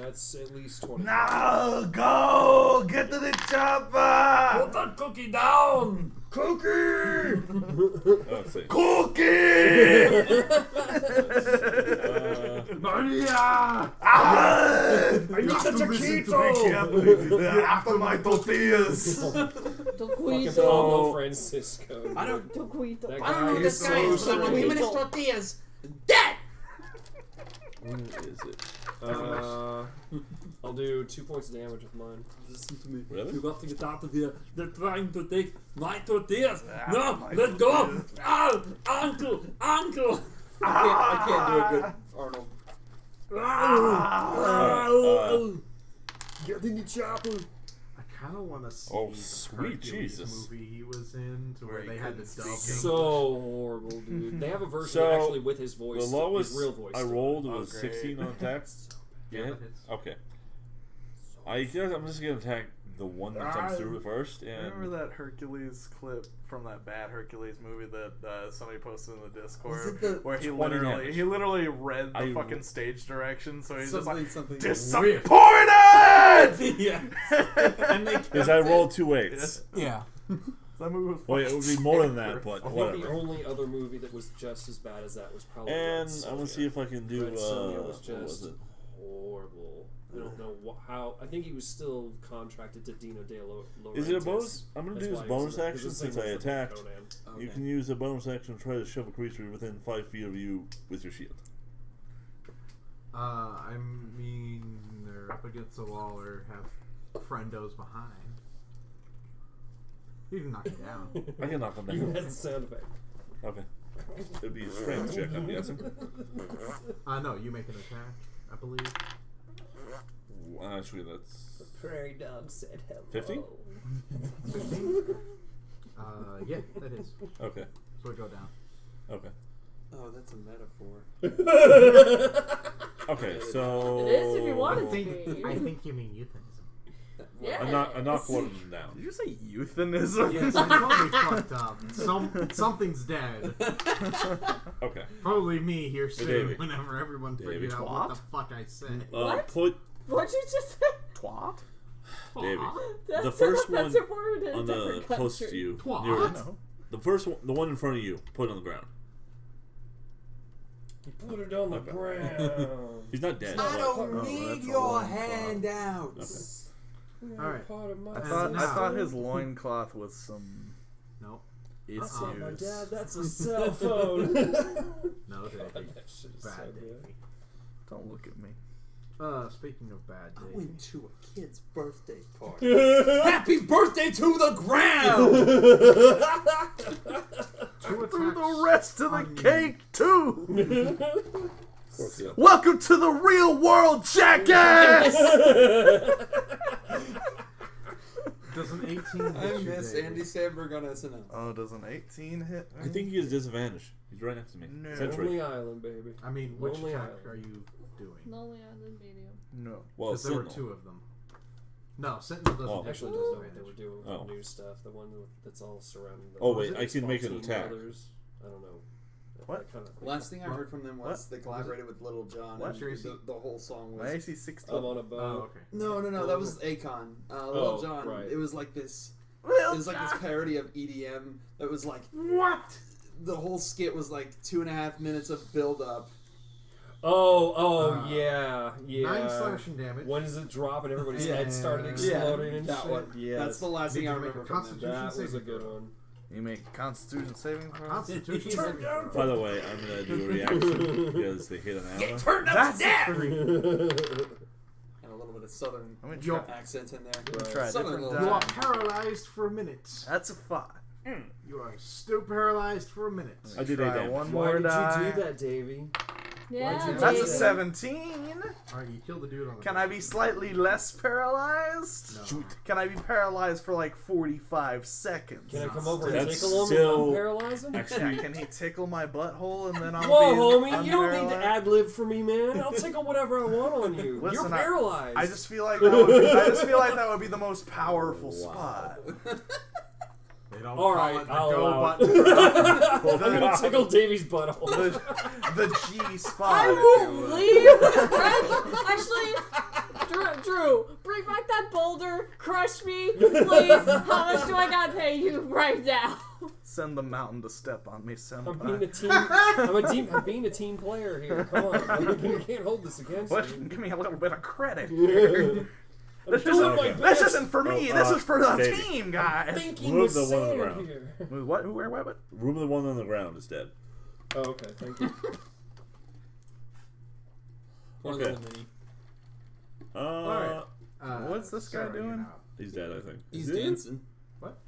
S1: That's at least 20.
S2: No, go get to the chopper.
S6: that cookie down!
S2: Cookie.
S5: Oh, let's see.
S2: Cookie.
S4: Maria!
S2: I
S6: need the
S2: taquito. After my tortillas.
S1: Fucking
S3: Toquito.
S1: Pablo Francisco.
S6: I don't,
S3: Toquito.
S1: That
S6: I don't know
S1: guy
S6: who this
S1: is
S6: guy
S1: so
S6: is. Someone give me his
S3: straight.
S6: tortillas. Dead!
S5: Where is it?
S1: I'll do 2 points of damage with mine.
S6: Listen to me.
S5: Really?
S6: You got to get out of here. They're trying to take my tortillas. No,
S2: my
S6: let go!
S2: tortillas.
S6: Ah, uncle! Uncle! I can't do it good, Arnold. Get in the chopper!
S4: I kind of want to see
S5: Oh,
S4: the
S5: sweet
S4: Hercules
S5: Jesus.
S4: movie he was in, to where
S2: Where
S4: they
S2: he
S4: had to
S2: couldn't
S4: dub him.
S2: speak
S1: So horrible, dude. They have a version
S5: So,
S1: actually with his voice.
S5: The lowest
S1: his real voice.
S5: I
S1: still.
S5: rolled
S2: Oh,
S5: was
S2: great.
S5: 16 on attack.
S4: Yeah,
S5: Yeah.
S4: that hits.
S5: Okay. I guess I'm just gonna attack the one that comes through first, and
S2: Remember that Hercules clip from that bad Hercules movie that somebody posted in the Discord,
S6: Was it the
S2: where he
S5: 20 damage.
S2: literally read the
S5: I-
S2: fucking stage directions, so he's just like
S6: Something
S2: disappointed.
S6: Yeah. And they
S5: because I rolled 2 8s.
S8: Yeah.
S2: That movie was
S5: Well, it would be more than that, but
S1: I think the
S5: whatever.
S1: only other movie that was just as bad as that was probably
S5: And
S1: Red
S5: I'm gonna see if I can do.
S1: Red Sonja was
S5: What
S1: just
S5: was it?
S1: horrible. I don't know how. I think he was still contracted to Dino De Laurentiis.
S5: Is it a bonus? I'm gonna
S1: That's
S5: do this
S1: why he was
S5: bonus
S1: in it, 'cause
S5: action
S1: his thing
S5: since I
S1: was the
S5: attacked.
S1: Conan.
S5: You can use a bonus action to try to shove a creature within 5 feet of you with your shield.
S4: I mean, they're up against a wall or have friendos behind. You can knock it down.
S5: I can knock them
S1: You
S5: down.
S1: had the sound effect.
S5: Okay. It'd be a strength check, I'm guessing.
S4: No, you make an attack, I believe.
S5: Actually, that's.
S1: The prairie dog said hello.
S5: 15?
S4: 15? Yeah, that is.
S5: Okay.
S4: So we go down.
S5: Okay.
S6: Oh, that's a metaphor.
S5: Okay, so.
S3: It is if you want
S4: I
S3: it to
S4: think,
S3: be.
S4: I think you mean euphemism.
S3: Yeah.
S5: I knock one of them down.
S2: Did you say euthanism?
S4: Yes, I'm totally fucked up. Something's dead.
S5: Okay.
S4: Probably me here soon.
S5: David.
S4: Whenever everyone
S5: David.
S4: figured out what the fuck I said.
S3: What?
S5: Put
S3: What'd you just say?
S2: Twat?
S5: David.
S3: That's,
S5: The first
S3: that's
S5: one
S3: a word in a
S5: on the
S3: different
S5: closest
S3: country.
S5: to you.
S4: Twat.
S5: near-
S2: No.
S5: The first one, the one in front of you, put it on the ground.
S1: You put it on the
S5: Okay.
S1: ground.
S5: He's not dead.
S6: I
S5: but-
S6: don't
S2: Oh,
S6: need
S2: that's a
S6: your
S2: long
S6: handouts.
S4: Alright.
S1: Part of my
S2: I
S4: And
S2: thought
S4: now-
S2: his loincloth was some
S4: Nope.
S1: That's not my
S2: issues.
S1: dad. That's a cell phone.
S4: No, Davey.
S1: That shit is so
S4: Bad
S1: good.
S4: Davey.
S2: Don't look at me.
S4: Speaking of bad
S6: I
S4: Davey.
S6: went to a kid's birthday party. Happy birthday to the ground!
S4: Two
S2: Threw
S4: attacks
S2: the rest of the
S4: on you.
S2: cake too.
S5: Of course, yeah.
S2: Welcome to the real world, jackass.
S4: Does an 18 hit
S6: I
S4: you,
S6: miss
S4: Davey?
S6: Andy Samberg on SNL.
S2: Oh, does an 18 hit?
S5: I think he has disadvantage. He's right next to me.
S2: No.
S5: Sentry.
S1: Lonely Island, baby.
S4: I mean, which
S1: Lonely
S4: attack
S1: Island.
S4: are you doing?
S3: Lonely Island medium.
S2: No.
S5: Well,
S4: Because there were
S5: Sentinel.
S4: 2 of them. No, Sentinel doesn't.
S5: Oh.
S1: Actually, doesn't know what they were doing with
S5: Oh.
S1: the new stuff. The one that's all surrounding. The
S5: Oh, wait, I can make an
S1: Team
S5: attack.
S1: Brothers. I don't know.
S2: What?
S6: Last thing I heard from them was they collaborated with Little John.
S2: What?
S6: And the whole song
S2: My
S6: was.
S2: AC 16.
S1: I'm on a boat.
S4: Oh, okay.
S6: No, that was Akon. Little John.
S1: right.
S6: It was like this.
S2: Well,
S6: It was like this parody of EDM that was like
S4: What?
S6: the whole skit was like 2.5 minutes of build up.
S1: Yeah.
S4: 9 slashing damage.
S1: When does it drop and everybody's
S4: Yeah.
S1: head started exploding and
S6: that
S1: shit?
S6: one.
S1: Yes.
S6: That's the last
S4: Did
S6: thing I
S4: you make a
S6: remember from them.
S4: Constitution
S1: That was a
S4: saving
S1: good
S4: throw?
S1: one.
S2: You make Constitution saving throws?
S4: Constitution
S1: Turn
S4: saving
S1: down
S4: throw.
S5: By the way, I'm gonna do a reaction because they hit an hour.
S1: Turned up
S2: That's
S1: to death!
S2: a 3.
S6: And a little bit of southern
S2: I'm gonna
S4: Yo.
S2: try.
S6: accent in there.
S2: I'm gonna try a
S6: Southern
S2: different
S6: little
S4: You are
S2: die.
S4: paralyzed for a minute.
S2: That's a 5.
S4: You are still paralyzed for a minute.
S5: I did
S2: Try
S5: 8 damage.
S2: one
S1: Why
S2: more
S1: did
S2: die.
S1: you do that, Davey?
S3: Yeah,
S1: Why'd you do
S2: That's a
S1: that?
S2: 17.
S4: Alright, you killed the dude on the
S2: Can I be slightly less paralyzed?
S4: No.
S2: Can I be paralyzed for like 45 seconds?
S1: Can I come over and
S5: That's
S1: tickle him
S5: still-
S1: and unparalyze him?
S5: Actually,
S2: Yeah, can he tickle my butthole and then I'll
S1: Whoa,
S2: be
S1: homie, you don't need to
S2: unparalyzed?
S1: ad-lib for me, man. I'll tickle whatever I want on you.
S2: Listen,
S1: You're paralyzed.
S2: I just feel like that would be, I just feel like that would be the most powerful spot.
S4: They don't
S1: All
S4: call
S1: right,
S4: it the
S1: I'll
S4: go
S1: allow it.
S4: button.
S1: I'm gonna tickle Davey's butthole.
S2: The G spot.
S3: I
S2: if
S3: will
S2: you will.
S3: leave. Actually, Drew, bring back that boulder. Crush me, please. How much do I gotta pay you right now?
S2: Send the mountain to step on me,
S1: I'm being a
S2: senpai.
S1: team. I'm being a team player here. Come on, you can't hold this against
S2: What?
S1: me.
S2: Give me a little bit of credit here.
S1: I'm doing my
S2: This
S1: best.
S2: isn't for me.
S5: Oh,
S2: This is for the
S5: Davey.
S2: team, guys.
S1: Thinking
S5: Move
S1: with
S5: the one on the
S1: sand
S5: ground.
S1: here.
S2: What? Who? Where? What?
S5: room the one on the ground is dead.
S1: Oh, okay. Thank you.
S6: One
S5: Okay.
S6: little mini.
S4: Alright.
S2: What's this guy
S4: sorry,
S2: doing?
S4: you know.
S5: He's dead, I think.
S6: He's
S5: Is he?
S6: dancing.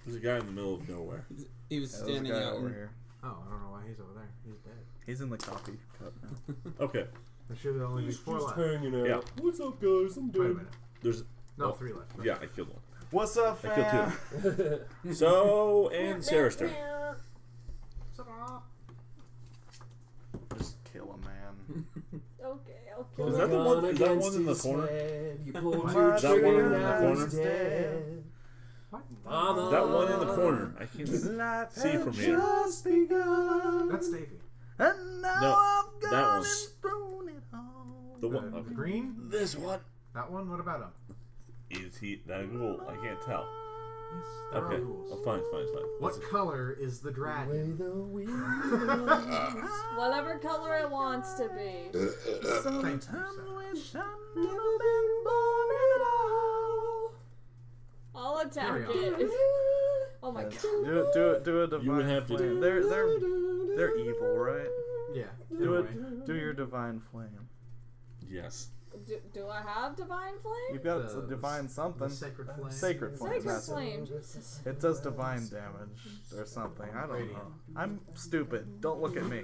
S5: There's a guy in the middle of nowhere.
S6: He was
S2: Yeah, there's a
S6: standing
S2: guy
S6: out.
S2: over
S6: in-
S2: here.
S4: Oh, I don't know why he's over there. He's dead.
S2: He's in the coffee cup now.
S5: Okay.
S4: There should only be 4 left.
S1: hanging out.
S5: Yeah.
S1: What's up, guys? I'm
S4: Wait a
S1: dead.
S4: minute.
S5: There's
S4: No,
S5: Oh.
S4: 3 left.
S5: yeah, I killed one.
S2: What's up,
S5: I killed
S2: fam?
S5: two. So and Sarah's turn.
S2: Just kill a man.
S3: Okay, I'll kill
S5: Is
S3: him.
S5: that the one? Is that
S1: Against
S5: one in the
S1: his
S5: corner?
S1: head. You pulled
S2: What?
S1: your
S2: Is
S5: that one in
S1: trigger,
S5: the
S1: now
S5: corner?
S1: he's dead.
S4: What?
S1: Mama.
S5: That one in the corner. I can't
S2: Life
S5: see
S2: had
S5: from here.
S2: just begun.
S4: That's Davey.
S2: And now
S5: No,
S2: I've
S5: that
S2: gone
S5: one.
S2: and thrown it all.
S5: The one.
S4: The
S5: Okay.
S4: green?
S5: This one.
S4: That one? What about him?
S5: Is he that ghoul? I can't tell.
S4: Yes, they're all
S5: Okay.
S4: ghouls.
S5: Oh, fine.
S4: What color is the dragon?
S3: Whatever color it wants to be.
S2: Sometimes
S4: Sarah.
S2: wish I'd never been born at all.
S3: I'll attack
S4: Carry on.
S3: it. Oh my god.
S2: Do a divine
S5: You would have to
S2: flame.
S5: do-
S2: They're evil, right?
S4: Yeah.
S2: Do
S4: anyway.
S2: it. Do your divine flame.
S5: Yes.
S3: Do I have divine flame?
S2: You've got
S4: The-
S2: a divine something.
S4: The sacred flame.
S2: Sacred flame.
S3: Sacred
S2: that's it.
S3: flame. Jesus.
S2: It does divine damage or something. I don't
S4: Radiant.
S2: know. I'm stupid. Don't look at me.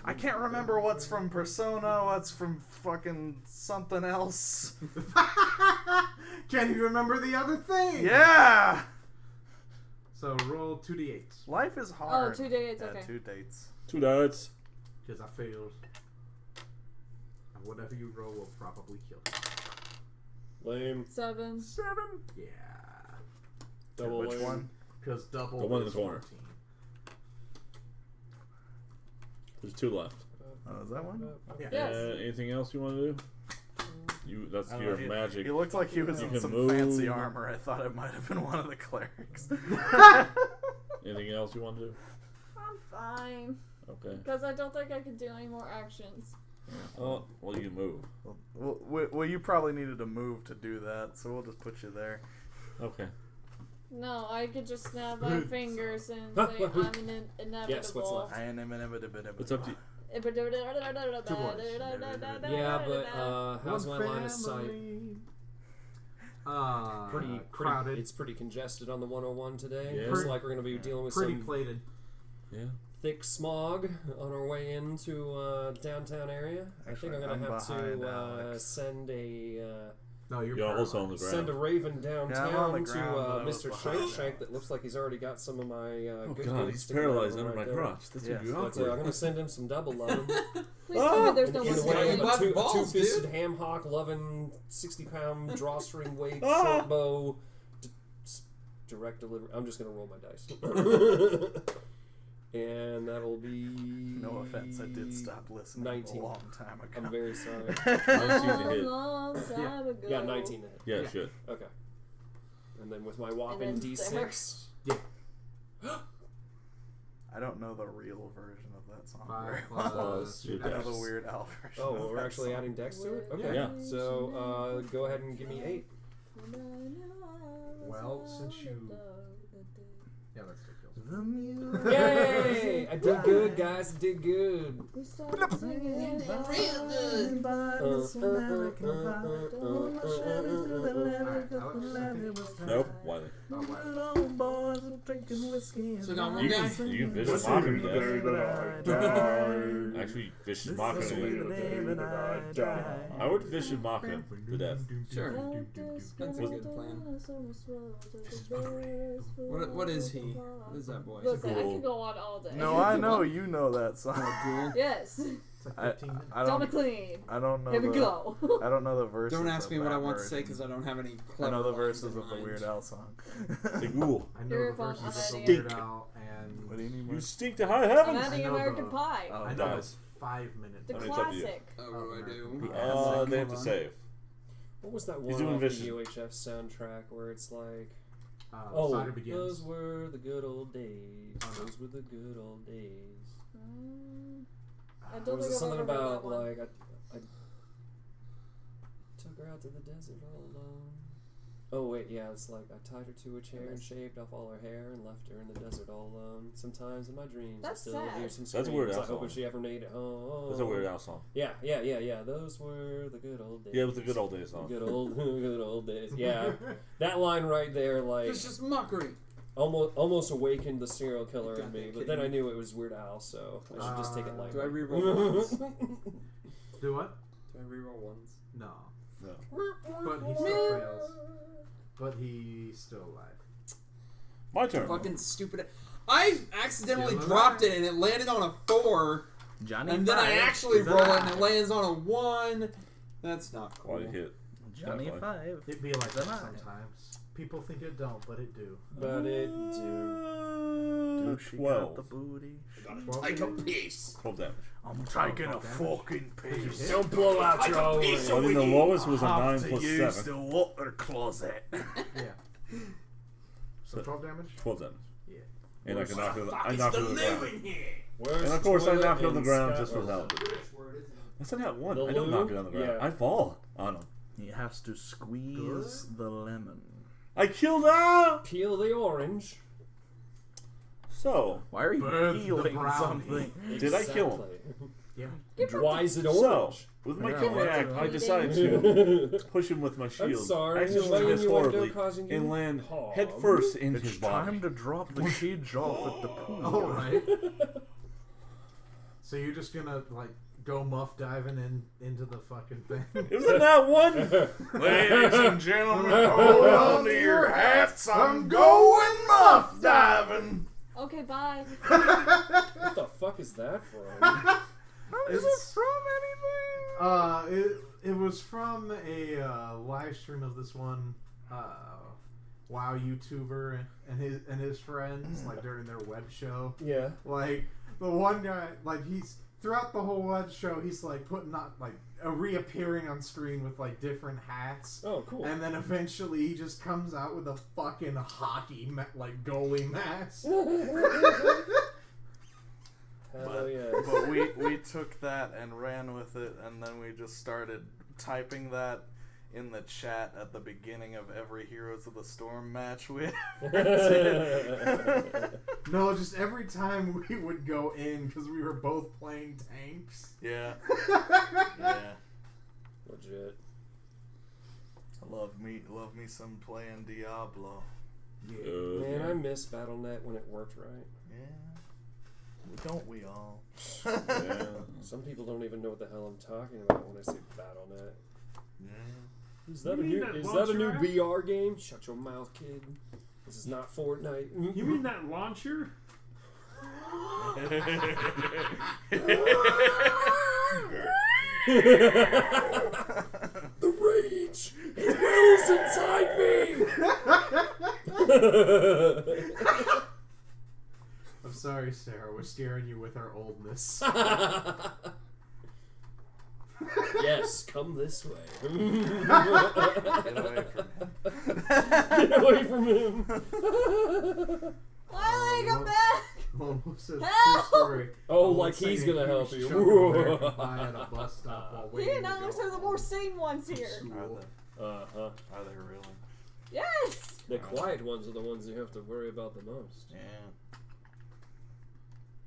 S2: I can't remember what's from Persona, what's from fucking something else.
S4: Can you remember the other thing?
S2: Yeah.
S4: So roll 2d8.
S2: Life is
S3: Oh,
S2: hard.
S3: 2 days,
S2: Yeah,
S3: okay.
S2: 2 dates.
S5: 2 dots.
S4: Because I failed. And whatever you roll will probably kill you.
S1: Lame.
S3: 7.
S2: 7.
S4: Yeah.
S1: Double
S2: Which
S1: lame.
S2: one?
S4: Because double
S5: The one in
S4: is
S5: the corner.
S4: 14.
S5: There's 2 left.
S2: Oh, is that one?
S4: Yeah.
S3: Yes.
S5: Anything else you want to do? That's
S2: I don't
S5: your
S2: know,
S5: magic.
S2: He looked like he was
S5: You
S2: in
S5: can
S2: some
S5: move.
S2: fancy armor. I thought it might have been one of the clerics.
S5: Anything else you want to do?
S3: I'm fine.
S5: Okay.
S3: Because I don't think I can do any more actions.
S5: Oh, well, you can move.
S2: Well, you probably needed to move to do that, so we'll just put you there.
S5: Okay.
S3: No, I could just snap my fingers and say I'm inevitable.
S1: Yes, what's left?
S2: I am inevitable.
S5: It's up to you.
S3: Yeah,
S1: Yeah, but how's my line of sight? Pretty
S4: crowded.
S1: It's pretty congested on the 101 today.
S5: Yeah.
S1: Looks like we're gonna be dealing with
S4: Pretty
S1: some
S4: plated.
S5: Yeah.
S1: thick smog on our way into downtown area. I think I'm gonna
S2: I'm
S1: have
S2: behind
S1: to
S2: Alex.
S1: send a
S4: No, you're
S5: You're also on the ground.
S1: Send a raven
S2: Yeah, I'm on
S1: downtown
S2: the
S1: to
S2: ground, but I was
S1: Mr.
S2: behind
S1: Shake
S2: that.
S1: Shank that looks like he's already got some of my
S5: Oh
S1: good
S5: god,
S1: goods
S5: he's
S1: sticking out
S5: paralyzed
S1: of him
S5: under my
S1: right there.
S5: crotch. That's
S2: Yes.
S5: gonna be
S1: But
S5: awkward.
S1: I'm gonna send him some double love.
S3: Please tell me there's no
S1: In the
S3: more
S1: way of
S6: What
S1: a
S6: balls,
S1: two-fisted
S6: dude?
S1: ham hock loving 60-pound drawstring weight
S5: Ah!
S1: short bow direct delivery. I'm just gonna roll my dice. And that'll be
S2: No offense, I did stop listening
S1: 19.
S2: a long time ago.
S1: I'm very sorry.
S5: 19 to hit.
S3: long time ago.
S1: Yeah, 19 to hit.
S5: Yeah,
S4: Yeah.
S5: shit.
S1: Okay. And then with my whopping
S3: And then
S1: D6.
S2: I don't know the real version of that song
S4: 5
S2: very well.
S5: plus your
S2: I know the
S5: dex.
S2: Weird Al version.
S1: Oh,
S2: of
S1: we're
S2: that
S1: actually
S2: song.
S1: adding dex to it? Okay.
S5: Yeah.
S1: So go ahead and give me 8.
S4: Well, since you... Yeah, that's still kills.
S2: The music.
S1: Yay! I did good, guys. I did good.
S3: We started singing
S6: Real good.
S5: Nope. Wiley.
S6: So got one
S5: You
S6: guy.
S5: can vicious mock him to death. Actually, vicious mock him. I would vicious mock him to death.
S6: Sure. That's a good plan. What is he? What is that boy?
S3: Listen, I
S5: Ghoul.
S3: could go on all day.
S2: No, I know you know that song.
S6: Ghoul?
S3: Yes.
S4: It's like 15 minutes.
S2: I
S3: John
S2: don't.
S3: McLean.
S2: I don't know.
S3: Here we
S2: the,
S3: go.
S2: I don't know the verses.
S6: Don't ask me
S2: of
S6: what
S2: that
S6: I want to
S2: version.
S6: say because I don't have any
S2: I
S6: clever
S2: know the
S6: lines
S2: verses
S6: in
S2: of the
S6: mind.
S2: Weird Al song.
S5: The ghoul.
S4: I know
S3: You're
S4: the
S3: fun.
S4: verses
S3: I'm
S4: of the
S3: adding
S4: Weird
S5: it.
S4: Al and...
S2: What do you need?
S5: You
S2: more?
S5: stink to high
S3: I'm
S5: heavens.
S3: adding
S4: I know
S3: American
S4: the-
S3: Pie.
S2: Oh,
S4: I
S5: Nice.
S4: know 5 minutes.
S3: The
S5: I mean, it's up to you.
S3: classic.
S6: Oh, what do I do?
S5: They have to save.
S1: What was that
S5: He's
S1: one
S5: doing
S1: off the
S5: vicious.
S1: UHF soundtrack where it's like,
S4: Cider Begins.
S1: those were the good old days. Those were the good old days.
S3: I
S1: There
S3: don't
S1: was
S3: think I've
S1: something
S3: ever heard
S1: about
S3: that one.
S1: like I took her out to the desert all alone. Oh wait, yeah, it's like I tied her to a chair and shaved off all her hair and left her in the desert all alone. Sometimes in my dreams
S3: That's
S1: I still
S3: sad.
S1: hear some
S5: That's a Weird
S1: screams.
S5: Al
S1: I hope
S5: song.
S1: if she ever made it home.
S5: That's a Weird Al song.
S1: Yeah. Those were the good old days.
S5: Yeah, it was the good old days
S1: The
S5: song.
S1: good old days. Yeah, that line right there, like
S6: It's just mockery.
S1: almost awakened the serial killer
S6: God,
S1: in me.
S6: that
S1: But then I
S6: kid.
S1: knew it was Weird Al, so I should just take it lightly.
S6: Do I reroll ones?
S4: Do what?
S6: Do I reroll ones?
S4: No.
S5: No.
S4: But he still fails. But he's still alive.
S5: My turn.
S6: Fucking stupid. I accidentally
S4: Still
S6: dropped
S4: alive.
S6: it and it landed on a 4.
S2: Johnny
S6: And then I
S2: Five
S6: actually
S2: is
S6: roll it
S2: alive.
S6: and it lands on a 1. That's not cool.
S5: Why did hit?
S2: Johnny
S5: Definitely.
S2: Five.
S4: It be like that
S2: alive.
S4: sometimes. People think it don't, but it do.
S1: But it do.
S2: Dude, she got the
S5: 12.
S2: booty.
S6: Like a piece.
S5: 12 damage.
S2: I'm taking a
S4: damage.
S2: fucking piece.
S1: Don't blow out
S6: Like
S1: your
S6: a
S1: own.
S6: piece
S5: I mean, the lowest was a 9
S2: Have to
S5: plus
S2: use
S5: 7.
S2: the water closet.
S4: Yeah. So 12 damage?
S5: 12 damage.
S4: Yeah.
S5: And I can knock it.
S6: Fuck
S5: I
S6: is
S5: knocked
S6: the
S5: it on the ground.
S6: living here?
S1: Where's
S5: And of course, I
S1: toilet
S5: knocked it on the
S1: in
S5: ground just for
S1: Scotland?
S5: help. That's not how it won.
S1: The
S5: I don't
S1: loo?
S5: knock it on the ground.
S1: Yeah.
S5: I fall on him.
S2: He has to squeeze the lemon.
S5: I killed her.
S1: Peel the orange.
S5: So,
S2: Why are you
S4: Birth the
S2: peeling
S4: brownie.
S2: something?
S5: Did I kill him?
S4: Yeah.
S1: Why is it
S5: so
S1: orange?
S5: with my
S2: Yeah,
S5: killing
S2: what's
S5: act,
S2: it
S5: I
S2: on?
S5: decided to push him with my shield.
S1: I'm sorry.
S5: Accidentally
S1: Laying
S5: miss
S1: you under,
S5: horribly
S1: causing you
S5: and land
S1: harm.
S5: head first in
S2: It's
S5: his body.
S2: time to drop the cage off at the pool.
S4: Alright. So you're just gonna, like, go muff diving into the fucking thing?
S5: It was in that one.
S2: Ladies and gentlemen, hold on to your hats. I'm going muff diving.
S3: Okay, bye.
S1: What the fuck is that from?
S2: Is it from anything?
S4: It was from a live stream of this one WoW YouTuber and his friends, like during their web show.
S1: Yeah.
S4: Like the one guy, like he's throughout the whole web show, he's like reappearing on screen with like different hats.
S1: Oh, cool.
S4: And then eventually he just comes out with a fucking hockey like goalie mask.
S1: Hell yeah.
S2: But we took that and ran with it, and then we just started typing that in the chat at the beginning of every Heroes of the Storm match we
S4: No, just every time we would go in because we were both playing tanks.
S2: Yeah. Yeah.
S1: Legit.
S2: Love me some playing Diablo.
S1: Man, I miss Battle.net when it worked right.
S2: Yeah. Don't we all?
S5: Yeah.
S1: Some people don't even know what the hell I'm talking about when I say Battle.net.
S2: Yeah.
S1: Is that
S9: You
S1: a
S9: mean
S1: new?
S9: that
S1: Is that a new
S9: launcher?
S1: VR game? Shut your mouth, kid. This is not Fortnite.
S9: You mean that launcher?
S1: The rage! It wells inside me!
S4: I'm sorry, Sarah. We're scaring you with our oldness.
S1: Yes, come this way.
S2: Get away from him.
S1: Get away from him.
S3: Wiley, come back!
S4: Lone Wolf says,
S3: Help!
S4: true story.
S1: Oh,
S4: Lone
S1: like he's
S4: singing
S1: gonna help
S4: huge
S1: you.
S4: chunk of American Pie at a bus stop while
S3: He
S4: waiting
S3: and
S4: to
S3: Alex
S4: go
S3: are the more sane ones here.
S4: school.
S1: Uh-huh.
S2: Are they really?
S3: Yes!
S1: The quiet ones are the ones you have to worry about the most.
S2: Yeah.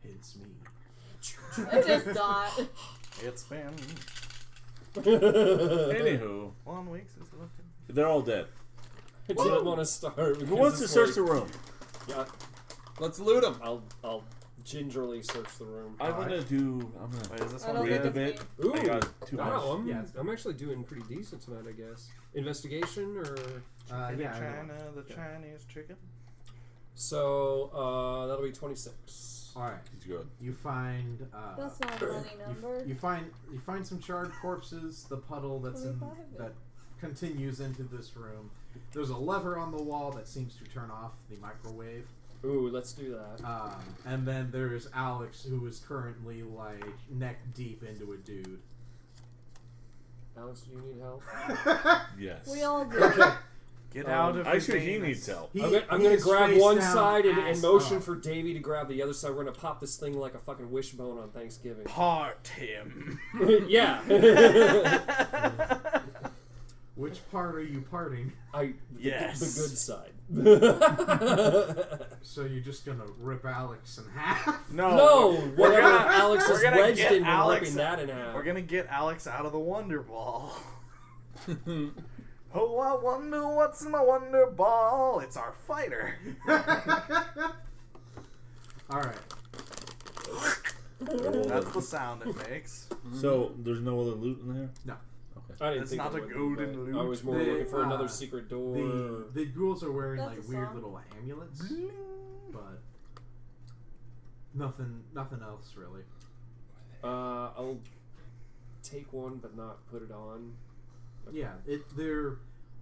S4: It's me.
S3: I just thought.
S2: It's been
S5: Anywho,
S2: 1 week since I looked at
S5: they're all dead.
S1: I didn't want to start.
S5: Who wants to search the room?
S1: Yeah,
S6: Let's loot them.
S1: I'll gingerly search the room.
S5: I'm gonna
S2: Wait, is this
S3: I
S2: one
S3: don't
S5: read
S3: think
S5: a
S3: it's
S5: bit.
S3: me.
S1: Ooh,
S5: I got too much.
S1: wow,
S4: Yeah, it's
S1: I'm actually doing pretty decent tonight, I guess. Investigation or
S4: Yeah,
S2: China, the Chinese chicken.
S1: so that'll be 26.
S4: Alright.
S5: He's good.
S4: You find
S3: That's not a funny number.
S4: you find some charred corpses, the puddle that's in
S3: 25.
S4: that continues into this room. There's a lever on the wall that seems to turn off the microwave.
S1: Ooh, let's do that.
S4: And then there's Alex, who is currently like neck deep into a dude.
S1: Alex, do you need help?
S5: Yes.
S3: We all do.
S2: Get out of his
S5: Actually, he
S2: anus.
S5: needs help.
S1: I'm gonna grab one
S4: down,
S1: side and
S4: ass
S1: motion
S4: up.
S1: for Davey to grab the other side. We're gonna pop this thing like a fucking wishbone on Thanksgiving.
S2: Part him.
S1: Yeah.
S4: Which part are you parting?
S2: Yes.
S1: The good side.
S4: So you're just gonna rip Alex in half?
S1: No, whatever
S2: gonna-
S1: Alex
S2: we're
S1: is
S2: gonna
S1: wedged
S2: get
S1: in, we're
S2: Alex-
S1: ripping that in half.
S2: We're gonna get Alex out of the Wonder Ball. Oh, I wonder what's in my Wonder Ball. It's our fighter.
S4: Alright.
S2: That's the sound it makes.
S5: So there's no other loot in there.
S4: No.
S5: Okay.
S1: I didn't
S2: It's
S1: think
S2: not
S1: there
S2: a
S1: would be,
S2: golden
S1: but
S2: loot.
S1: I was more
S4: They,
S1: looking for another
S4: uh,
S1: secret door.
S4: The ghouls are wearing
S3: That's
S4: like
S3: a
S4: weird
S3: song.
S4: little amulets, but nothing else really.
S1: I'll take one, but not put it on.
S4: Yeah, they're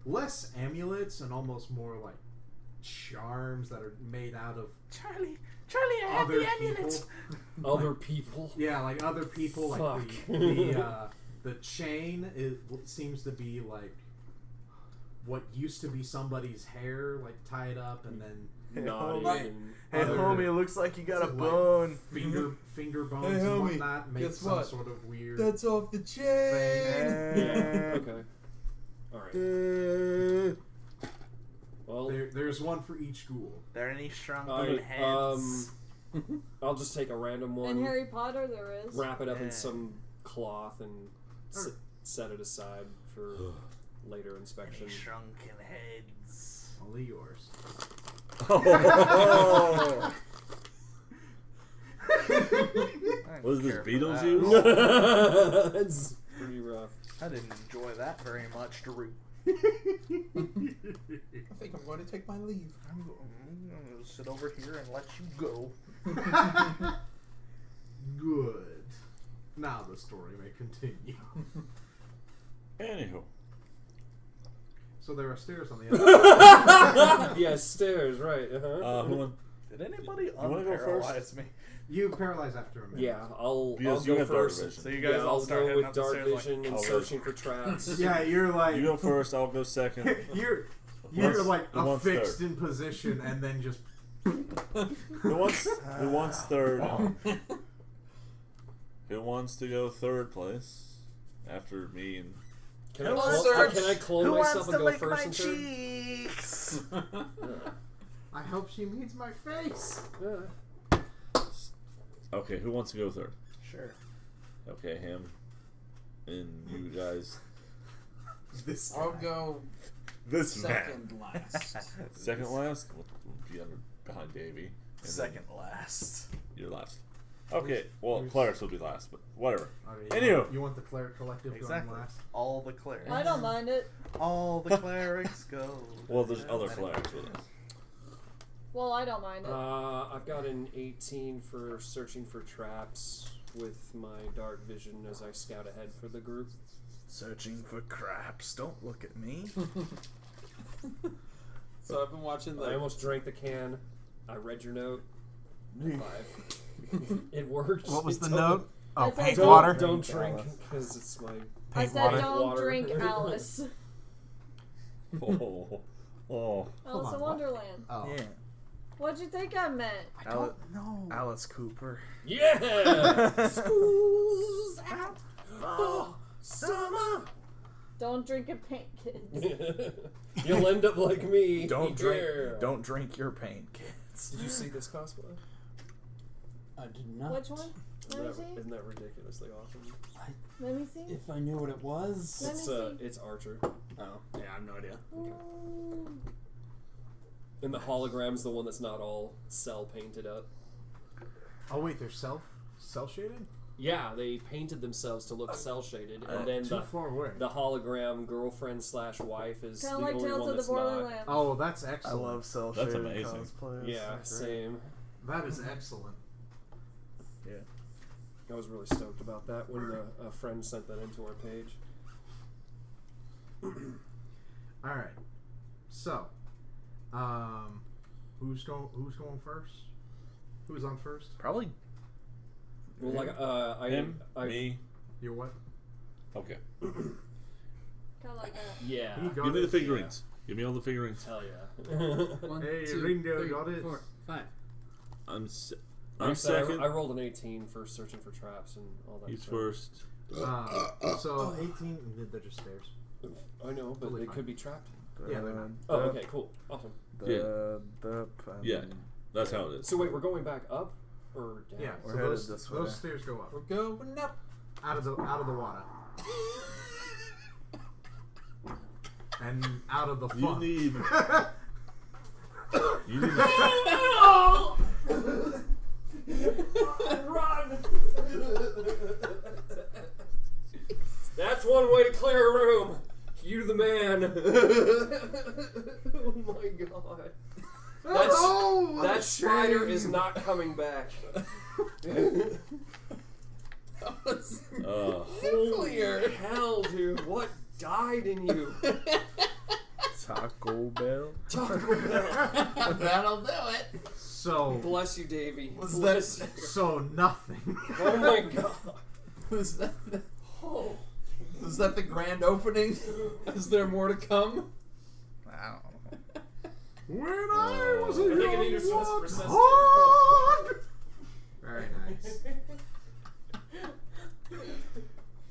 S4: less amulets and almost more like charms that are made out of
S2: Charlie, I have
S4: other
S2: the
S4: people.
S2: amulets.
S1: Other people.
S4: Yeah, like other people. Like
S1: Fuck.
S4: the chain seems to be like what used to be somebody's hair, like tied up, and then
S1: Naughty.
S2: homie.
S1: and-
S2: Hey,
S4: Other-
S2: homie, it looks like you got a
S4: like
S2: bone.
S4: finger bones
S6: Hey,
S4: and
S6: homie,
S4: whatnot make
S6: guess
S4: some
S6: what?
S4: sort of weird.
S6: That's off the chain.
S1: Yeah. Okay. All right. Well,
S4: There's one for each ghoul.
S2: There any shrunken
S1: Alright,
S2: heads?
S1: I'll just take a random
S3: In
S1: one,
S3: Harry Potter, there is.
S1: wrap it up in
S2: Yeah.
S1: some cloth, and
S4: Alright.
S1: set it aside for later inspection.
S2: Any shrunken heads?
S4: Only yours.
S5: Oh.
S2: I
S5: What is
S2: didn't
S5: this,
S2: care for
S5: Beetlejuice?
S2: that.
S1: It's pretty rough.
S2: I didn't enjoy that very much, Drew.
S6: I think I'm going to take my leave.
S2: I'm gonna sit over here and let you go.
S4: Good. Now the story may continue.
S5: Anywho.
S4: So there are stairs on the other.
S1: Yeah, stairs, right? Uh-huh.
S5: Who wants?
S2: Did anybody
S5: wanna go first?
S2: unparalyze me?
S4: You paralyze after a minute.
S1: Yeah, I'll
S5: Because
S1: go
S5: you have dark
S1: first.
S5: vision.
S2: So you guys
S1: Yeah,
S2: all
S1: I'll
S2: start
S1: go
S2: heading
S1: with
S2: up the
S1: dark
S2: stairs like,
S1: vision and
S5: I'll go.
S1: searching for traps.
S4: Yeah, you're like
S5: You go first. I'll go second.
S4: you're
S5: Who
S4: like
S5: wants
S4: affixed
S5: third?
S4: in position and then just
S5: Who wants third? Who wants to go third place after me and?
S1: Can I,
S2: Who wants
S1: clone,
S2: to-
S1: can I clone
S2: Who
S1: myself
S2: wants
S1: and
S2: to
S1: go
S2: lick
S1: first
S2: my
S1: and third?
S2: cheeks?
S4: I hope she means my face.
S5: Okay, who wants to go third?
S2: Sure.
S5: Okay, him and you guys.
S4: This
S6: I'll go
S5: This
S6: second last.
S5: Second last. We'll be behind Davey. And
S2: Second last.
S5: then you're last. Okay, well, clerics will be last, but whatever.
S4: Okay,
S5: Anywho.
S4: you want the cleric collective
S2: Exactly.
S4: going last?
S2: All the clerics.
S3: I don't mind it.
S2: All the clerics go.
S5: Well, there's other clerics with us.
S3: Well, I don't mind it.
S1: I've got an 18 for searching for traps with my dark vision as I scout ahead for the group.
S2: Searching for craps. Don't look at me.
S6: So I've been watching
S1: I
S6: the.
S1: almost drank the can. I read your note. 5. It worked.
S8: What was
S1: It
S8: the
S1: told
S8: note?
S1: me,
S8: Oh,
S3: It's like
S8: paint
S3: don't-
S8: water.
S1: Don't drink because it's my.
S3: I
S8: Paint
S3: said
S8: water.
S3: don't
S1: Water.
S3: drink Alice.
S5: Oh.
S3: Alice in
S8: on, what?
S3: Wonderland.
S8: Oh.
S2: Yeah.
S3: What'd you think I meant?
S8: I don't know.
S2: Alice Cooper.
S1: Yeah! School's out for summer.
S3: Don't drink it, paint kids.
S1: You'll end up like me.
S2: Don't drink.
S1: Yeah.
S2: Don't drink your paint, kids.
S1: Did you see this cosplay?
S6: I did not.
S3: Which one? Let me see.
S1: Isn't that ridiculously awesome?
S3: Let me see.
S6: If I knew what it was.
S3: Let me see.
S1: It's Archer.
S6: Oh, yeah, I have no idea.
S3: Ooh.
S1: And the hologram's the one that's not all cell painted up.
S4: Oh wait, they're cell shaded.
S1: Yeah, they painted themselves to look cell shaded, and then
S4: Too far away.
S1: the hologram girlfriend / wife is
S3: Kind
S1: the
S3: of like
S1: only
S3: Tales
S1: one
S3: of the
S1: that's not.
S3: Borderlands.
S4: Oh, that's
S2: I
S4: excellent.
S2: love cell
S5: That's
S2: shaded
S5: amazing.
S2: cosplay.
S1: Yeah,
S2: It's so great.
S1: same.
S4: That is excellent.
S2: Yeah.
S1: I was really stoked about that when a friend sent that into our page.
S4: All right. So, who's going first? Who's on first?
S2: Probably.
S1: Well, like
S5: Me.
S4: You're what?
S5: Okay.
S3: Kind of like that.
S1: Yeah.
S4: He got
S5: Give me
S4: it.
S5: the figurines. Give me all the figurines.
S1: Hell yeah.
S6: 1,
S4: Hey,
S6: 2,
S4: Ringo,
S6: 3,
S4: got it.
S6: 4, 5.
S5: I'm
S1: Like I said,
S5: second.
S1: I rolled an 18 for searching for traps and all that.
S5: He's
S1: stuff.
S5: first.
S4: So 18. They're just stairs.
S1: I know, but
S4: Totally
S1: they
S4: fine.
S1: could be trapped.
S4: Yeah, they're not.
S1: Oh, okay, cool, awesome.
S5: Yeah, that's how it is.
S1: So wait, we're going back up or down?
S4: Yeah.
S2: We're
S4: So
S2: headed
S4: those
S2: this way.
S4: those stairs go up
S6: We're going up.
S4: out of the water and out of the
S5: You
S4: fun.
S5: need. You need.
S1: Run! That's one way to clear a room. You the man. Oh my god. That spider is not coming back. Holy hell, dude. What died in you?
S2: Taco Bell.
S1: Taco Bell.
S6: That'll do it.
S4: So
S1: Bless you, Davey.
S6: Was
S1: Bless
S6: that-
S1: you.
S4: so nothing.
S1: Oh my god.
S6: Was that,
S1: Oh.
S6: was that the grand opening? Is there more to come?
S2: I don't know.
S4: When I was a
S1: I think it
S4: young
S1: needs to
S4: one,
S1: resuscitate.
S4: hog. Very nice.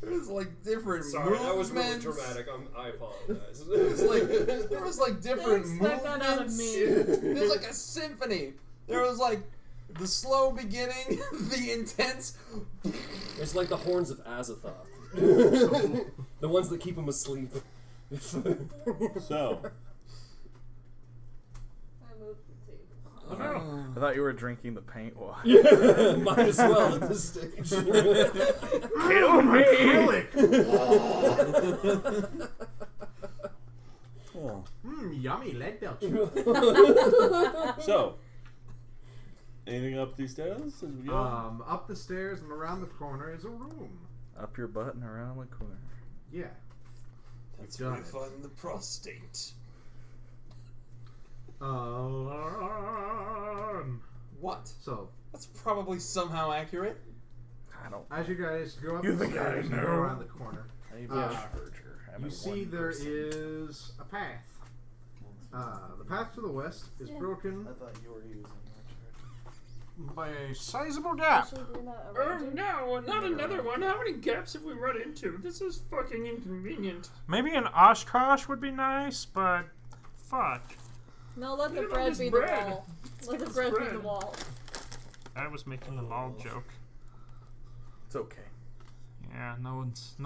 S6: It was like different
S1: Sorry, that was really
S6: movements.
S1: dramatic. I apologize.
S6: It was like there was like different
S3: Don't expect that out of
S6: movements.
S3: me.
S6: It was like a symphony. There was like the slow beginning, the intense.
S1: It's like the horns of Azathoth. The ones that keep him asleep.
S5: So,
S3: I moved the table.
S2: I thought you were drinking the paint water.
S1: Yeah, might as well at this stage.
S2: Kill me!
S4: Yummy lead belt.
S5: so, anything up these stairs as we go?
S4: Up the stairs and around the corner is a room.
S2: Up your butt and around the corner.
S4: Yeah.
S6: That's
S4: Got
S6: where you
S4: it.
S6: find the prostate. What?
S4: So,
S6: That's probably somehow accurate.
S2: I don't.
S4: as you guys go up
S2: You
S4: the
S2: think I
S4: stairs and go
S2: know?
S4: around the corner,
S2: Maybe
S4: Uh,
S2: a charger.
S4: you see there is a path. The path to the west is broken
S2: I thought you were using that
S8: By a sizable gap.
S3: Actually, you're not arranging.
S9: No, not another one. How many gaps have we run into? This is fucking inconvenient.
S10: Maybe an Oshkosh would be nice, but fuck.
S3: No, let the
S9: Look at
S3: bread
S9: this
S3: be
S9: bread.
S3: the wall. Let the
S9: this
S3: bread be
S9: bread.
S3: the wall.
S10: I was making a mall joke.
S2: It's okay.
S10: Yeah, no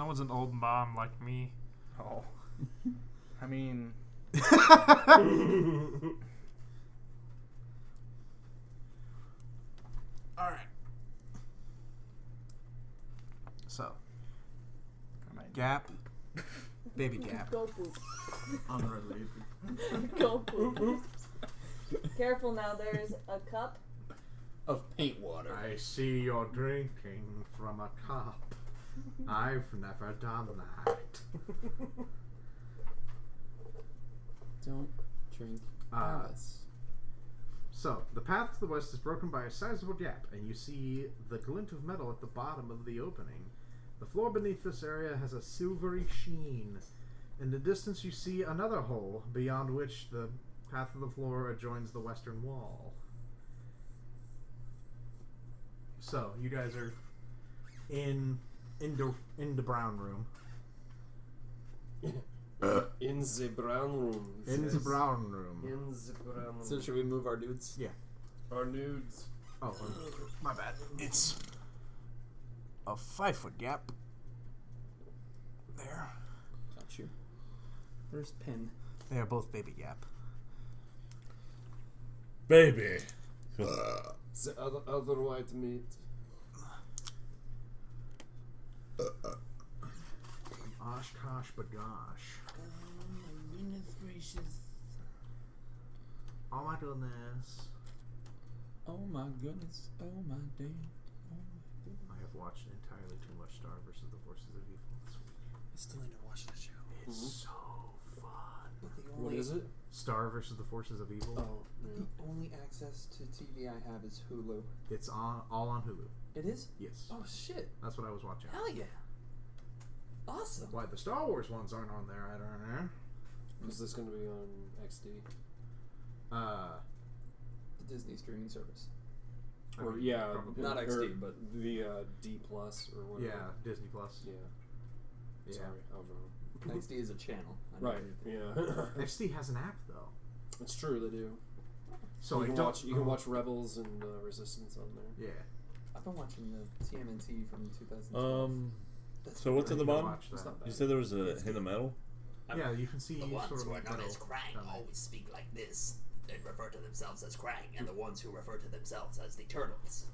S10: one's an old mom like me.
S2: Oh. I mean.
S4: Alright.
S8: Gap. Baby Gap.
S3: Go poop.
S8: Unrelated.
S3: Go poop. Careful now, there's a cup.
S6: Of paint water.
S4: I see you're drinking from a cup. I've never done that.
S6: Don't drink Alice.
S4: So, the path to the west is broken by a sizable gap, and you see the glint of metal at the bottom of the opening. The floor beneath this area has a silvery sheen. In the distance you see another hole, beyond which the path of the floor adjoins the western wall. So, you guys are in the brown room.
S1: In the brown room.
S4: In the brown room.
S1: In the brown room.
S6: So should we move our dudes?
S4: Yeah.
S1: Our nudes.
S4: Oh,
S8: My bad. It's a 5-foot gap. There.
S6: Got you. Where's Pin?
S8: They are both baby gap.
S5: Baby.
S1: The other white meat.
S4: Oshkosh bagosh.
S6: Oh my goodness gracious.
S4: Oh my goodness.
S6: Oh my goodness. Oh my damn. Oh my goodness.
S4: I have watched entirely too much Star versus the Forces of Evil this week.
S6: I still need to watch that show.
S4: It's so fun.
S6: But the
S1: What
S6: only,
S1: is it?
S4: Star versus the Forces of Evil.
S1: Oh, yeah.
S6: the only access to TV I have is Hulu.
S4: It's all on Hulu.
S6: It is?
S4: Yes.
S6: Oh shit.
S4: That's what I was watching.
S6: Hell yeah. Awesome.
S4: Why the Star Wars ones aren't on there, I don't know.
S1: Is this going to be on XD?
S6: The Disney streaming service.
S4: I
S1: Or
S4: mean,
S1: yeah,
S4: probably.
S6: Not
S1: or
S6: XD, but
S1: the D Plus or whatever.
S4: Yeah, Disney Plus.
S1: Yeah.
S4: Yeah.
S1: Sorry, I was wrong.
S6: XD is a channel. I know
S1: Right.
S6: everything.
S1: Yeah.
S4: XD has an app though.
S1: It's true. They do.
S4: So
S1: you
S4: I
S1: can
S4: don't.
S1: watch. You can watch Rebels and Resistance on there.
S4: Yeah.
S6: I've been watching the TMNT from 2012. That's
S5: So what's in the
S4: You can
S5: bottom?
S4: watch
S1: It's
S4: that.
S1: not bad.
S5: You said there was a hint of metal?
S4: Yeah, you can see
S7: The ones
S4: sort of
S7: who are known
S4: metal
S7: as Krang
S4: down there.
S7: always speak like this and refer to themselves as Krang, and the ones who refer to themselves as the Turtles.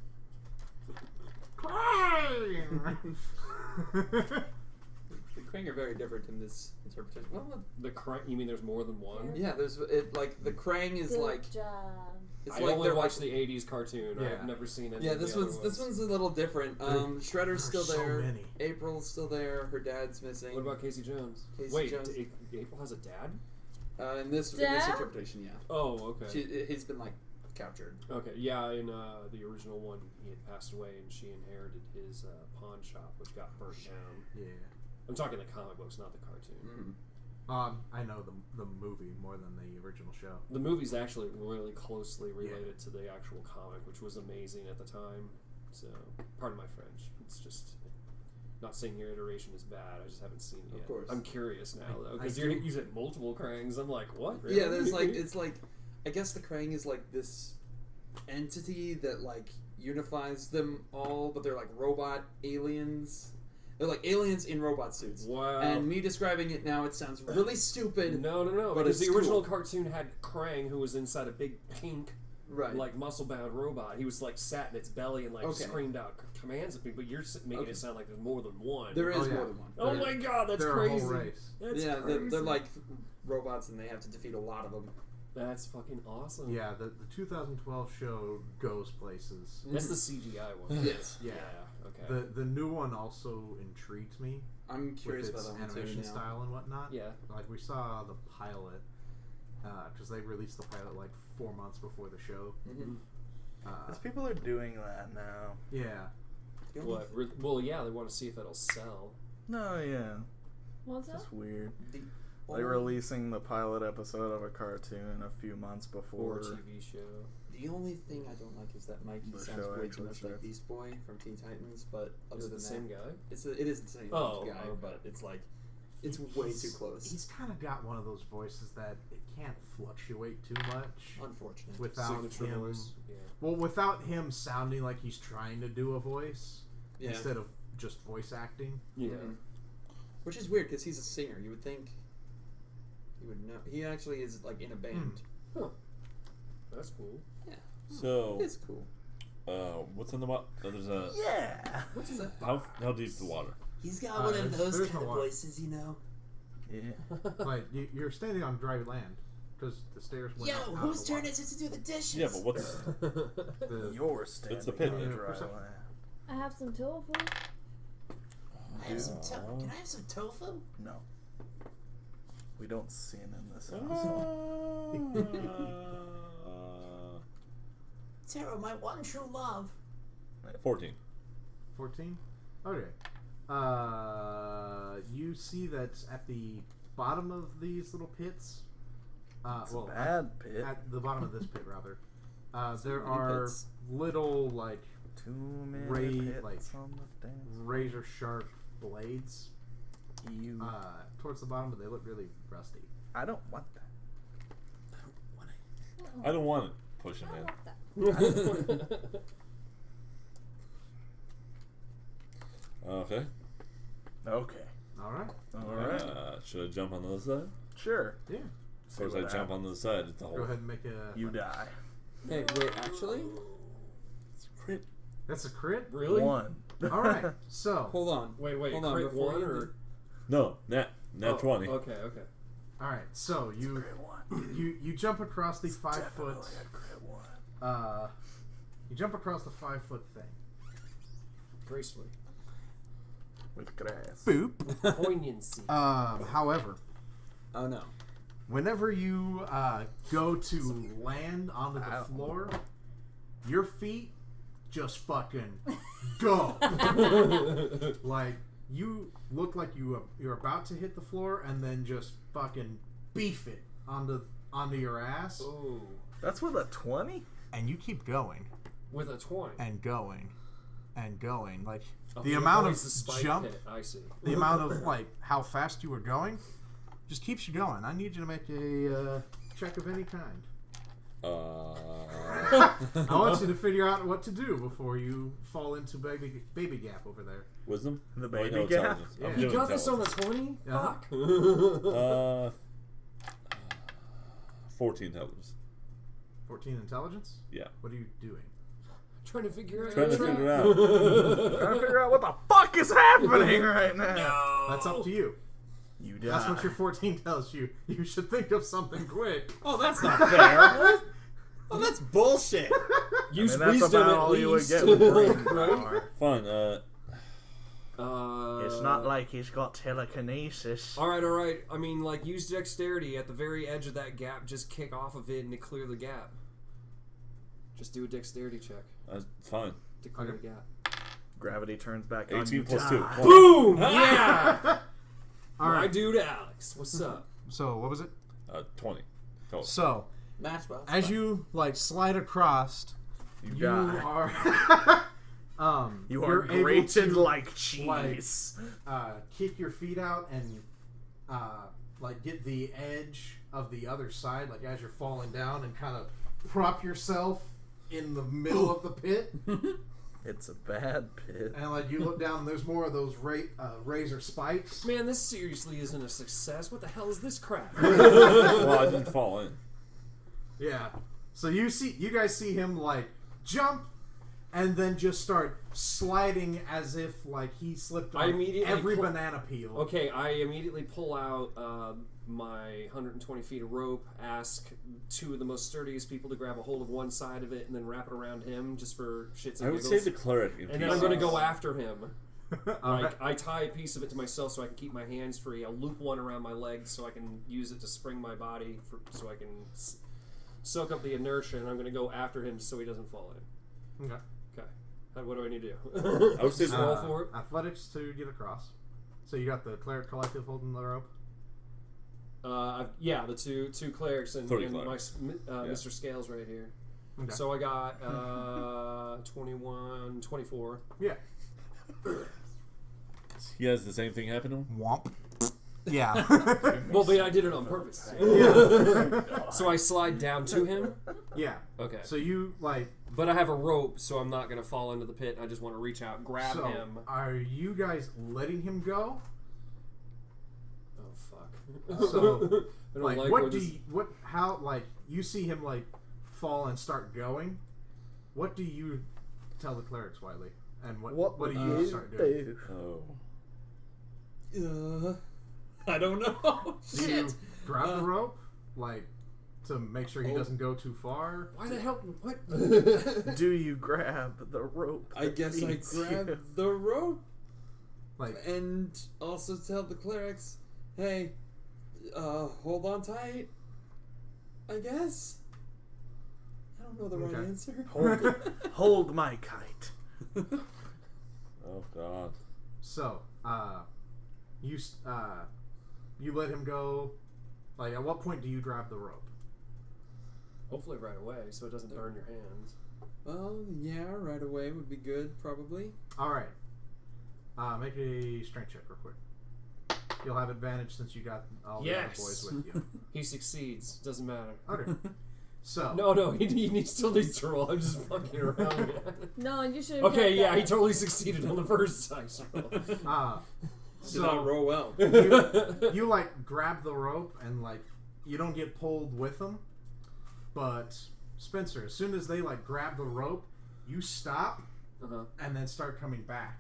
S6: The Krang are very different in this interpretation. Well,
S1: The Krang. You mean there's more than one?
S6: yeah, there's it like the Krang is
S3: Good
S6: like
S3: job.
S6: it's
S1: I
S6: like
S1: only
S6: they're
S1: watched
S6: like,
S1: the '80s cartoon.
S4: Yeah.
S1: I've never seen it.
S6: yeah. This one's a little different. Shredder's still
S4: so
S6: there.
S4: many.
S6: April's still there. Her dad's missing.
S1: What about Casey Jones?
S6: Casey
S1: Wait,
S6: Jones?
S1: April has a dad?
S6: In this
S3: Dad?
S6: interpretation? Yeah.
S1: Oh, okay.
S6: He's been like captured.
S1: Okay, yeah, in the original one, he had passed away, and she inherited his pawn shop, which got burnt down.
S4: Yeah.
S1: I'm talking the comic books, not the cartoon.
S6: Mm-hmm.
S4: I know the movie more than the original show.
S1: The movie's actually really closely related to the actual comic, which was amazing at the time. So, pardon my French. It's just not saying your iteration is bad. I just haven't seen it yet.
S6: Of course.
S1: I'm curious now, though,
S4: I
S1: because
S4: do-
S1: you said multiple Krangs. I'm like, what? Really?
S6: Yeah, there's like it's like I guess the Krang is like this entity that like unifies them all, but they're like robot aliens. They're like aliens in robot suits.
S1: Wow.
S6: And me describing it now, it sounds really stupid.
S1: No,
S6: But
S1: because
S6: it's
S1: the original
S6: cool.
S1: cartoon had Krang, who was inside a big pink,
S6: Right.
S1: like muscle-bound robot. He was like sat in its belly and like
S6: Okay.
S1: screamed out commands at people. But you're making it sound like there's more than one.
S6: There is
S4: Oh, yeah.
S6: more than one.
S1: Oh my god, that's
S4: They're
S1: crazy.
S4: a whole race.
S1: That's
S6: yeah,
S1: crazy.
S6: they're like robots, and they have to defeat a lot of them.
S1: That's fucking awesome.
S4: Yeah, the 2012 show goes places.
S1: That's the CGI one.
S6: Yes.
S4: Yeah.
S1: Okay.
S4: The new one also intrigues me
S6: I'm curious
S4: with its
S6: about that one too
S4: animation
S6: now.
S4: style and whatnot.
S1: Yeah.
S4: Like we saw the pilot because they released the pilot like 4 months before the show.
S6: Mm-hmm.
S2: Because people are doing that now.
S4: Yeah.
S1: What? Well, yeah, they want to see if it'll sell.
S2: No, yeah.
S3: What's
S2: It's
S3: up?
S2: just weird.
S6: The
S2: Like
S6: only-
S2: releasing the pilot episode of a cartoon a few months
S1: Or
S2: before.
S1: a TV show.
S6: The only thing I don't like is that Mikey
S2: The
S6: sounds
S2: show
S6: way too
S2: actually
S6: much like
S2: starts.
S6: Beast Boy from Teen Titans, but other
S1: Is it
S6: than
S1: the
S6: that,
S1: same guy?
S6: it is the same
S1: Oh,
S6: guy,
S1: okay.
S6: but it's like it's way too close.
S4: He's kind of got one of those voices that it can't fluctuate too much
S6: Unfortunate.
S4: without
S1: Signature
S4: him.
S1: voice. Yeah.
S4: Well, without him sounding like he's trying to do a voice
S6: Yeah.
S4: instead of just voice acting.
S1: Yeah.
S6: Mhm. Which is weird because he's a singer. You would think he would know. He actually is like in a band.
S1: Huh. That's cool.
S6: Yeah.
S5: So,
S6: It's cool.
S5: what's in the bottom? There's a.
S2: Yeah!
S6: What's that?
S5: How deep is the water?
S7: He's got one of those
S4: there's
S7: kind
S4: no
S7: of
S4: water.
S7: voices, you know.
S2: Yeah.
S4: Like you're standing on dry land because the stairs went
S7: Yo,
S4: out of
S7: whose
S4: the
S7: turn
S4: water.
S7: is it to do the dishes?
S5: Yeah, but what's
S2: You're standing
S5: It's the pit.
S2: on
S4: Yeah,
S2: dry
S4: percent.
S2: land.
S3: I have some tofu.
S7: Can I have some Can I have some tofu?
S2: No. We don't sin in this
S5: Uh,
S2: house.
S7: Tara, my one true love.
S5: 14.
S4: 14? Okay. You see that at the bottom of these little pits,
S2: It's a bad pit.
S4: at the bottom of this pit, rather, there
S6: many
S4: are
S6: pits.
S4: little, like,
S2: Too many pits
S4: like,
S2: on the dance.
S4: razor sharp blades
S2: You.
S4: towards the bottom, but they look really rusty.
S2: I don't want that.
S5: I don't want it. Push him
S3: I
S5: in.
S3: want that.
S5: Okay.
S2: Okay.
S4: Alright.
S2: All right.
S5: Should I jump on the other side?
S2: Sure.
S4: Yeah.
S5: Of course, I jump on the other side. It's the whole.
S4: Go ahead and make a...
S2: You die.
S6: Hey, wait, actually?
S5: It's a crit.
S4: That's a crit?
S1: Really?
S2: One.
S4: Alright, so...
S6: Hold on.
S1: Wait,
S6: Hold on,
S1: crit
S6: before
S1: one
S6: you
S1: or
S5: No, nat
S1: Oh,
S5: 20.
S1: Okay.
S4: Alright, so you...
S2: Crit one.
S4: You jump across the 5 foot...
S2: Definitely a crit one.
S4: You jump across the 5 foot thing.
S1: Gracefully.
S2: With grass.
S4: Boop.
S1: Poignancy.
S4: However,
S6: Oh no.
S4: whenever you go to land onto the
S2: Ow.
S4: floor, your feet just fucking go. Like you look like you're about to hit the floor and then just fucking beef it onto your ass,
S1: Ooh.
S2: That's with a 20?
S4: and you keep going
S1: With a 20.
S4: and going and going. Like
S1: Oh,
S4: the
S1: he
S4: amount
S1: avoids
S4: of
S1: the spike
S4: jump,
S1: pit. I see.
S4: the amount of like how fast you were going, just keeps you going. I need you to make a check of any kind. I want you to figure out what to do before you fall into baby gap over there.
S5: Wisdom?
S2: The
S5: Oh,
S2: baby
S5: no,
S2: gap?
S5: intelligence. I'm
S4: Yeah.
S1: You
S5: doing
S1: got this on a
S5: intelligence.
S1: 20?
S4: Uh-huh.
S1: Fuck.
S5: 14 intelligence.
S4: 14 intelligence?
S5: Yeah.
S4: What are you doing?
S1: Trying to figure out.
S5: Trying to figure out.
S2: Trying to figure out what the fuck is happening right now.
S4: That's up to you.
S2: You die.
S4: That's what your 14 tells you. You should think of something quick.
S6: Oh, that's not fair. Oh, that's bullshit.
S1: Use
S2: And that's
S1: wisdom
S2: about
S1: at
S2: all
S1: least.
S2: you would get with brain
S1: Right?
S2: power.
S5: Fine.
S2: It's not like he's got telekinesis.
S1: All right. I mean, like, use dexterity at the very edge of that gap. Just kick off of it and to clear the gap. Just do a dexterity check
S5: Fine.
S1: to clear
S4: Okay.
S1: the gap.
S2: Gravity turns back on.
S5: 18
S2: You
S5: plus
S2: die.
S5: 2. 20.
S1: Boom! Yeah.
S4: All
S1: My
S4: right.
S1: dude, Alex. What's up?
S4: So, what was it?
S5: 20. Total.
S4: So,
S6: Matchbox.
S4: as you like slide across,
S2: You
S4: you
S2: die.
S4: are
S2: You are
S4: you're able
S2: grated
S4: to,
S2: like cheese.
S4: kick your feet out and like get the edge of the other side, like as you're falling down, and kind of prop yourself in the middle of the pit.
S2: It's a bad pit.
S4: And like you look down, and there's more of those razor spikes.
S1: Man, this seriously isn't a success. What the hell is this crap?
S5: Well, I didn't fall in.
S4: Yeah. So you guys see him like jump, and then just start sliding as if like he slipped
S1: I
S4: on
S1: immediately
S4: every
S1: pull-
S4: banana peel.
S1: Okay, I immediately pull out my 120 feet of rope, ask two of the most sturdiest people to grab a hold of one side of it, and then wrap it around him just for shits and
S5: I would
S1: giggles.
S5: say the cleric. In
S1: And then I'm going to
S5: pieces.
S1: go after him.
S4: Alright.
S1: Like, I tie a piece of it to myself so I can keep my hands free. I'll loop one around my legs so I can use it to spring my body so I can soak up the inertia, and I'm going to go after him so he doesn't fall in.
S4: Okay.
S1: Okay. What do I need to do?
S5: I would say
S1: Just roll for it?
S4: Athletics to get across. So you got the cleric collective holding the rope.
S1: Yeah, the two clerics and
S5: 30
S1: my
S5: clerics. Yeah.
S1: Mr. Scales right here.
S4: Okay.
S1: So I got 21, 24.
S4: Yeah.
S5: He has the same thing happen to him?
S4: Womp. Yeah.
S1: Well, but I did it on purpose. So I slide down to him.
S4: Yeah.
S1: Okay.
S4: So you like.
S1: But I have a rope, so I'm not going to fall into the pit. I just want to reach out, grab
S4: So
S1: him.
S4: are you guys letting him go?
S1: Oh, fuck.
S4: So
S1: I don't
S4: like,
S1: like
S4: what
S1: where
S4: do
S1: this-
S4: you, what how like you see him like fall and start going? What do you tell the clerics, Wiley? And what do you start doing?
S5: Oh.
S6: I don't know.
S4: Do you grab the rope, like, to make sure he doesn't go too far?
S1: Why the hell? What?
S2: Do you grab the rope?
S6: I guess I grab the rope.
S4: Like,
S6: And also tell the clerics, hey, hold on tight. I guess. I don't know the right answer.
S2: Hold my kite.
S5: Oh God.
S4: so, you let him go. Like, at what point do you grab the rope?
S1: Hopefully right away, so it doesn't burn your hands.
S6: Well, yeah, right away would be good, probably.
S4: All right. Make a strength check real quick. You'll have advantage since you got all the other boys with you.
S1: He succeeds. Doesn't matter.
S4: Okay. So.
S1: No, he still needs to roll. I'm just fucking around.
S3: No, you should.
S1: Okay, yeah, he totally succeeded on the first dice roll.
S6: Did not
S4: So
S6: roll well.
S4: you like grab the rope and like you don't get pulled with them, but Spencer, as soon as they like grab the rope, you stop and then start coming back.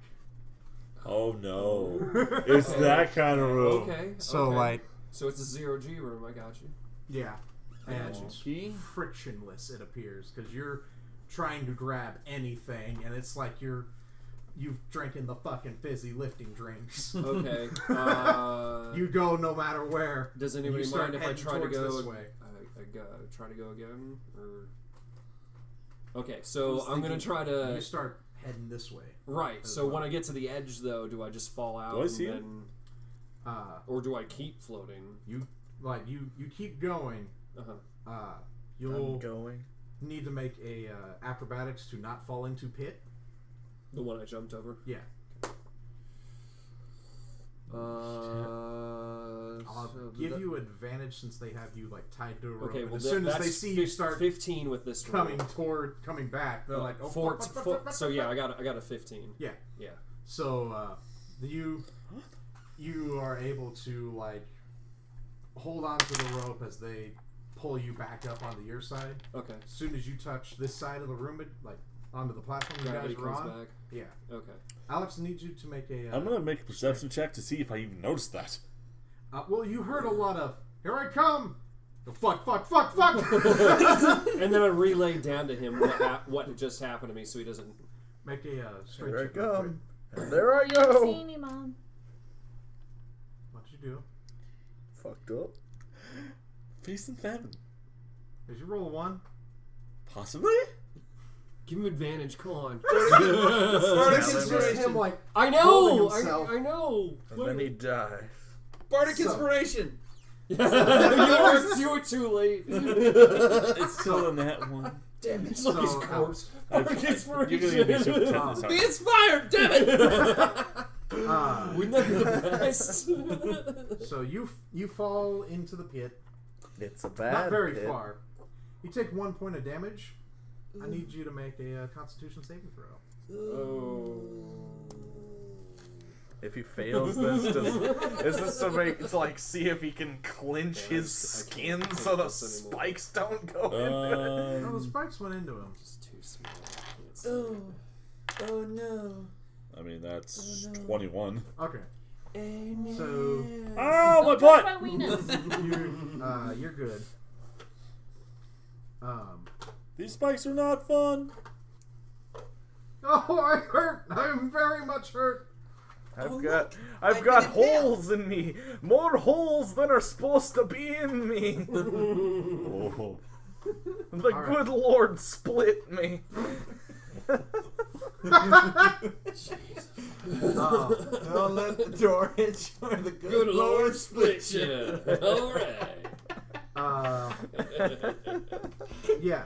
S5: Oh no. It's that kind of rope.
S1: Okay.
S4: So
S1: okay.
S4: like,
S1: so it's a 0G room. I got you.
S4: yeah, and
S6: Key?
S4: frictionless it appears because you're trying to grab anything, and it's like you've drinking the fucking fizzy lifting drinks.
S1: Okay.
S4: You go no matter where.
S1: Does anybody
S4: You start
S1: mind if I
S4: heading
S1: try to
S4: towards
S1: go?
S4: this way.
S1: Try to go again, or okay. So
S4: I was
S1: I'm gonna
S4: thinking
S1: try to.
S4: You start heading this way.
S1: Right.
S4: as
S1: So
S4: well.
S1: when I get to the edge, though, do I just fall out?
S5: Do I
S1: and
S5: see
S1: then,
S5: him?
S1: or do I keep floating?
S4: You keep going.
S1: Uh-huh.
S4: You'll
S2: I'm going.
S4: need to make a acrobatics to not fall into pit.
S1: The one I jumped over.
S4: Yeah. I'll give you advantage since they have you like tied to a rope.
S1: Okay.
S4: And
S1: Well,
S4: as soon as
S1: that's
S4: they see you start
S1: 15 with this
S4: coming
S1: roll.
S4: coming back, they're like, oh,
S1: So yeah, I got a 15.
S4: Yeah.
S1: Yeah.
S4: So you are able to like hold on to the rope as they pull you back up onto your side.
S1: Okay.
S4: As soon as you touch this side of the room, like onto the platform you
S1: Gravity
S4: guys are
S1: comes
S4: on.
S1: back.
S4: Yeah.
S1: Okay.
S4: Alex needs you to make a.
S5: I'm gonna make a perception check to see if I even noticed that.
S4: Well, you heard a lot of "Here I come!" Oh, fuck!
S1: And then I relayed down to him what just happened to me, so he doesn't.
S4: Make a strength
S2: Here I
S4: check real quick.
S2: come. And there I go.
S3: See me, Mom.
S4: What'd you do?
S2: Fucked up.
S5: Feast and famine.
S4: Did you roll a 1?
S5: Possibly?
S1: Give him advantage. Come on.
S4: This is just him like
S1: I know.
S4: holding himself.
S1: I know.
S2: And then he dies.
S6: Bardic
S4: So-
S6: Inspiration!
S1: You were too late.
S5: It's still in that one.
S1: Damn, it's like his
S4: So,
S1: corpse.
S5: You're
S1: Bardic
S5: gonna give me
S1: Inspiration.
S5: some
S6: Be inspired, damn it!
S1: Wouldn't that be the best?
S4: So you fall into the pit.
S2: It's a bad
S4: Not very
S2: pit.
S4: far. You take 1 point of damage. I need you to make a Constitution saving throw.
S1: Oh.
S2: If he fails this, is this to like see if he can clinch his skin so the spikes don't go in?
S4: Oh, the spikes went into him.
S1: Just too small.
S6: Oh no.
S5: I mean, that's 21.
S4: Okay. So
S5: Oh, my
S3: Touch
S5: butt!
S3: my weenus.
S4: you're good.
S5: These spikes are not fun.
S4: Oh, I hurt. I'm very much hurt.
S2: I've got holes in me. More holes than are supposed to be in me.
S5: Oh.
S2: The good Lord split me.
S6: Don't let the door hit you or the
S1: Good Lord split you. All right.
S4: Yeah.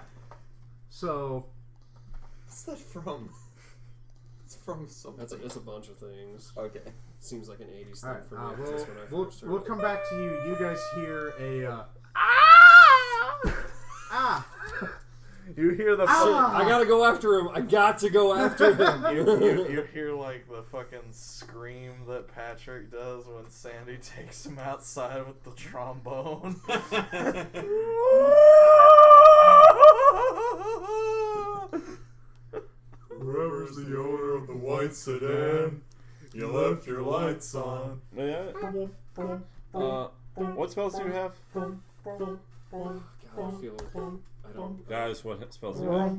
S4: So
S6: What's that from? It's from something.
S1: That's a bunch of things.
S6: Okay.
S1: Seems like an 80s thing
S4: all right,
S1: for me. 'cause that's when I
S4: we'll
S1: first heard
S4: we'll
S1: it.
S4: come back to you. You guys hear a ah.
S2: You hear the
S1: I gotta go after him. I got to go after him.
S2: you hear like the fucking scream that Patrick does when Sandy takes him outside with the trombone.
S5: Whoever's the owner of the white sedan,
S2: You left your lights on.
S5: Yeah. What spells do you have?
S1: God, I don't.
S5: Guys, what spells do you have?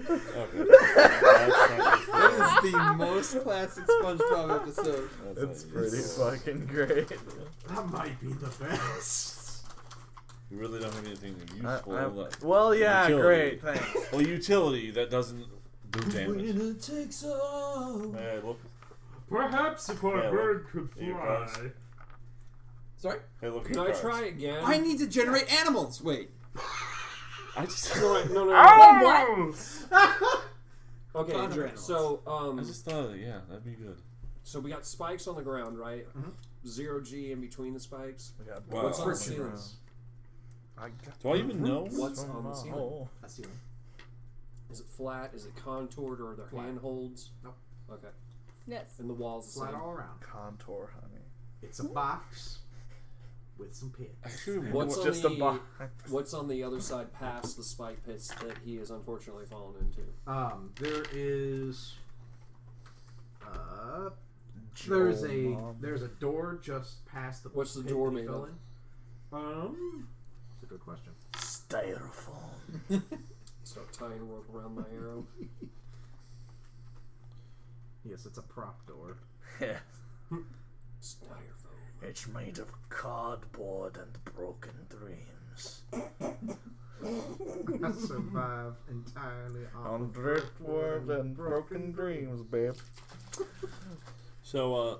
S5: Okay.
S6: That is the most classic SpongeBob episode.
S2: It's pretty fucking great.
S4: That might be the best.
S5: You really don't have anything useful.
S2: Well, yeah,
S5: utility.
S2: great, thanks.
S5: Well, utility that doesn't do damage.
S6: Winner takes all.
S5: Hey, look.
S9: Perhaps if our
S5: Yeah,
S9: bird could
S5: Here it
S9: fly.
S5: comes.
S6: Sorry?
S5: Hey, look.
S1: Can I try again?
S6: I need to generate animals. Wait.
S5: I just.
S1: No.
S10: Oh!
S1: Okay,
S6: Conjure animals.
S1: so
S5: I just thought, yeah, that'd be good.
S1: so we got spikes on the ground, right? 0G in between the spikes.
S5: Wow.
S1: What's on the
S4: Friction.
S1: ceiling?
S5: Do I even know?
S1: What's on the ceiling?
S4: That's the one.
S1: Is it flat? Is it contoured, or are there
S4: Flat.
S1: handholds?
S4: Nope.
S1: Okay.
S3: Yes.
S1: And the walls the
S4: Flat
S1: same.
S4: all around.
S2: Contour, honey.
S4: It's a box with some pits.
S5: Actually,
S1: What's on
S2: Just
S1: the
S2: a box.
S1: What's on the other side past the spike pits that he has unfortunately fallen into?
S4: There is. There's a door just past the.
S1: What's the
S4: pit
S1: door
S4: that he
S1: made
S4: fell
S1: of?
S4: in. That's a good question.
S2: Styrofoam.
S1: Start tying a rope around my arrow.
S4: Yes, it's a prop door.
S2: Yeah.
S1: Styrofoam.
S2: It's made of cardboard and broken dreams.
S4: I survived entirely
S2: On driftwood and broken dreams, babe.
S5: So,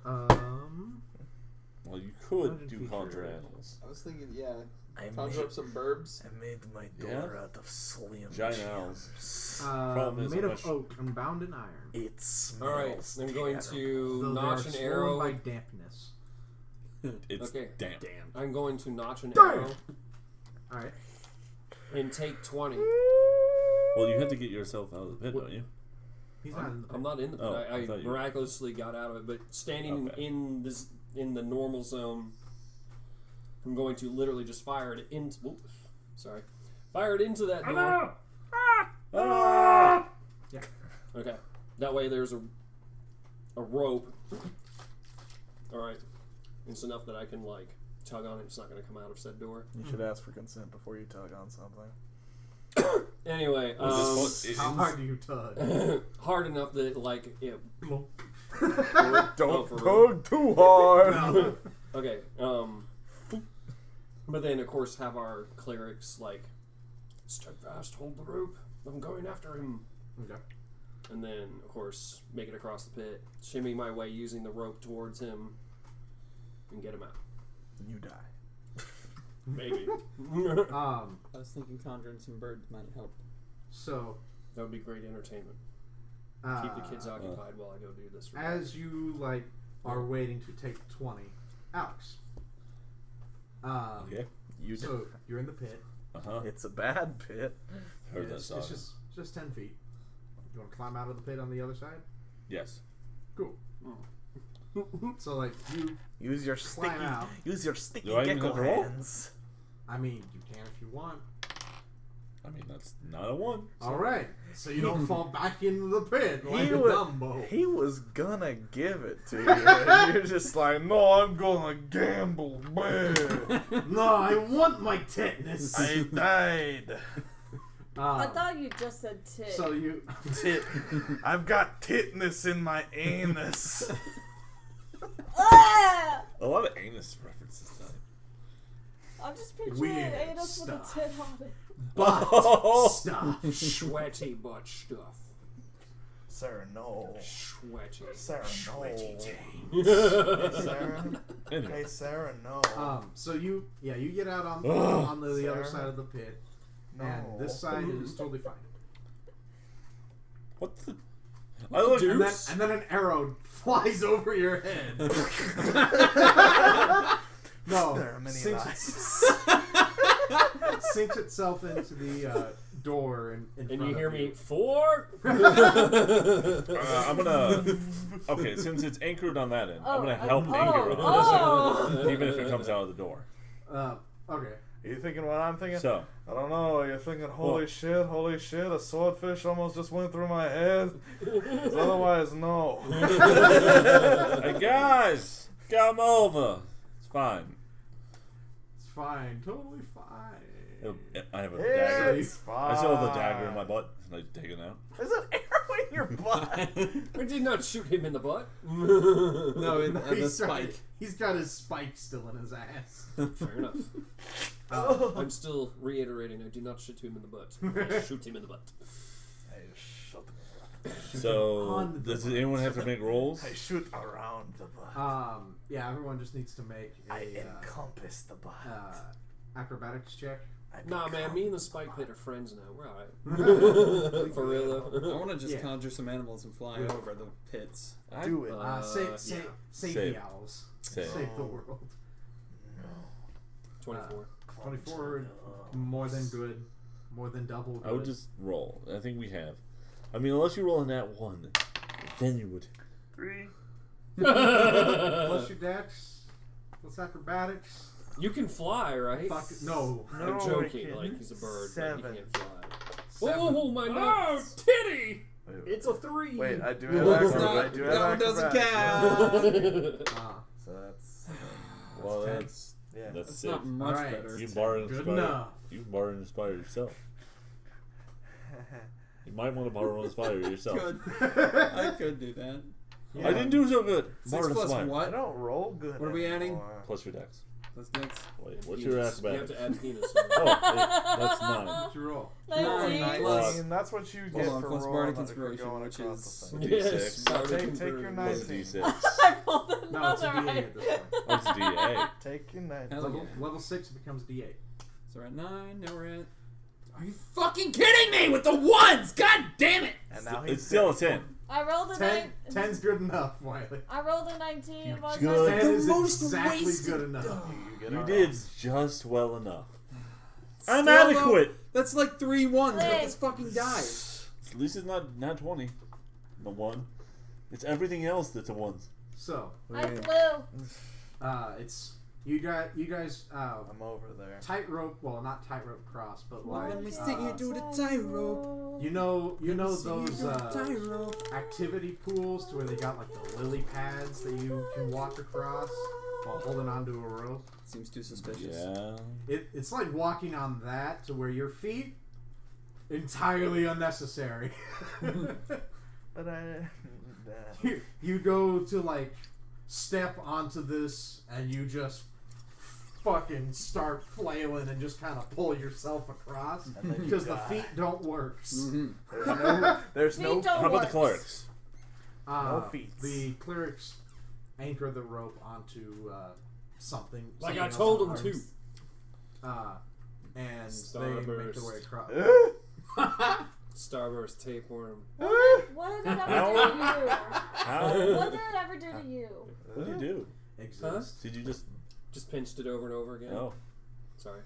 S5: well, you could do conjure animals.
S6: I was thinking, yeah.
S2: I
S6: Conjure up some burbs.
S2: made my door out of slim
S5: Giant
S2: chairs.
S5: Problem is
S4: made
S5: how
S4: of
S5: much-
S4: oak and bound in iron.
S2: It smells
S1: Alright, I'm going
S2: terrible.
S1: to
S4: Though
S1: notch
S4: they
S1: an
S4: are
S1: arrow.
S4: swollen by dampness.
S5: It's
S1: Okay.
S5: damp.
S1: I'm going to notch an
S4: Damn.
S1: arrow
S4: All right.
S1: and take 20.
S5: Well, you have to get yourself out of the pit, don't you?
S4: He's not in the pit.
S1: I'm not in the pit.
S5: Oh,
S1: I
S5: I thought you were.
S1: miraculously got out of it, but standing
S5: Okay.
S1: in the normal zone, I'm going to literally just fire it into. Whoop, sorry, fire it into that door.
S10: Hello!
S1: Okay, that way there's a rope. All right, it's enough that I can like tug on it. It's not going to come out of said door.
S2: You should ask for consent before you tug on something.
S1: Anyway,
S4: How hard do you tug?
S1: hard enough that like it.
S2: Don't
S1: for real.
S2: tug too hard.
S1: Okay, but then of course have our clerics like steadfast, hold the rope. I'm going after him.
S4: Okay.
S1: And then of course make it across the pit, shimmy my way using the rope towards him, and get him out.
S2: You die.
S1: Maybe.
S6: I was thinking conjuring some birds might help.
S4: So
S1: That would be great entertainment. Keep the kids occupied while I go do this.
S4: As you are waiting to take 20, Alex.
S5: Okay.
S4: So you're in the pit.
S2: It's a bad pit.
S5: Heard that
S4: It's
S5: song.
S4: just 10 feet. You want to climb out of the pit on the other side?
S5: Yes.
S4: Cool. So you
S2: use your sticky,
S4: climb out.
S2: use your sticky
S5: Do I even
S2: gecko
S5: have to roll?
S2: hands.
S4: I mean, you can if you want.
S5: I mean, that's not a 1.
S4: All right. So you don't fall back into the pit like a
S2: was,
S4: Dumbo.
S2: he was gonna give it to you, and you're just like, no, I'm gonna gamble, man.
S4: No, I want my tetanus.
S2: I died.
S3: I thought you just said tit.
S4: So you
S2: Tit. I've got titness in my anus.
S3: Ah!
S5: A lot of anus references tonight.
S3: I'm just picturing
S4: Weird
S3: an anus with a
S4: stuff.
S3: tit on it.
S4: butt stuff.
S1: Sweaty butt stuff.
S2: Sarah, no.
S1: Sweaty.
S2: Sarah, no.
S1: Sweaty
S2: Hey, Sarah.
S5: Anyway.
S2: Hey, Sarah, no.
S4: So you get out on the other
S2: Sarah?
S4: side of the pit,
S2: No.
S4: and this side is totally fine.
S5: What the? I look.
S4: And then an arrow flies over your head. No,
S2: There are many
S4: sinks itself into the door in
S1: And
S4: front
S1: you hear
S4: of
S1: me, 4?
S5: I'm gonna. Okay, since it's anchored on that end, I'm gonna help anchor it on this end, even if it comes out of the door.
S4: Okay.
S2: Are you thinking what I'm thinking?
S5: So,
S2: I don't know. You're thinking, holy shit, a swordfish almost just went through my head. 'Cause otherwise, no.
S5: hey guys, come over. It's fine.
S4: It's fine. Totally fine.
S5: I have a dagger.
S2: It's fine.
S5: I still have the dagger in my butt. And I take it out.
S2: There's an arrow in your butt.
S1: We did not shoot him in the butt.
S6: No, in the spike.
S4: He's got his spike still in his ass.
S1: Fair enough. I'm still reiterating, I do not shoot him in the butt. I shoot him in the butt.
S5: So, does anyone have to make rolls?
S2: I shoot around the butt.
S4: Yeah, everyone just needs to make a
S2: I encompass the butt.
S4: acrobatics check.
S1: Nah, man, me and the spike pit are friends now. We're alright. For real, though.
S6: I want to just
S4: Yeah.
S6: conjure some animals and fly over the pits.
S2: Do it.
S4: Save
S5: Save.
S4: the owls.
S5: Save.
S4: Save the world.
S1: 24.
S4: 24, more than good. More than double good.
S5: I would just roll. I think we have. I mean, unless you roll in that one, then you would.
S10: 3.
S4: Plus your dex. Plus acrobatics.
S1: You can fly, right?
S4: Fuck it. No.
S1: I'm
S10: No,
S1: joking,
S10: I
S1: like
S10: can't.
S1: he's a bird, but
S2: 7.
S1: he can't fly.
S4: 7.
S1: Oh, my
S9: Oh,
S1: nuts!
S9: titty!
S1: It's a 3!
S2: Wait, I do
S6: Well,
S2: have
S6: it's
S2: acrobatics.
S6: not, that one doesn't count.
S2: So that's.
S5: Well,
S4: 10.
S5: that's
S2: Yeah.
S5: that's
S6: It's
S5: 6.
S6: not much
S4: Alright.
S6: better.
S5: You borrow and
S4: Good
S5: inspire.
S4: enough.
S5: You borrow and inspire yourself. You might want to borrow and inspire yourself.
S6: I could do that.
S4: Yeah.
S5: I didn't do so good.
S6: 6
S5: Borrow and
S6: plus
S5: inspire.
S2: I
S6: what?
S2: don't roll good.
S6: What are we adding?
S2: anymore.
S5: Plus your dex.
S6: Plus dex.
S5: Wait, what's
S1: Penis.
S5: your
S1: You have
S5: acrobatics?
S1: to add penis.
S5: Oh, that's 9.
S4: What's your roll?
S3: 19.
S5: Plus-
S2: That's what you
S6: Hold
S2: get
S6: on,
S2: for
S6: plus
S2: rolling
S6: Bardic
S2: if you're
S6: Inspiration,
S2: going
S6: which
S2: across
S6: is-
S2: the thing.
S5: D6.
S2: Take your
S5: Plus a
S2: 19.
S5: D6.
S3: I pulled
S4: No, it's a
S3: another
S4: D8
S3: right.
S4: at this point.
S5: Oh, it's a D8.
S2: Take your 19.
S6: Hell
S4: Level,
S6: yeah.
S4: level 6 becomes D8.
S6: So we're at 9. Now we're at.
S7: Are you fucking kidding me with the ones? God damn it!
S2: And now
S5: It's still a 10.
S3: I rolled a
S4: 10,
S3: 9.
S4: 10's good enough, Wiley.
S3: I rolled a 19. What was
S5: good.
S3: I?
S4: 10
S7: The
S4: is
S7: most
S4: exactly
S7: wasted
S4: good enough.
S5: You did just well enough. I'm
S6: Still,
S5: adequate.
S6: That's like 3 ones. Let
S3: Wait.
S6: this fucking die.
S5: At least it's not 20. The 1. It's everything else that's a 1.
S4: So,
S3: I flew.
S4: it's you guys
S2: I'm over there.
S4: tightrope. Well, not tightrope cross, but like
S6: Let me see you do the tightrope.
S4: you know those
S6: Tightrope.
S4: activity pools to where they got like the lily pads that you can walk across while holding onto a rope.
S6: Seems too suspicious.
S5: Yeah.
S4: It's like walking on that to where your feet entirely unnecessary.
S2: But I.
S4: you go to like step onto this and you just fucking start flailing and just kind of pull yourself across
S2: And then you
S4: because the
S2: die.
S4: feet don't work.
S2: There's
S3: Feet
S2: no.
S3: don't
S5: How about the
S3: work.
S5: clerics?
S2: No feet.
S4: The clerics anchor the rope onto something.
S1: Like
S4: something
S1: I
S4: else
S1: told
S4: on
S1: them to.
S4: And they make
S1: Starburst.
S4: their way across.
S1: Starburst tapeworm.
S3: What did it ever do to you?
S5: How?
S3: What did it ever do to you?
S5: What did you do?
S4: Exist.
S5: Did you just?
S1: Just pinched it over and over again.
S5: Oh,
S1: Sorry.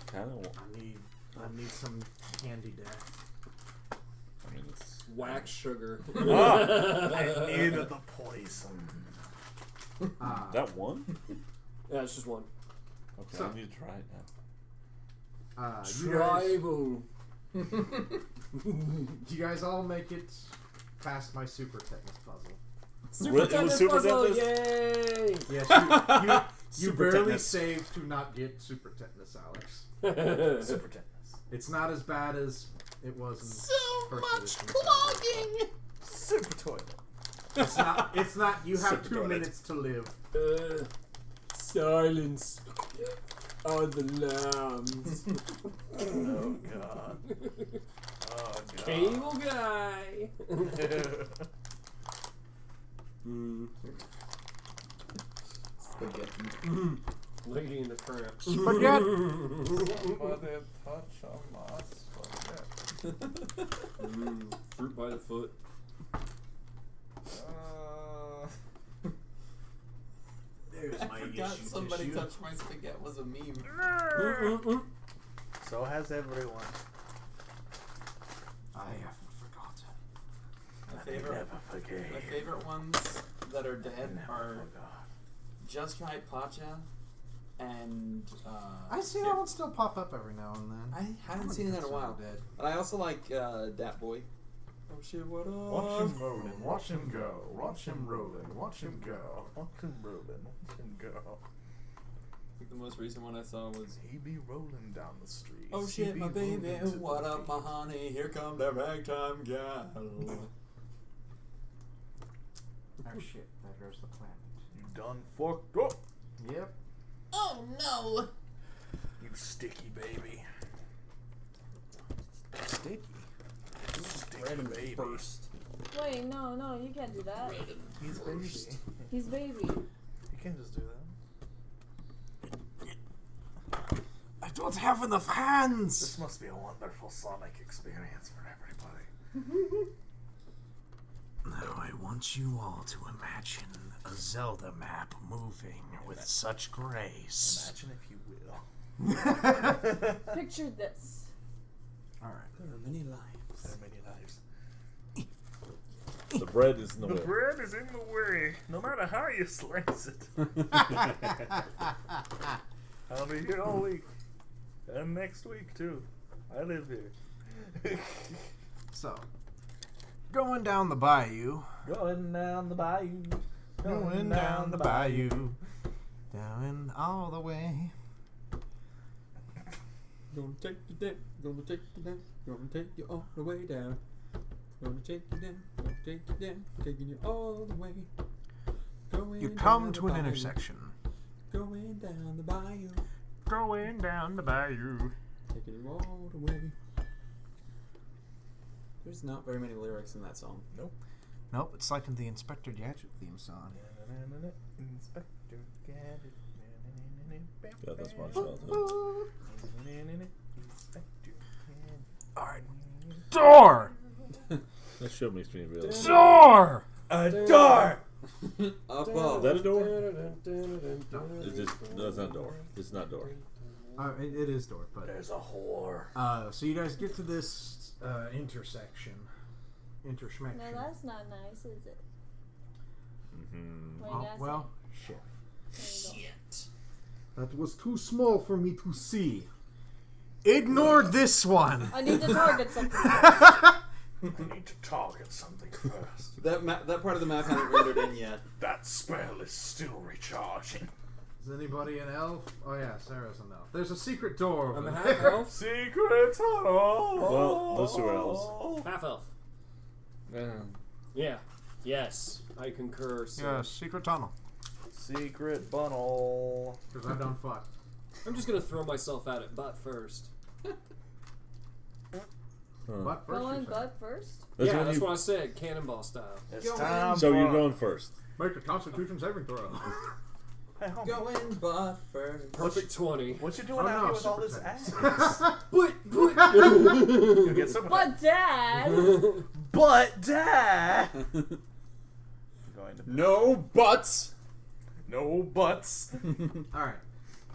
S5: kind of.
S4: I need some candy death.
S5: I mean, it's.
S1: Wax sugar.
S5: Ah,
S2: I needed the poison.
S5: that one?
S1: Yeah, it's just one.
S5: Okay,
S4: So-
S5: I need to try it now.
S1: Tribal.
S4: You guys all make it past my super tetanus puzzle.
S1: Super
S5: It was
S1: Tetanus
S5: Super
S1: puzzle,
S5: Tetanus?
S4: Yes,
S1: yay!
S4: you
S5: Super
S4: barely
S5: tetanus.
S4: saved to not get super tetanus, Alex.
S2: Super tetanus.
S4: It's not as bad as it was in
S7: So
S4: first
S7: much
S4: edition
S7: clogging!
S2: Super toilet.
S4: It's not. It's not. You have
S5: Super
S4: 2
S5: toilet.
S4: minutes to live.
S1: Silence are the lambs.
S2: Oh god. Oh god.
S1: Cable guy. Licking the cramp.
S2: Spaghetti.
S11: Somebody touch on my spaghetti.
S1: Fruit by the foot.
S4: There's my
S7: Forgot somebody touched my spaghetti was a meme.
S2: So has everyone.
S4: I haven't forgotten.
S7: My favorite ones that are dead are Just Right Pacha
S6: and
S4: I see that one still pop up every now and then.
S6: I haven't seen it in a while.
S4: Dead.
S6: But I also like Dat Boy. Oh shit! What up?
S2: Watch him rolling, watch him go, watch him rolling, watch him go, watch him rolling, watch him go.
S6: I think the most recent one I saw was
S2: He be rolling down the street.
S6: Oh shit, my baby, what up, my honey? Here come the ragtime gal.
S4: Oh shit, there goes the planet.
S2: You done fucked up.
S4: Yep.
S7: Oh no!
S2: You sticky baby. Sticky? Sticky baby.
S6: Burst.
S3: Wait, no, you can't do that.
S2: He's baby.
S3: He's baby.
S2: You can't just do that. I don't have enough hands! This must be a wonderful Sonic experience for everybody.
S8: Now I want you all to imagine a Zelda map moving with such grace.
S2: Imagine if you will.
S3: Picture this.
S4: Alright.
S6: There are many lives.
S2: There are many lives.
S5: The bread is in the way.
S2: bread is in the way, no matter how you slice it. I'll be here all week. And next week, too. I live here.
S4: So, going down the bayou.
S2: Going down the bayou.
S4: Going down the bayou. Down all the way.
S6: Gonna take you down, gonna take you down, gonna take you all the way down. Gonna take you down, gonna take you down, taking you all the way. Going
S4: You
S6: down
S4: come
S6: the
S4: to an
S6: bayou,
S4: intersection.
S6: Going down the bayou,
S10: Going down the bayou.
S6: taking you all the way. There's not very many lyrics in that song.
S4: Nope, it's like in the Inspector Gadget theme song.
S2: Inspector Gadget.
S5: Yeah, that's my childhood.
S8: Alright. Door!
S5: That show makes me realize.
S8: Door!
S2: A door!
S6: Above.
S5: Is that a door? It's just, no, it's not door. It's not door.
S4: It is door, but
S2: There's a whore.
S4: so you guys get to this intersection.
S3: No, that's not nice, is it?
S5: Mm-hmm.
S3: What you gotta
S4: Well, shit.
S3: say? There you go.
S7: Shit.
S4: That was too small for me to see. Ignore this one.
S3: I need to target something.
S2: I need to target something first.
S6: That part of the map hasn't rendered in yet.
S2: That spell is still recharging.
S4: Is anybody an elf? Oh yeah, Sarah's an elf. There's a secret door over
S1: I'm a
S4: there.
S1: half elf.
S2: Secret tunnel.
S5: Well, those two are elves.
S1: Half elf. Yeah. Yes. I concur. Sir.
S4: Yeah, secret tunnel.
S2: Secret funnel.
S4: Because I've done fuck.
S1: I'm just gonna throw myself at it butt first.
S4: Butt first.
S3: Going
S4: or second?
S3: butt first?
S5: That's
S1: Yeah,
S5: when
S1: that's
S5: you,
S1: what I said. Cannonball style.
S2: It's time
S5: so
S2: for...
S5: you're going first.
S4: Make a Constitution saving throw.
S2: Hey, homie.
S6: Going butt first.
S1: Perfect 20.
S2: What you doing
S4: Oh,
S2: out
S4: no,
S2: here with all this
S4: super
S2: ass?
S1: But
S2: You get some of that.
S3: But Dad!
S2: But Dad. Going to
S6: No butts.
S2: no butts.
S4: Alright.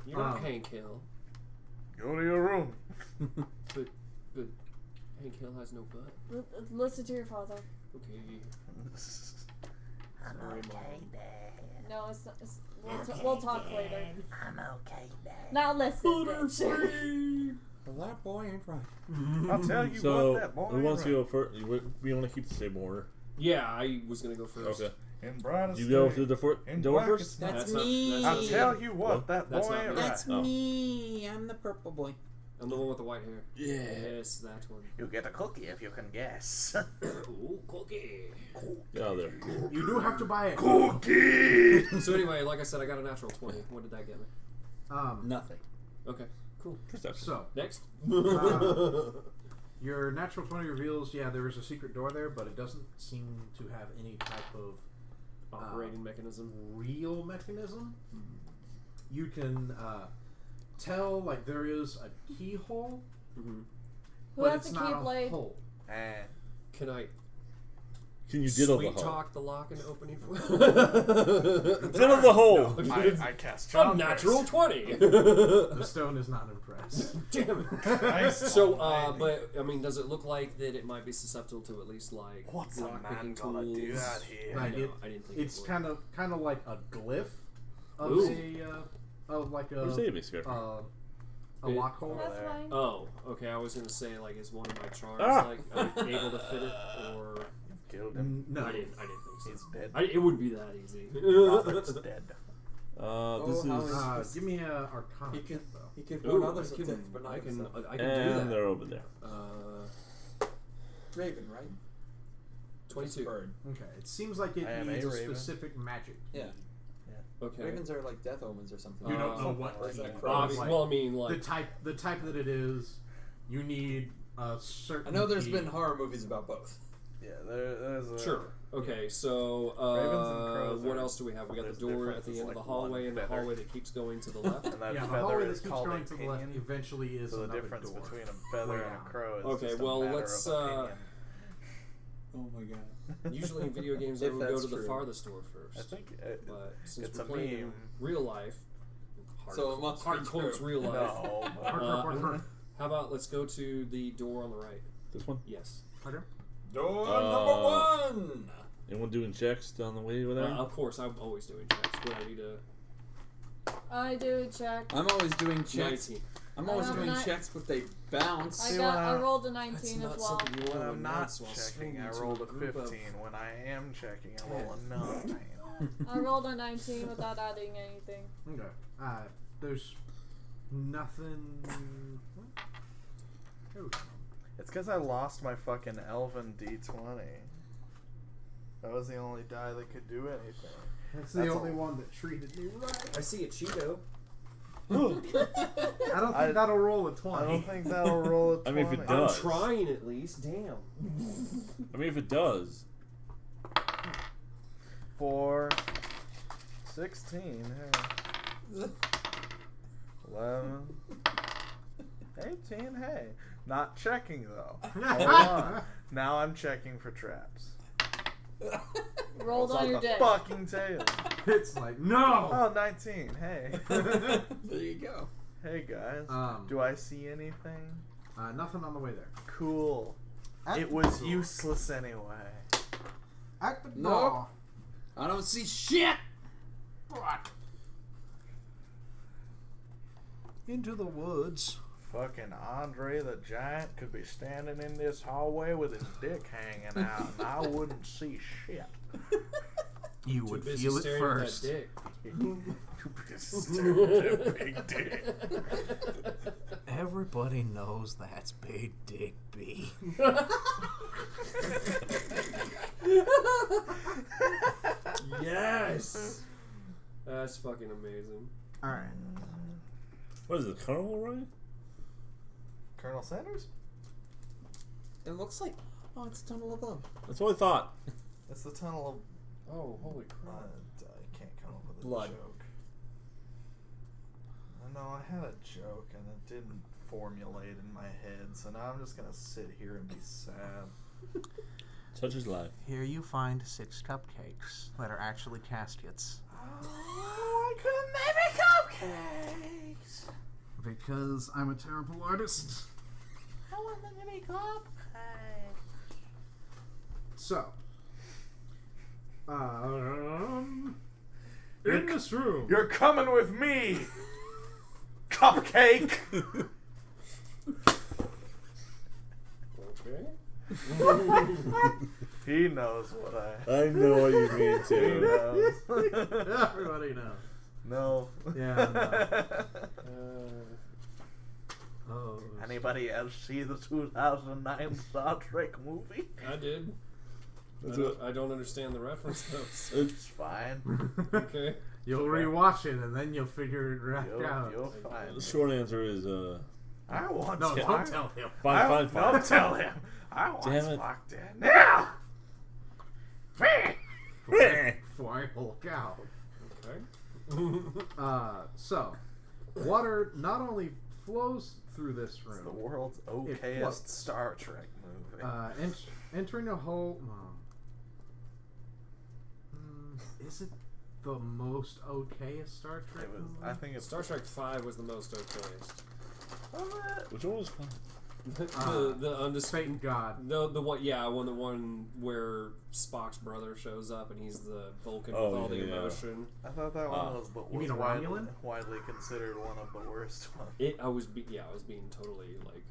S1: you're not Hank Hill.
S2: Go to your room.
S1: But Hank Hill has no butt.
S3: Listen to your father.
S1: Okay.
S7: I'm
S1: Sorry,
S7: okay,
S1: Mom.
S7: Dad.
S3: No, it's not. We'll talk later.
S7: I'm okay, Dad.
S3: Now listen. bitch.
S6: Well, that boy ain't right.
S2: I'll tell you
S5: So,
S2: what, that boy.
S5: who wants to
S2: right.
S5: go first? We want to keep the same order.
S1: Yeah, I was gonna go first.
S5: Okay.
S2: In brightest
S5: You go
S2: day,
S5: through the
S2: in
S5: door
S2: blackest
S5: first?
S2: night.
S6: That's
S1: not-
S6: me.
S2: I'll tell you what, that
S1: That's
S2: boy
S1: not
S2: ain't
S1: me.
S2: right.
S6: That's
S5: Oh.
S6: me. I'm the purple boy.
S1: I'm the one with the white hair.
S6: Yeah.
S1: Yes, that one.
S2: You get a cookie if you can guess.
S1: Ooh, cookie.
S5: Get out of there.
S4: You do have to buy it.
S2: Cookie!
S1: So anyway, like I said, I got a natural 20. What did that get me?
S6: Nothing.
S1: Okay, cool.
S5: Perception.
S4: So,
S1: Next.
S4: your natural 20 reveals, yeah, there is a secret door there, but it doesn't seem to have any type of
S1: Operating mechanism.
S4: real mechanism. You can tell, like, there is a keyhole,
S1: Mm-hmm.
S3: Who
S4: but
S3: has
S4: it's
S3: the
S4: not a
S3: Keyblade?
S4: hole.
S1: Can I
S5: Can you diddle the
S1: sweet
S5: hole?
S1: talk the lock and open it for
S5: Diddle the hole!
S2: I cast
S1: A
S2: Charm
S1: natural 20.
S4: The stone is not impressed.
S1: Damn it. So, but, I mean, does it look like that it might be susceptible to at least, like,
S2: What's a
S1: lock
S2: man
S1: picking
S2: gonna
S1: tools?
S2: do out here?
S1: I
S4: Like,
S1: know, I didn't think
S4: it's
S1: it would.
S4: kind of like a glyph of
S1: Ooh.
S4: like a
S5: Where's Davis go?
S4: a lock hole.
S3: That's
S2: there.
S3: fine.
S1: Oh, okay. I was gonna say like, is one of my charms
S5: Ah!
S1: like able to fit it, or
S2: Killed him.
S4: No,
S1: I didn't think so.
S2: He's dead.
S1: It wouldn't be that easy.
S2: Robert's dead.
S5: This
S6: how
S5: is.
S4: give me a Arcana.
S6: He can
S4: check, though.
S6: he can
S1: Ooh,
S6: warn others
S1: I
S6: of
S1: can,
S6: death, but not
S1: I can
S6: himself.
S1: do
S5: And
S1: that.
S5: they're over there.
S6: Raven, right?
S1: 22.
S6: Bird.
S4: Okay, it seems like it
S2: I am
S4: needs
S2: a
S4: a
S2: raven.
S4: specific magic.
S6: Yeah.
S1: Okay.
S6: Ravens are like death omens or something.
S4: You don't know what
S6: Or is
S4: key.
S6: that
S1: Obvi-
S6: crows?
S4: Like,
S1: well, I mean, like,
S4: the type that it is, you need a certain.
S6: I know there's
S4: key.
S6: been horror movies about both.
S2: Yeah, there's a...
S1: sure. Okay, so
S2: Ravens and crows
S1: what
S2: are-
S1: else do we have? We got the
S2: there's
S1: door at
S2: differences,
S1: the end of the
S2: like
S1: hallway,
S2: one
S1: and the
S2: feather.
S1: hallway that keeps going to the left.
S2: And that
S4: Yeah, the
S2: feather
S4: hallway that
S2: is
S4: keeps
S2: called
S4: going
S2: a
S4: to the left
S2: pinion.
S4: eventually is
S2: So the
S4: another
S2: difference
S4: door.
S2: between a feather
S4: Way
S2: and a
S4: down.
S2: crow is
S1: Okay,
S2: just a
S1: well,
S2: matter
S1: let's,
S2: of opinion.
S6: Oh my god.
S1: Usually in video games, I
S6: If
S1: would go
S6: that's
S1: to the
S6: true.
S1: farthest door first.
S2: I think
S1: But since
S2: it's
S1: we're
S2: a
S1: playing in
S2: meme.
S1: real life,
S6: So it must be
S1: hard quotes
S6: true.
S1: real life.
S2: No, but
S1: How about let's go to the door on the right?
S5: This one?
S1: Yes.
S4: Okay.
S6: Door
S5: Uh,
S6: number 1!
S5: Anyone doing checks down the way over there?
S1: Of course, I'm always doing checks. Would I need a
S3: I do check.
S6: I'm always doing checks.
S1: 19?
S6: I'm always
S3: I'm
S6: doing
S3: not-
S6: checks, but they bounce.
S3: I rolled a
S1: That's
S3: 19
S1: not
S3: as well.
S1: something you
S2: when
S1: want
S2: I'm
S1: to
S2: not
S1: announce while
S2: checking,
S1: swinging
S2: I
S1: to
S2: rolled a
S1: group of-
S2: 15. When I am checking, I roll a 9.
S3: I rolled a 19 without adding anything.
S4: Okay. There's nothing. What? Oh.
S2: It's because I lost my fucking elven D20. That was the only die that could do anything.
S4: That's the
S2: That's
S4: only
S2: all.
S4: one that treated me right.
S1: I see a Cheeto.
S4: I don't think that'll roll a 20.
S2: I don't think that'll roll a 20.
S5: I mean, if it
S1: I'm
S5: does.
S1: trying at least. Damn.
S5: I mean, if it does.
S2: 4, 16, hey. 11, 18, hey. Not checking though. Hold on. Now I'm checking for traps.
S3: Rolled on your dick.
S2: Fucking tail.
S4: It's like, no!
S2: Oh, 19, hey.
S6: There you go.
S2: Hey guys. Do I see anything?
S4: Nothing on the way there.
S2: Cool.
S4: At
S2: It
S4: the
S2: was
S4: door.
S2: useless anyway.
S4: At the
S6: Nope.
S4: door.
S6: I don't see shit!
S8: Into the woods.
S2: Fucking Andre the Giant could be standing in this hallway with his dick hanging out, and I wouldn't see shit.
S8: You
S1: Too
S8: would
S1: busy
S8: feel it
S1: staring
S8: first.
S1: at that dick.
S2: Too busy staring at that big dick.
S8: Everybody knows that's Big Dick B.
S1: Yes. That's fucking amazing.
S4: Alright.
S5: What is it, Carnival Ride?
S2: Colonel Sanders?
S6: It looks like. Oh, it's Tunnel of Love.
S5: That's what I thought.
S2: It's the tunnel of...
S1: Oh, holy crap.
S2: I can't come up with a
S6: Blood.
S2: joke. No, I had a joke and it didn't formulate in my head, so now I'm just gonna sit here and be sad.
S5: Such is life.
S8: Here you find 6 cupcakes that are actually caskets.
S2: Oh, I couldn't make cupcakes!
S4: Because I'm a terrible artist.
S2: I want them to be cupcakes.
S4: So. In this room.
S2: You're coming with me! Cupcake!
S1: Okay.
S2: He knows what
S5: I know what you mean
S2: He
S5: too.
S2: knows.
S4: Everybody knows.
S2: No.
S4: Yeah, Oh.
S2: Anybody else see the 2009 Star Trek movie?
S1: I did. I don't understand the reference though.
S2: It's fine.
S1: Okay.
S4: You'll rewatch it and then you'll figure it right out.
S2: You'll find
S5: The
S2: it.
S5: short answer is
S2: I want
S4: No,
S2: to.
S4: don't tell him.
S5: fine.
S2: Don't tell him. I want
S5: Damn it.
S2: Spock dead now.
S4: Before I Hulk out.
S1: Okay.
S4: So, water not only flows through this
S2: It's the
S4: room,
S2: world's
S4: floats.
S2: okayest Star Trek movie.
S4: entering a hole. Is it the most okayest Star Trek
S2: It was.
S4: movie?
S2: I think it's
S1: Star Trek 5 was the most okayest.
S5: Which one was fun?
S1: The undisputed
S4: Fake God.
S1: the one where Spock's brother shows up and he's the Vulcan with all the emotion.
S2: I thought that one was
S4: You mean a Romulan?
S2: widely considered one of the worst ones.
S1: I was being totally like,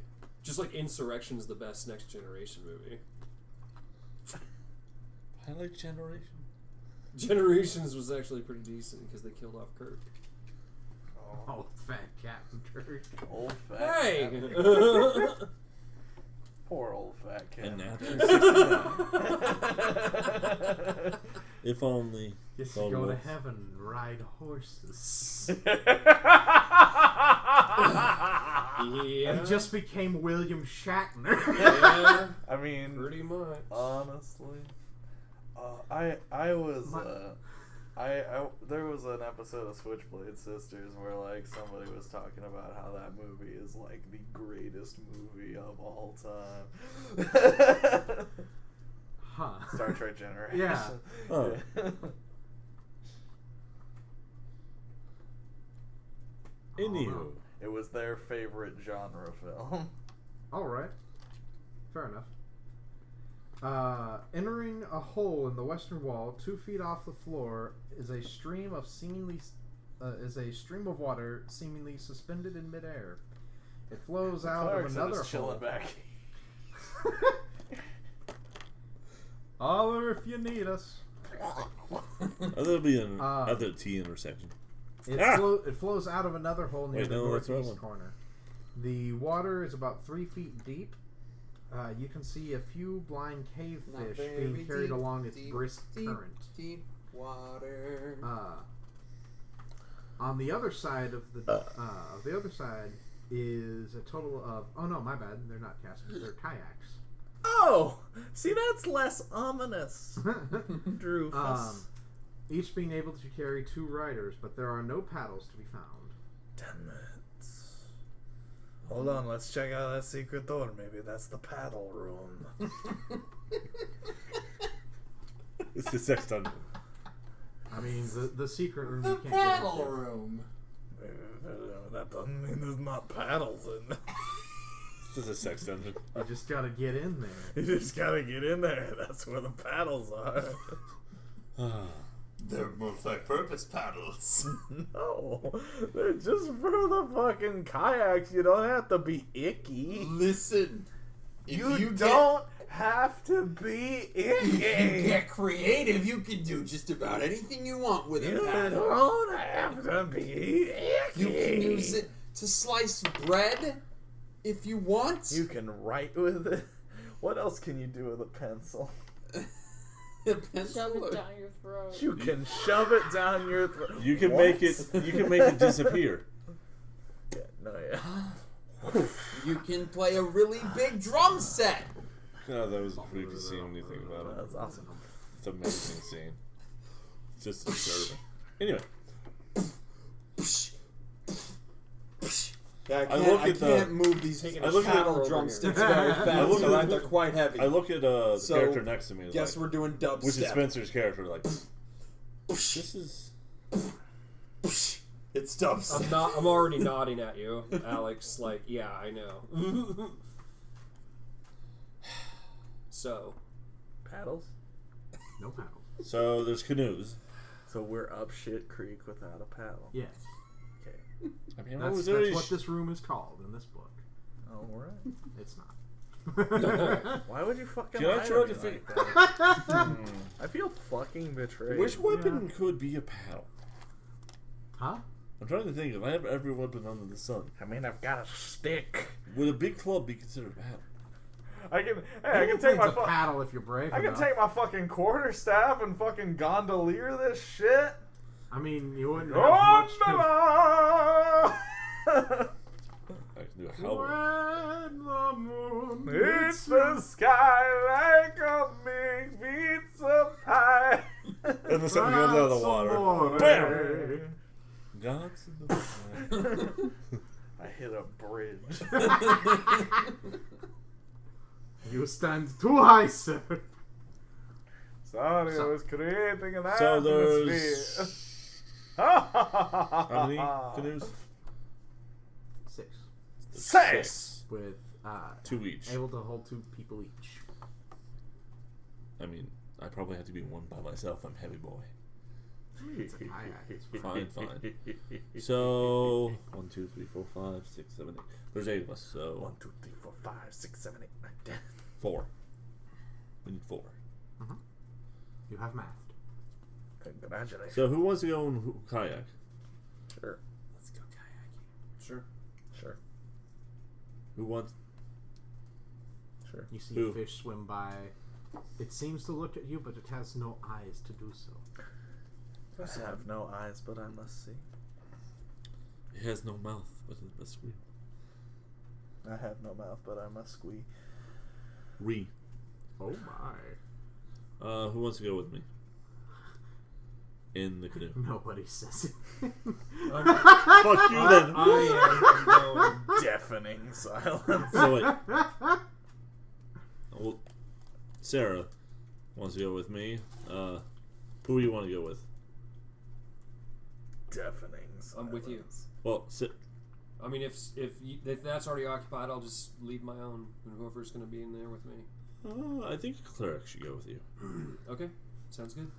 S1: just like Insurrection's the best Next Generation movie.
S5: I like Generation.
S1: Generations was actually pretty decent because they killed off Kirk.
S4: Oh, fat Captain Kirk.
S2: Old fat.
S1: Hey.
S2: Poor old fat cat.
S5: And now if only.
S4: Gets to go to heaven and ride horses.
S1: Yeah.
S4: He just became William Shatner.
S1: Yeah.
S2: I mean,
S1: Pretty much.
S2: honestly, there was an episode of Switchblade Sisters where like somebody was talking about how that movie is like the greatest movie of all time.
S4: Huh.
S2: Star Trek Generation.
S4: Yeah.
S5: Oh. Anywho.
S2: It was their favorite genre film.
S4: Alright. Fair enough. Entering a hole in the western wall, 2 feet off the floor, is a stream of water seemingly suspended in midair. It flows out of another hole.
S2: Back.
S4: Holler if you need us.
S5: That'll be an at the T intersection.
S4: It flows out of another hole near the
S5: that's the right
S4: northeast
S5: one.
S4: corner. The water is about 3 feet deep. You can see a few blind cavefish being carried along its brisk current.
S6: Deep water.
S4: On the other side of the is a total of my bad, they're not caskets, they're kayaks.
S2: Oh, see, that's less ominous. Drew.
S4: Each being able to carry 2 riders, but there are no paddles to be found.
S2: 10 minutes. Hold on, let's check out that secret door. Maybe that's the paddle room.
S5: It's the sex dungeon.
S4: I mean, the secret room
S6: The
S4: you can't
S6: paddle
S4: get into.
S6: room.
S2: That doesn't mean there's not paddles in.
S5: This is a sex dungeon.
S4: You just gotta get in there.
S2: You just gotta get in there. That's where the paddles are.
S7: They're multi-purpose paddles.
S2: No, they're just for the fucking kayaks. You don't have to be icky.
S7: Listen, if
S2: You don't have to be
S7: if you
S2: icky.
S7: get creative, you can do just about anything you want with
S2: You
S7: a paddle.
S2: don't have to be icky.
S7: You can use it to slice bread if you want.
S2: You can write with it. What else can you do with a pencil?
S3: Shove it down your throat.
S2: You can shove it down your throat.
S5: You can make it. You can make it disappear.
S2: Yeah.
S7: You can play a really big drum set.
S5: God, that was a creepy scene when you think about it.
S2: That's awesome.
S5: It's an amazing scene. It's just disturbing. Anyway,
S6: Yeah,
S5: look
S6: I
S5: at
S6: can't move these paddle drumsticks very fast. They're quite heavy.
S5: I look at the character next to me. and
S6: Guess
S5: like,
S6: we're doing dubstep.
S5: which is Spencer's character. Like, this is.
S6: It's dubstep.
S1: I'm already nodding at you, Alex. Like, yeah, I know. So,
S2: Paddles?
S4: No paddles.
S5: So there's canoes.
S2: So we're up shit creek without a paddle.
S4: Yes.
S2: Okay.
S5: I mean,
S4: That's what this room is called in this book.
S2: All right.
S4: It's not.
S2: Why would you fucking
S5: Can I
S2: lie
S5: try
S2: to me
S5: to figure?
S2: like that? I feel fucking betrayed.
S5: Which weapon could be a paddle?
S4: Huh?
S5: I'm trying to think. If I have every weapon under the sun,
S2: I mean, I've got a stick.
S5: would a big club be considered a paddle?
S2: I can take my
S4: paddle if you're brave
S2: I can
S4: enough.
S2: take my fucking quarterstaff and fucking gondolier this shit.
S4: I mean, you wouldn't have much to...
S5: I can do a hell of a-
S4: When the moon
S2: It's the sky like a big pizza pie.
S5: And then something comes out of the water. Bam! God's in the fire.
S2: I hit a bridge.
S4: You stand too high, sir.
S2: Sorry, I was creating an
S5: So
S2: atmosphere.
S5: there's how many canoes?
S4: 6.
S2: Six.
S4: With
S5: 2 each.
S4: Able to hold 2 people each.
S5: I mean, I probably have to be one by myself. I'm heavy boy.
S4: It's a kayak. It's
S5: Fine. So 1, 2, 3, 4, 5, 6, 7, 8. There's 8 of us. So
S2: 1, 2, 3, 4, 5, 6, 7, 8, 9, 10.
S5: 4. We need 4.
S4: Mm-hmm. You have mathed.
S2: Congratulations.
S5: So who wants to go in kayak?
S2: Sure.
S6: Let's go kayaking.
S2: Sure.
S5: Who wants?
S2: Sure.
S4: You see
S5: Who?
S4: a fish swim by. It seems to look at you, but it has no eyes to do so.
S2: I have no eyes, but I must see.
S5: It has no mouth, but it must squeal.
S2: I have no mouth, but I must squeak.
S4: Oh my.
S5: Who wants to go with me? In the canoe.
S4: Nobody says it.
S5: Fuck you then.
S1: I am going.
S2: Deafening silence.
S5: So wait. Well, Sarah wants to go with me. Who do you want to go with?
S2: Deafening silence.
S1: I'm with you.
S5: Well,
S1: I mean, if that's already occupied, I'll just lead my own, and whoever's going to be in there with me.
S5: I think a cleric should go with you.
S1: Okay, sounds good.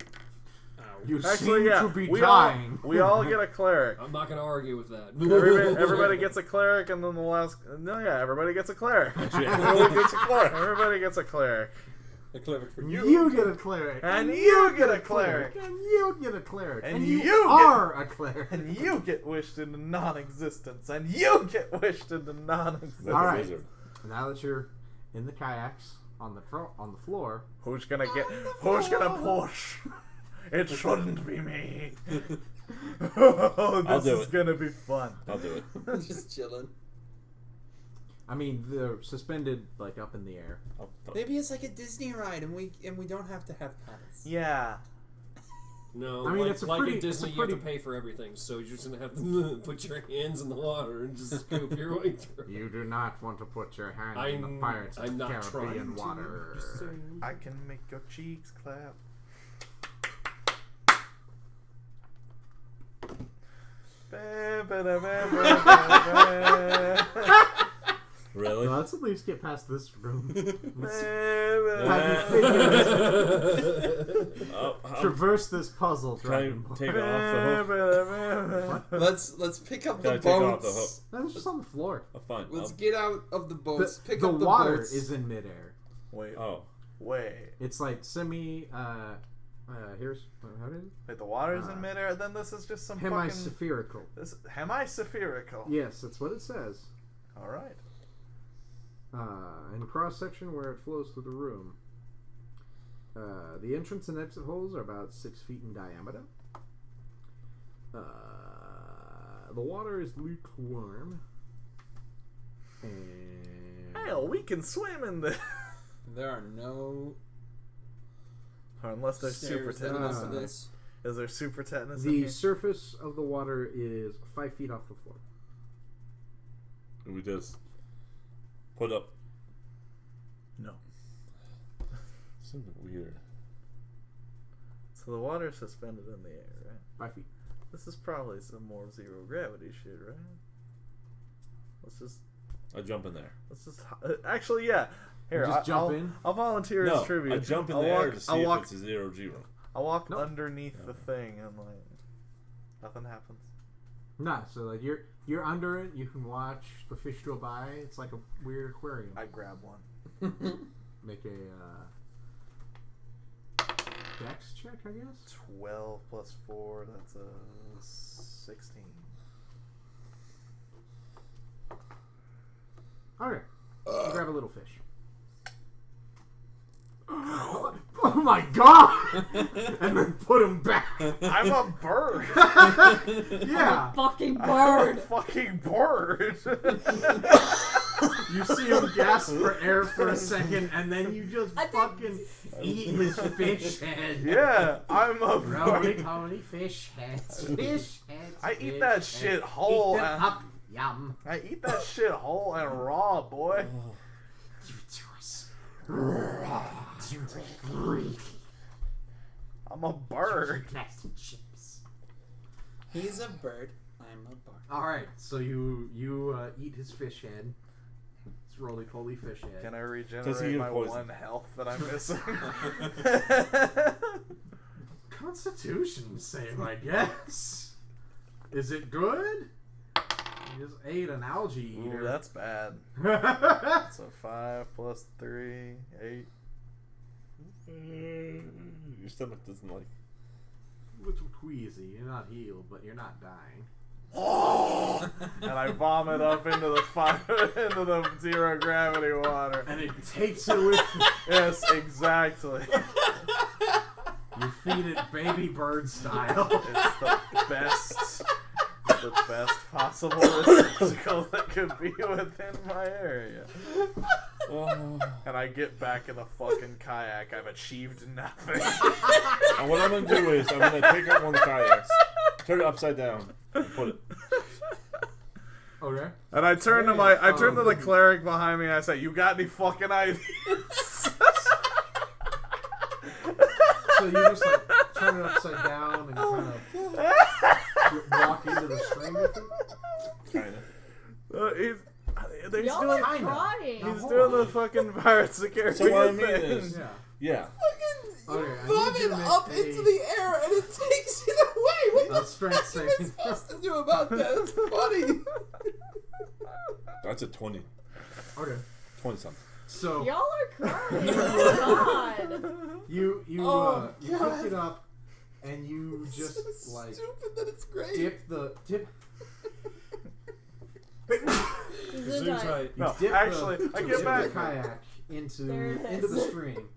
S4: You
S2: Actually,
S4: seem
S2: yeah,
S4: to be
S2: we
S4: dying.
S2: all get a cleric.
S1: I'm not going to argue with that.
S2: Everybody gets a cleric, and then the last. No, yeah, everybody gets a cleric.
S5: Actually, everyone gets a cleric.
S2: Everybody gets a cleric.
S6: A cleric for
S4: You get a cleric.
S2: And you get a cleric.
S4: And you get a cleric.
S2: And
S4: you
S2: you
S4: are a cleric.
S2: And you get wished into non-existence. And you get wished into non-existence.
S4: All right. Now that you're in the kayaks on the floor,
S2: Who's gonna push? It shouldn't be me. Oh,
S5: I'll
S2: this
S5: do
S2: is
S5: it.
S2: gonna be fun.
S5: I'll do it.
S6: Just chilling.
S4: I mean, they're suspended like up in the air.
S6: Maybe it's like a Disney ride, and we don't have to have paddles.
S2: Yeah.
S1: No,
S4: I mean,
S1: like,
S4: it's a
S1: like
S4: pretty-
S1: in Disney,
S4: it's a
S1: you have to
S4: pretty-
S1: pay for everything, so you're just going to have to put your hands in the water and just scoop your way through.
S4: You do not want to put your hand in the Pirates of
S1: I'm
S4: the
S1: not trying
S4: Caribbean
S1: to.
S4: water.
S2: I can make your cheeks clap.
S5: Really?
S4: No, let's at least get past this room. Traverse this puzzle.
S5: Can I
S4: Dragon Ball.
S5: take off the hook?
S6: Let's pick up
S5: Can I
S6: the
S5: take off the hook?
S6: boats.
S4: No, it's just on the floor.
S5: Oh, fine.
S6: Let's get out of the boats. Pick
S4: the
S6: up the
S4: water
S6: boats.
S4: is in midair.
S2: Wait.
S5: Oh.
S2: Wait.
S4: It's like semi. Here's how it is.
S2: Wait, the water's in midair. Then this is just some
S4: Hemispherical.
S2: This hemispherical.
S4: Yes, that's what it says.
S2: All right.
S4: In cross section where it flows through the room. The entrance and exit holes are about 6 feet in diameter. The water is lukewarm. And
S2: Hell, we can swim in this.
S6: There are no
S2: Unless there's super
S6: stairs
S2: tetanus
S6: leading
S2: in
S6: to
S2: there.
S6: this.
S2: Is there super tetanus in
S4: the
S2: here?
S4: surface of the water is 5 feet off the floor.
S5: We just put up.
S2: No.
S5: Seems weird.
S2: So the water's suspended in the air, right?
S4: 5 feet.
S2: This is probably some more zero gravity shit, right? Let's just.
S5: I jump in there.
S2: Let's just. Actually, yeah. Here,
S4: You just jump in?
S2: I'll volunteer
S5: No,
S2: as tribute.
S5: I jump in
S2: I'll
S5: the
S2: walk,
S5: air to see
S2: I'll
S5: if
S2: walk,
S5: it's a 0-0.
S2: I'll walk
S4: Nope.
S2: underneath the thing and like nothing happens.
S4: Nah, so like you're under it. You can watch the fish go by. It's like a weird aquarium.
S2: I grab one.
S4: Make a dex check, I guess.
S2: 12 plus 4. That's a 16.
S4: Okay. You grab a little fish. Oh my god! And then put him back.
S2: I'm a bird.
S4: Yeah.
S3: Fucking
S2: I'm
S3: bird.
S2: a fucking bird.
S4: You see him gasp for air for a second, and then you just fucking eat his fish head.
S2: Yeah, I'm a
S4: Roly
S2: bird.
S4: poly fish heads. Fish heads.
S2: I eat
S4: fish
S2: that
S4: heads.
S2: shit whole.
S4: Eat them
S2: and-
S4: up. Yum.
S2: I eat that shit whole and raw, boy.
S4: Give it to us.
S2: I'm a bird.
S4: Next chips.
S6: He's a bird. I'm a bird.
S4: All right, so you eat his fish head. It's roly-poly fish head.
S2: Can I
S5: Does he
S2: regenerate
S5: have
S2: my
S5: poison?
S2: 1 health that I'm missing?
S4: Constitution save, I guess. Is it good? You just ate an algae eater.
S2: Ooh, that's bad. So 5 plus 3, 8.
S5: Your stomach doesn't like.
S4: Little queasy. You're not healed, but you're not dying.
S2: And I vomit up into the 0 gravity water.
S4: And it takes it with you.
S2: Yes, exactly.
S4: You feed it baby bird style.
S2: It's the best possible receptacle that could be within my area. And I get back in the fucking kayak. I've achieved nothing.
S5: And what I'm gonna do is I'm gonna take out one of the kayaks, turn it upside down, and put it.
S4: Okay.
S2: And I turn to the cleric behind me and I say, "You got any fucking ideas?"
S4: So you just like turn it upside down and kind of walk into the stream with it?
S5: Kind of.
S3: Y'all are trying.
S2: He's doing the fucking Pirates of the Caribbean
S5: So what I mean
S2: thing.
S5: is, yeah.
S4: Okay, I need
S6: Vomit
S4: you to make
S6: up into the air and it takes it away. What the
S4: strength
S6: fuck am I
S4: saving
S6: supposed to do about that? It's funny.
S5: That's a 20.
S4: Okay.
S5: 20 something.
S4: So
S3: Y'all are crying. Oh God.
S4: you
S6: Oh,
S4: pick
S6: God.
S4: it up and you just
S6: so
S4: like
S6: stupid that it's great.
S4: dip.
S1: Gesundheit.
S2: No,
S4: Dip
S2: actually, I
S4: you
S2: get
S4: dip
S2: back.
S4: the kayak into
S3: There it
S4: the
S3: is.
S4: stream,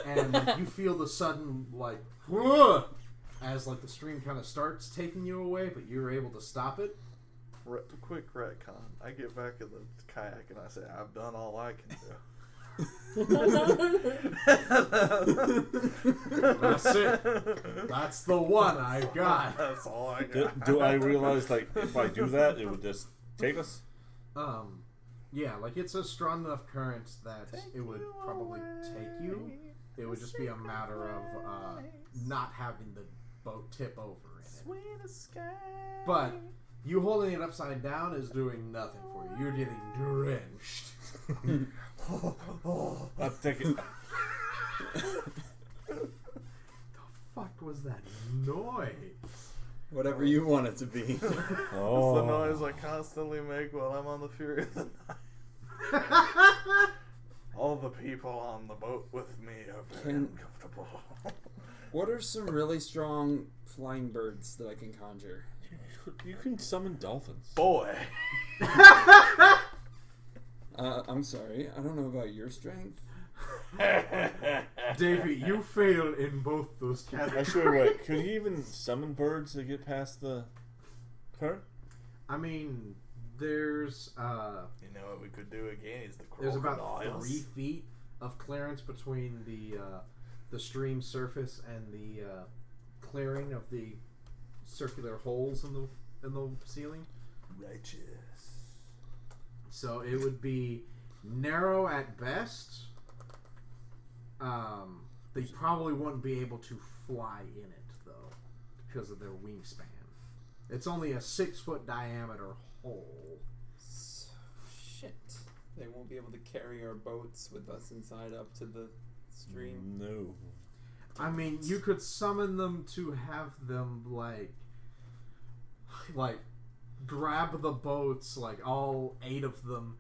S4: and you feel the sudden like "Whoa," as like the stream kind of starts taking you away, but you're able to stop it.
S2: Quick retcon. I get back in the kayak and I say, "I've done all I can do."
S4: That's it. That's the one I got.
S2: That's all I got.
S5: Do I realize like if I do that, it would just take us?
S4: Yeah, like it's a strong enough current that it would probably take you. It would just be a matter of not having the boat tip over in it. But you holding it upside down is doing nothing for you. You're getting drenched.
S5: I'll take it.
S4: The fuck was that noise?
S6: Whatever you want it to be.
S2: It's the noise I constantly make while I'm on the Fury of the Night. All the people on the boat with me are very uncomfortable.
S6: What are some really strong flying birds that I can conjure?
S5: You can summon dolphins.
S2: Boy.
S6: I'm sorry. I don't know about your strength.
S4: Davey, you fail in both those categories.
S5: Actually, wait. Could he even summon birds to get past the current?
S4: I mean, there's
S2: You know what we could do again is the
S4: there's about
S2: crocodiles.
S4: 3 feet of clearance between the stream surface and the clearing of the circular holes in the ceiling.
S2: Righteous.
S4: So it would be narrow at best. They probably wouldn't be able to fly in it though, because of their wingspan. It's only a 6-foot diameter hole.
S6: Shit. They won't be able to carry our boats with us inside up to the stream.
S5: No.
S4: I mean, you could summon them to have them like grab the boats, like all 8 of them,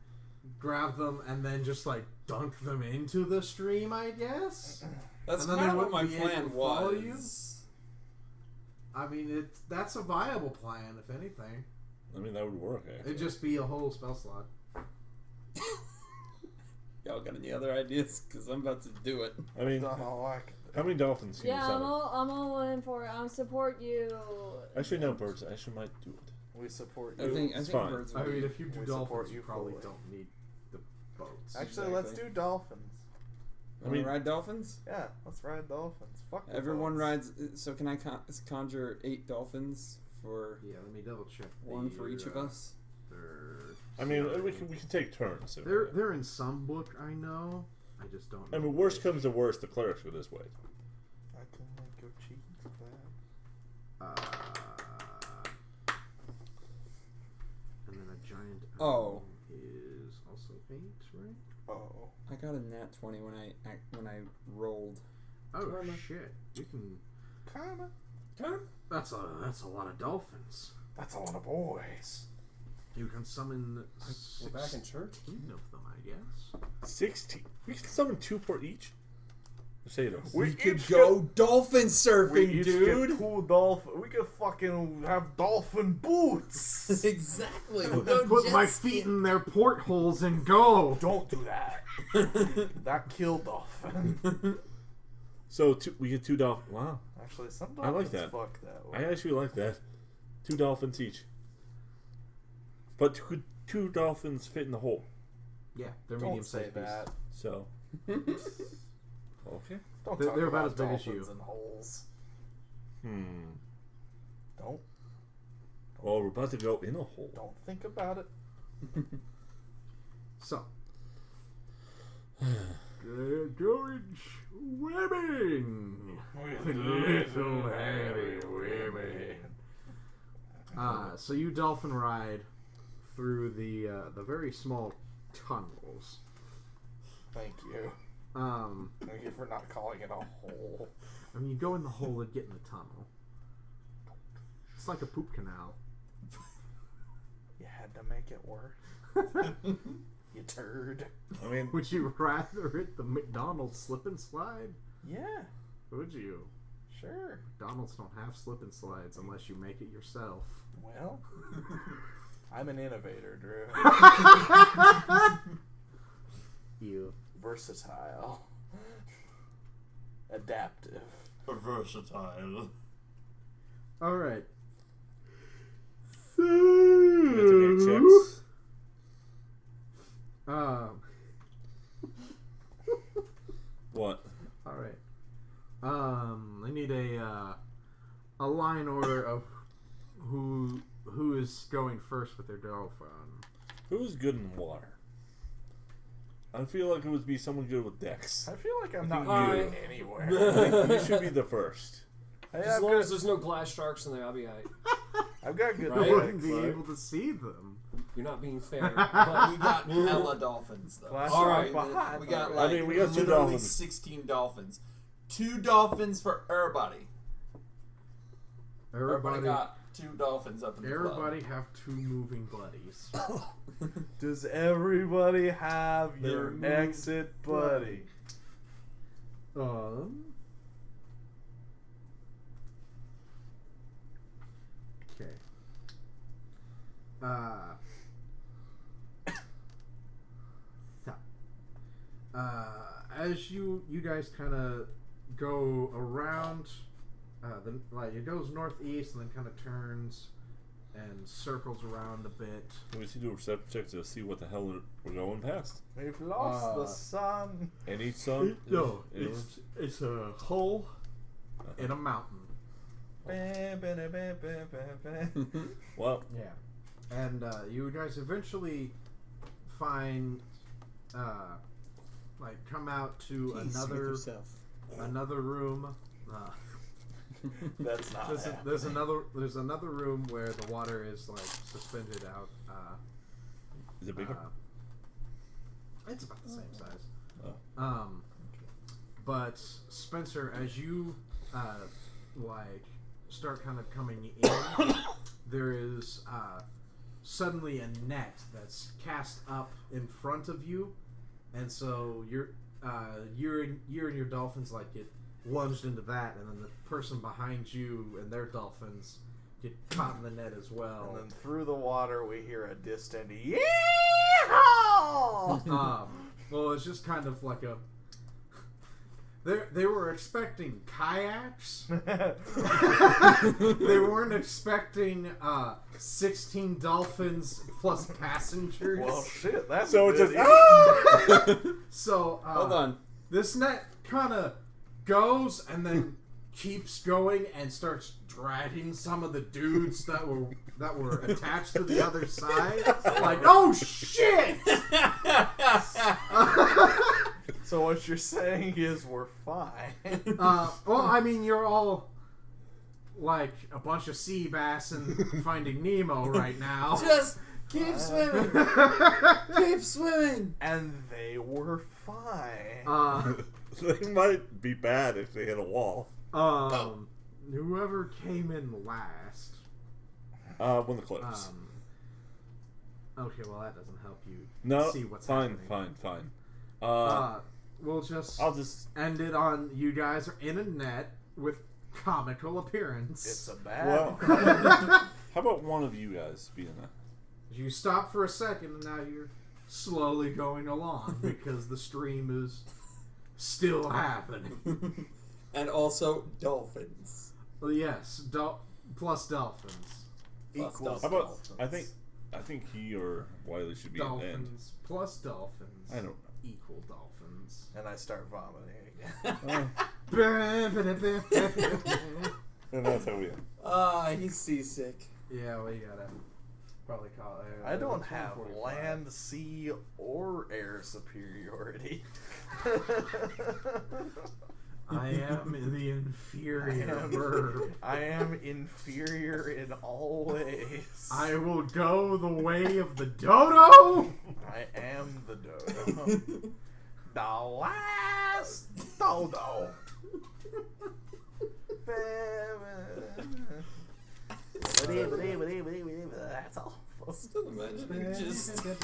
S4: grab them and then just like dunk them into the stream, I guess.
S6: That's
S4: And then
S6: kind
S4: they
S6: of what my
S4: wouldn't be able
S6: plan
S4: to follow you?
S6: was.
S4: I mean, that's a viable plan, if anything.
S5: I mean, that would work, actually.
S4: It'd just be a whole spell slot.
S6: Y'all got any other ideas? Because I'm about to do it.
S5: I mean,
S2: Done all I can do.
S5: how many dolphins can you
S3: Yeah,
S5: summon?
S3: I'm all in for it. I'll support you.
S5: Actually, no, birds. I actually might do it.
S2: We support
S6: I
S2: you.
S6: think
S5: It's fine.
S6: birds.
S4: I mean, if you do
S2: We support
S4: dolphins, you
S2: you
S4: probably
S2: fully.
S4: don't need the boats.
S2: Actually, let's do dolphins.
S5: I mean,
S6: ride dolphins.
S2: Yeah, let's ride dolphins. Fuck the
S6: Everyone
S2: boats.
S6: rides. So can I conjure 8 dolphins for
S4: Yeah, let me double check.
S6: one for each of us?
S5: I mean, we can take turns.
S4: They're in some book, I know. I just don't know.
S5: I mean, worst comes to worst, the clerics go this way.
S2: I can make your cheeks black.
S4: And then a giant
S6: Oh.
S4: is also 8. right?
S2: Oh.
S6: I got a nat 20 when I rolled.
S4: Oh
S1: Karma.
S4: shit! You can.
S2: Karma.
S4: That's a lot of dolphins.
S2: That's a lot of boys.
S4: You can summon
S1: We're back in church?
S4: 16 of them, I guess.
S5: 16. We can summon 2 per each. Say those.
S6: We could go dolphin
S2: We
S6: surfing,
S2: each
S6: dude.
S2: get 2 dolphin. We could fucking have dolphin boots.
S6: Exactly.
S4: We'll put my feet in their portholes and go.
S2: Don't do that. That killed dolphin.
S5: So we get 2 dolphins. Wow.
S2: Actually, some
S5: I
S2: dolphins
S5: like that.
S2: fuck that
S5: I
S2: way.
S5: actually like that. 2 dolphins each. But could 2 dolphins fit in the hole?
S4: Yeah, they're
S2: Don't
S4: medium-sized
S2: say that.
S5: So. Okay.
S2: Don't
S4: They're
S2: talk
S4: about
S2: about
S4: as big as
S2: dolphins
S4: you.
S2: in holes.
S5: Hmm.
S2: Don't
S5: Well, we're about to go in a hole.
S2: don't think about it.
S4: So. Going swimming.
S2: With little hairy women.
S4: So you dolphin ride through the very small tunnels.
S2: Thank you. Thank you for not calling it a hole.
S4: I mean, you go in the hole and get in the tunnel. It's like a poop canal.
S2: You had to make it work. You turd.
S5: I mean,
S4: Would you rather hit the McDonald's slip and slide?
S2: Yeah,
S4: Would you?
S2: sure.
S4: McDonald's don't have slip and slides unless you make it yourself.
S2: Well, I'm an innovator, Drew.
S4: You.
S2: Versatile. Adaptive.
S5: versatile.
S4: Alright.
S5: We have to make checks. What?
S4: Alright. I need a line order of who is going first with their dolphin.
S5: Who's good in water? I feel like it would be someone good with decks.
S2: I feel like I'm not
S1: you.
S2: going anywhere.
S5: You should be the first.
S2: Hey,
S1: As
S2: I've
S1: long
S2: got-
S1: as there's no glass sharks in there, I'll be alright.
S2: I've got good
S1: Right?
S4: I wouldn't
S2: legs,
S4: be
S2: right?
S4: able to see them.
S1: You're not being fair.
S6: We
S1: But
S6: got hella dolphins though.
S2: Glass
S1: Alright.
S2: shark behind.
S6: We got
S5: I
S6: like
S5: mean, we got 2
S6: literally
S5: dolphins.
S6: 16 dolphins. 2 dolphins for everybody. Everybody got 2 dolphins up in the
S4: Everybody have 2 moving buddies.
S2: Does everybody have your
S4: Their
S2: exit buddy?
S4: Okay. So, as you guys kind of go around, it goes northeast and then kind of turns and circles around a bit.
S5: We should do a perception check to see what the hell we're going past.
S2: We've lost the sun.
S5: Any sun?
S4: No,
S5: Any-
S4: it's a hole in a mountain.
S5: Well,
S4: Yeah, and you guys eventually find, come out to another room.
S2: That's not
S4: There's another room where the water is like suspended out.
S5: is it bigger?
S4: It's about the same size.
S5: Oh.
S4: But Spencer, as you start kind of coming in, there is suddenly a net that's cast up in front of you, and so you and your dolphins get lunged into that, and then the person behind you and their dolphins get caught in the net as well.
S2: And then through the water, we hear a distant yeehaw!
S4: Well, it's just kind of like a. They were expecting kayaks. They weren't expecting 16 dolphins plus passengers.
S2: Well, shit, that's
S5: So it's
S2: busy.
S4: So
S6: Hold on.
S4: this net kind of goes and then keeps going and starts dragging some of the dudes that were attached to the other side. Like, oh shit!
S2: So what you're saying is we're fine.
S4: Well, I mean, you're all like a bunch of sea bass and Finding Nemo right now.
S6: Keep swimming. Keep swimming.
S2: And they were fine.
S5: They might be bad if they hit a wall.
S4: Whoever came in last.
S5: When the clips.
S4: Okay, well that doesn't help you see what's
S5: fine,
S4: happening.
S5: fine.
S4: I'll
S5: just
S4: end it on you guys are in a net with comical appearance.
S2: It's a bad.
S5: Well, how about one of you guys be in that?
S4: You stop for a second and now you're slowly going along because the stream is still happening.
S6: And also dolphins.
S4: Well, yes, plus dolphins.
S6: Equals
S5: How about
S6: dolphins.
S5: I think he or Wiley should be in the end.
S4: Dolphins plus dolphins.
S5: I don't know.
S4: Equal dolphins.
S2: And I start vomiting again.
S5: And that's how we end.
S6: He's seasick.
S4: Yeah, we gotta probably call it.
S2: I don't have land, sea, or air superiority.
S4: I am the inferior bird.
S2: I am inferior in all ways.
S4: I will go the way of the dodo.
S2: I am the dodo. The last dodo. That's all.
S6: Still imagining just. Still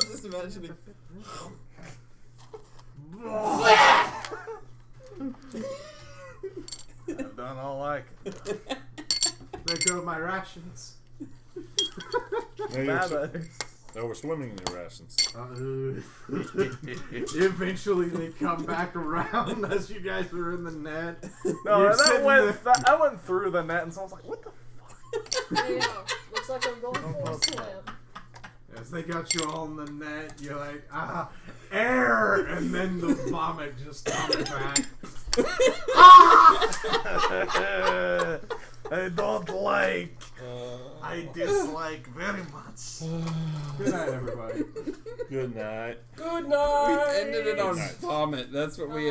S6: just imagining.
S2: I've done all I can.
S4: There go my rations.
S5: No, we're swimming in your rations.
S4: Eventually they come back around as you guys are in the net.
S2: No, I went through the net and so I was like, what the fuck?
S3: Yeah, looks like I'm going for a swim.
S4: As they got you all in the net, you're like, air! And then the vomit just comes back.
S2: I don't like. I dislike very much.
S4: Good night, everybody.
S5: Good night.
S1: Good night.
S6: We ended it on
S5: Good night.
S6: vomit. That's what we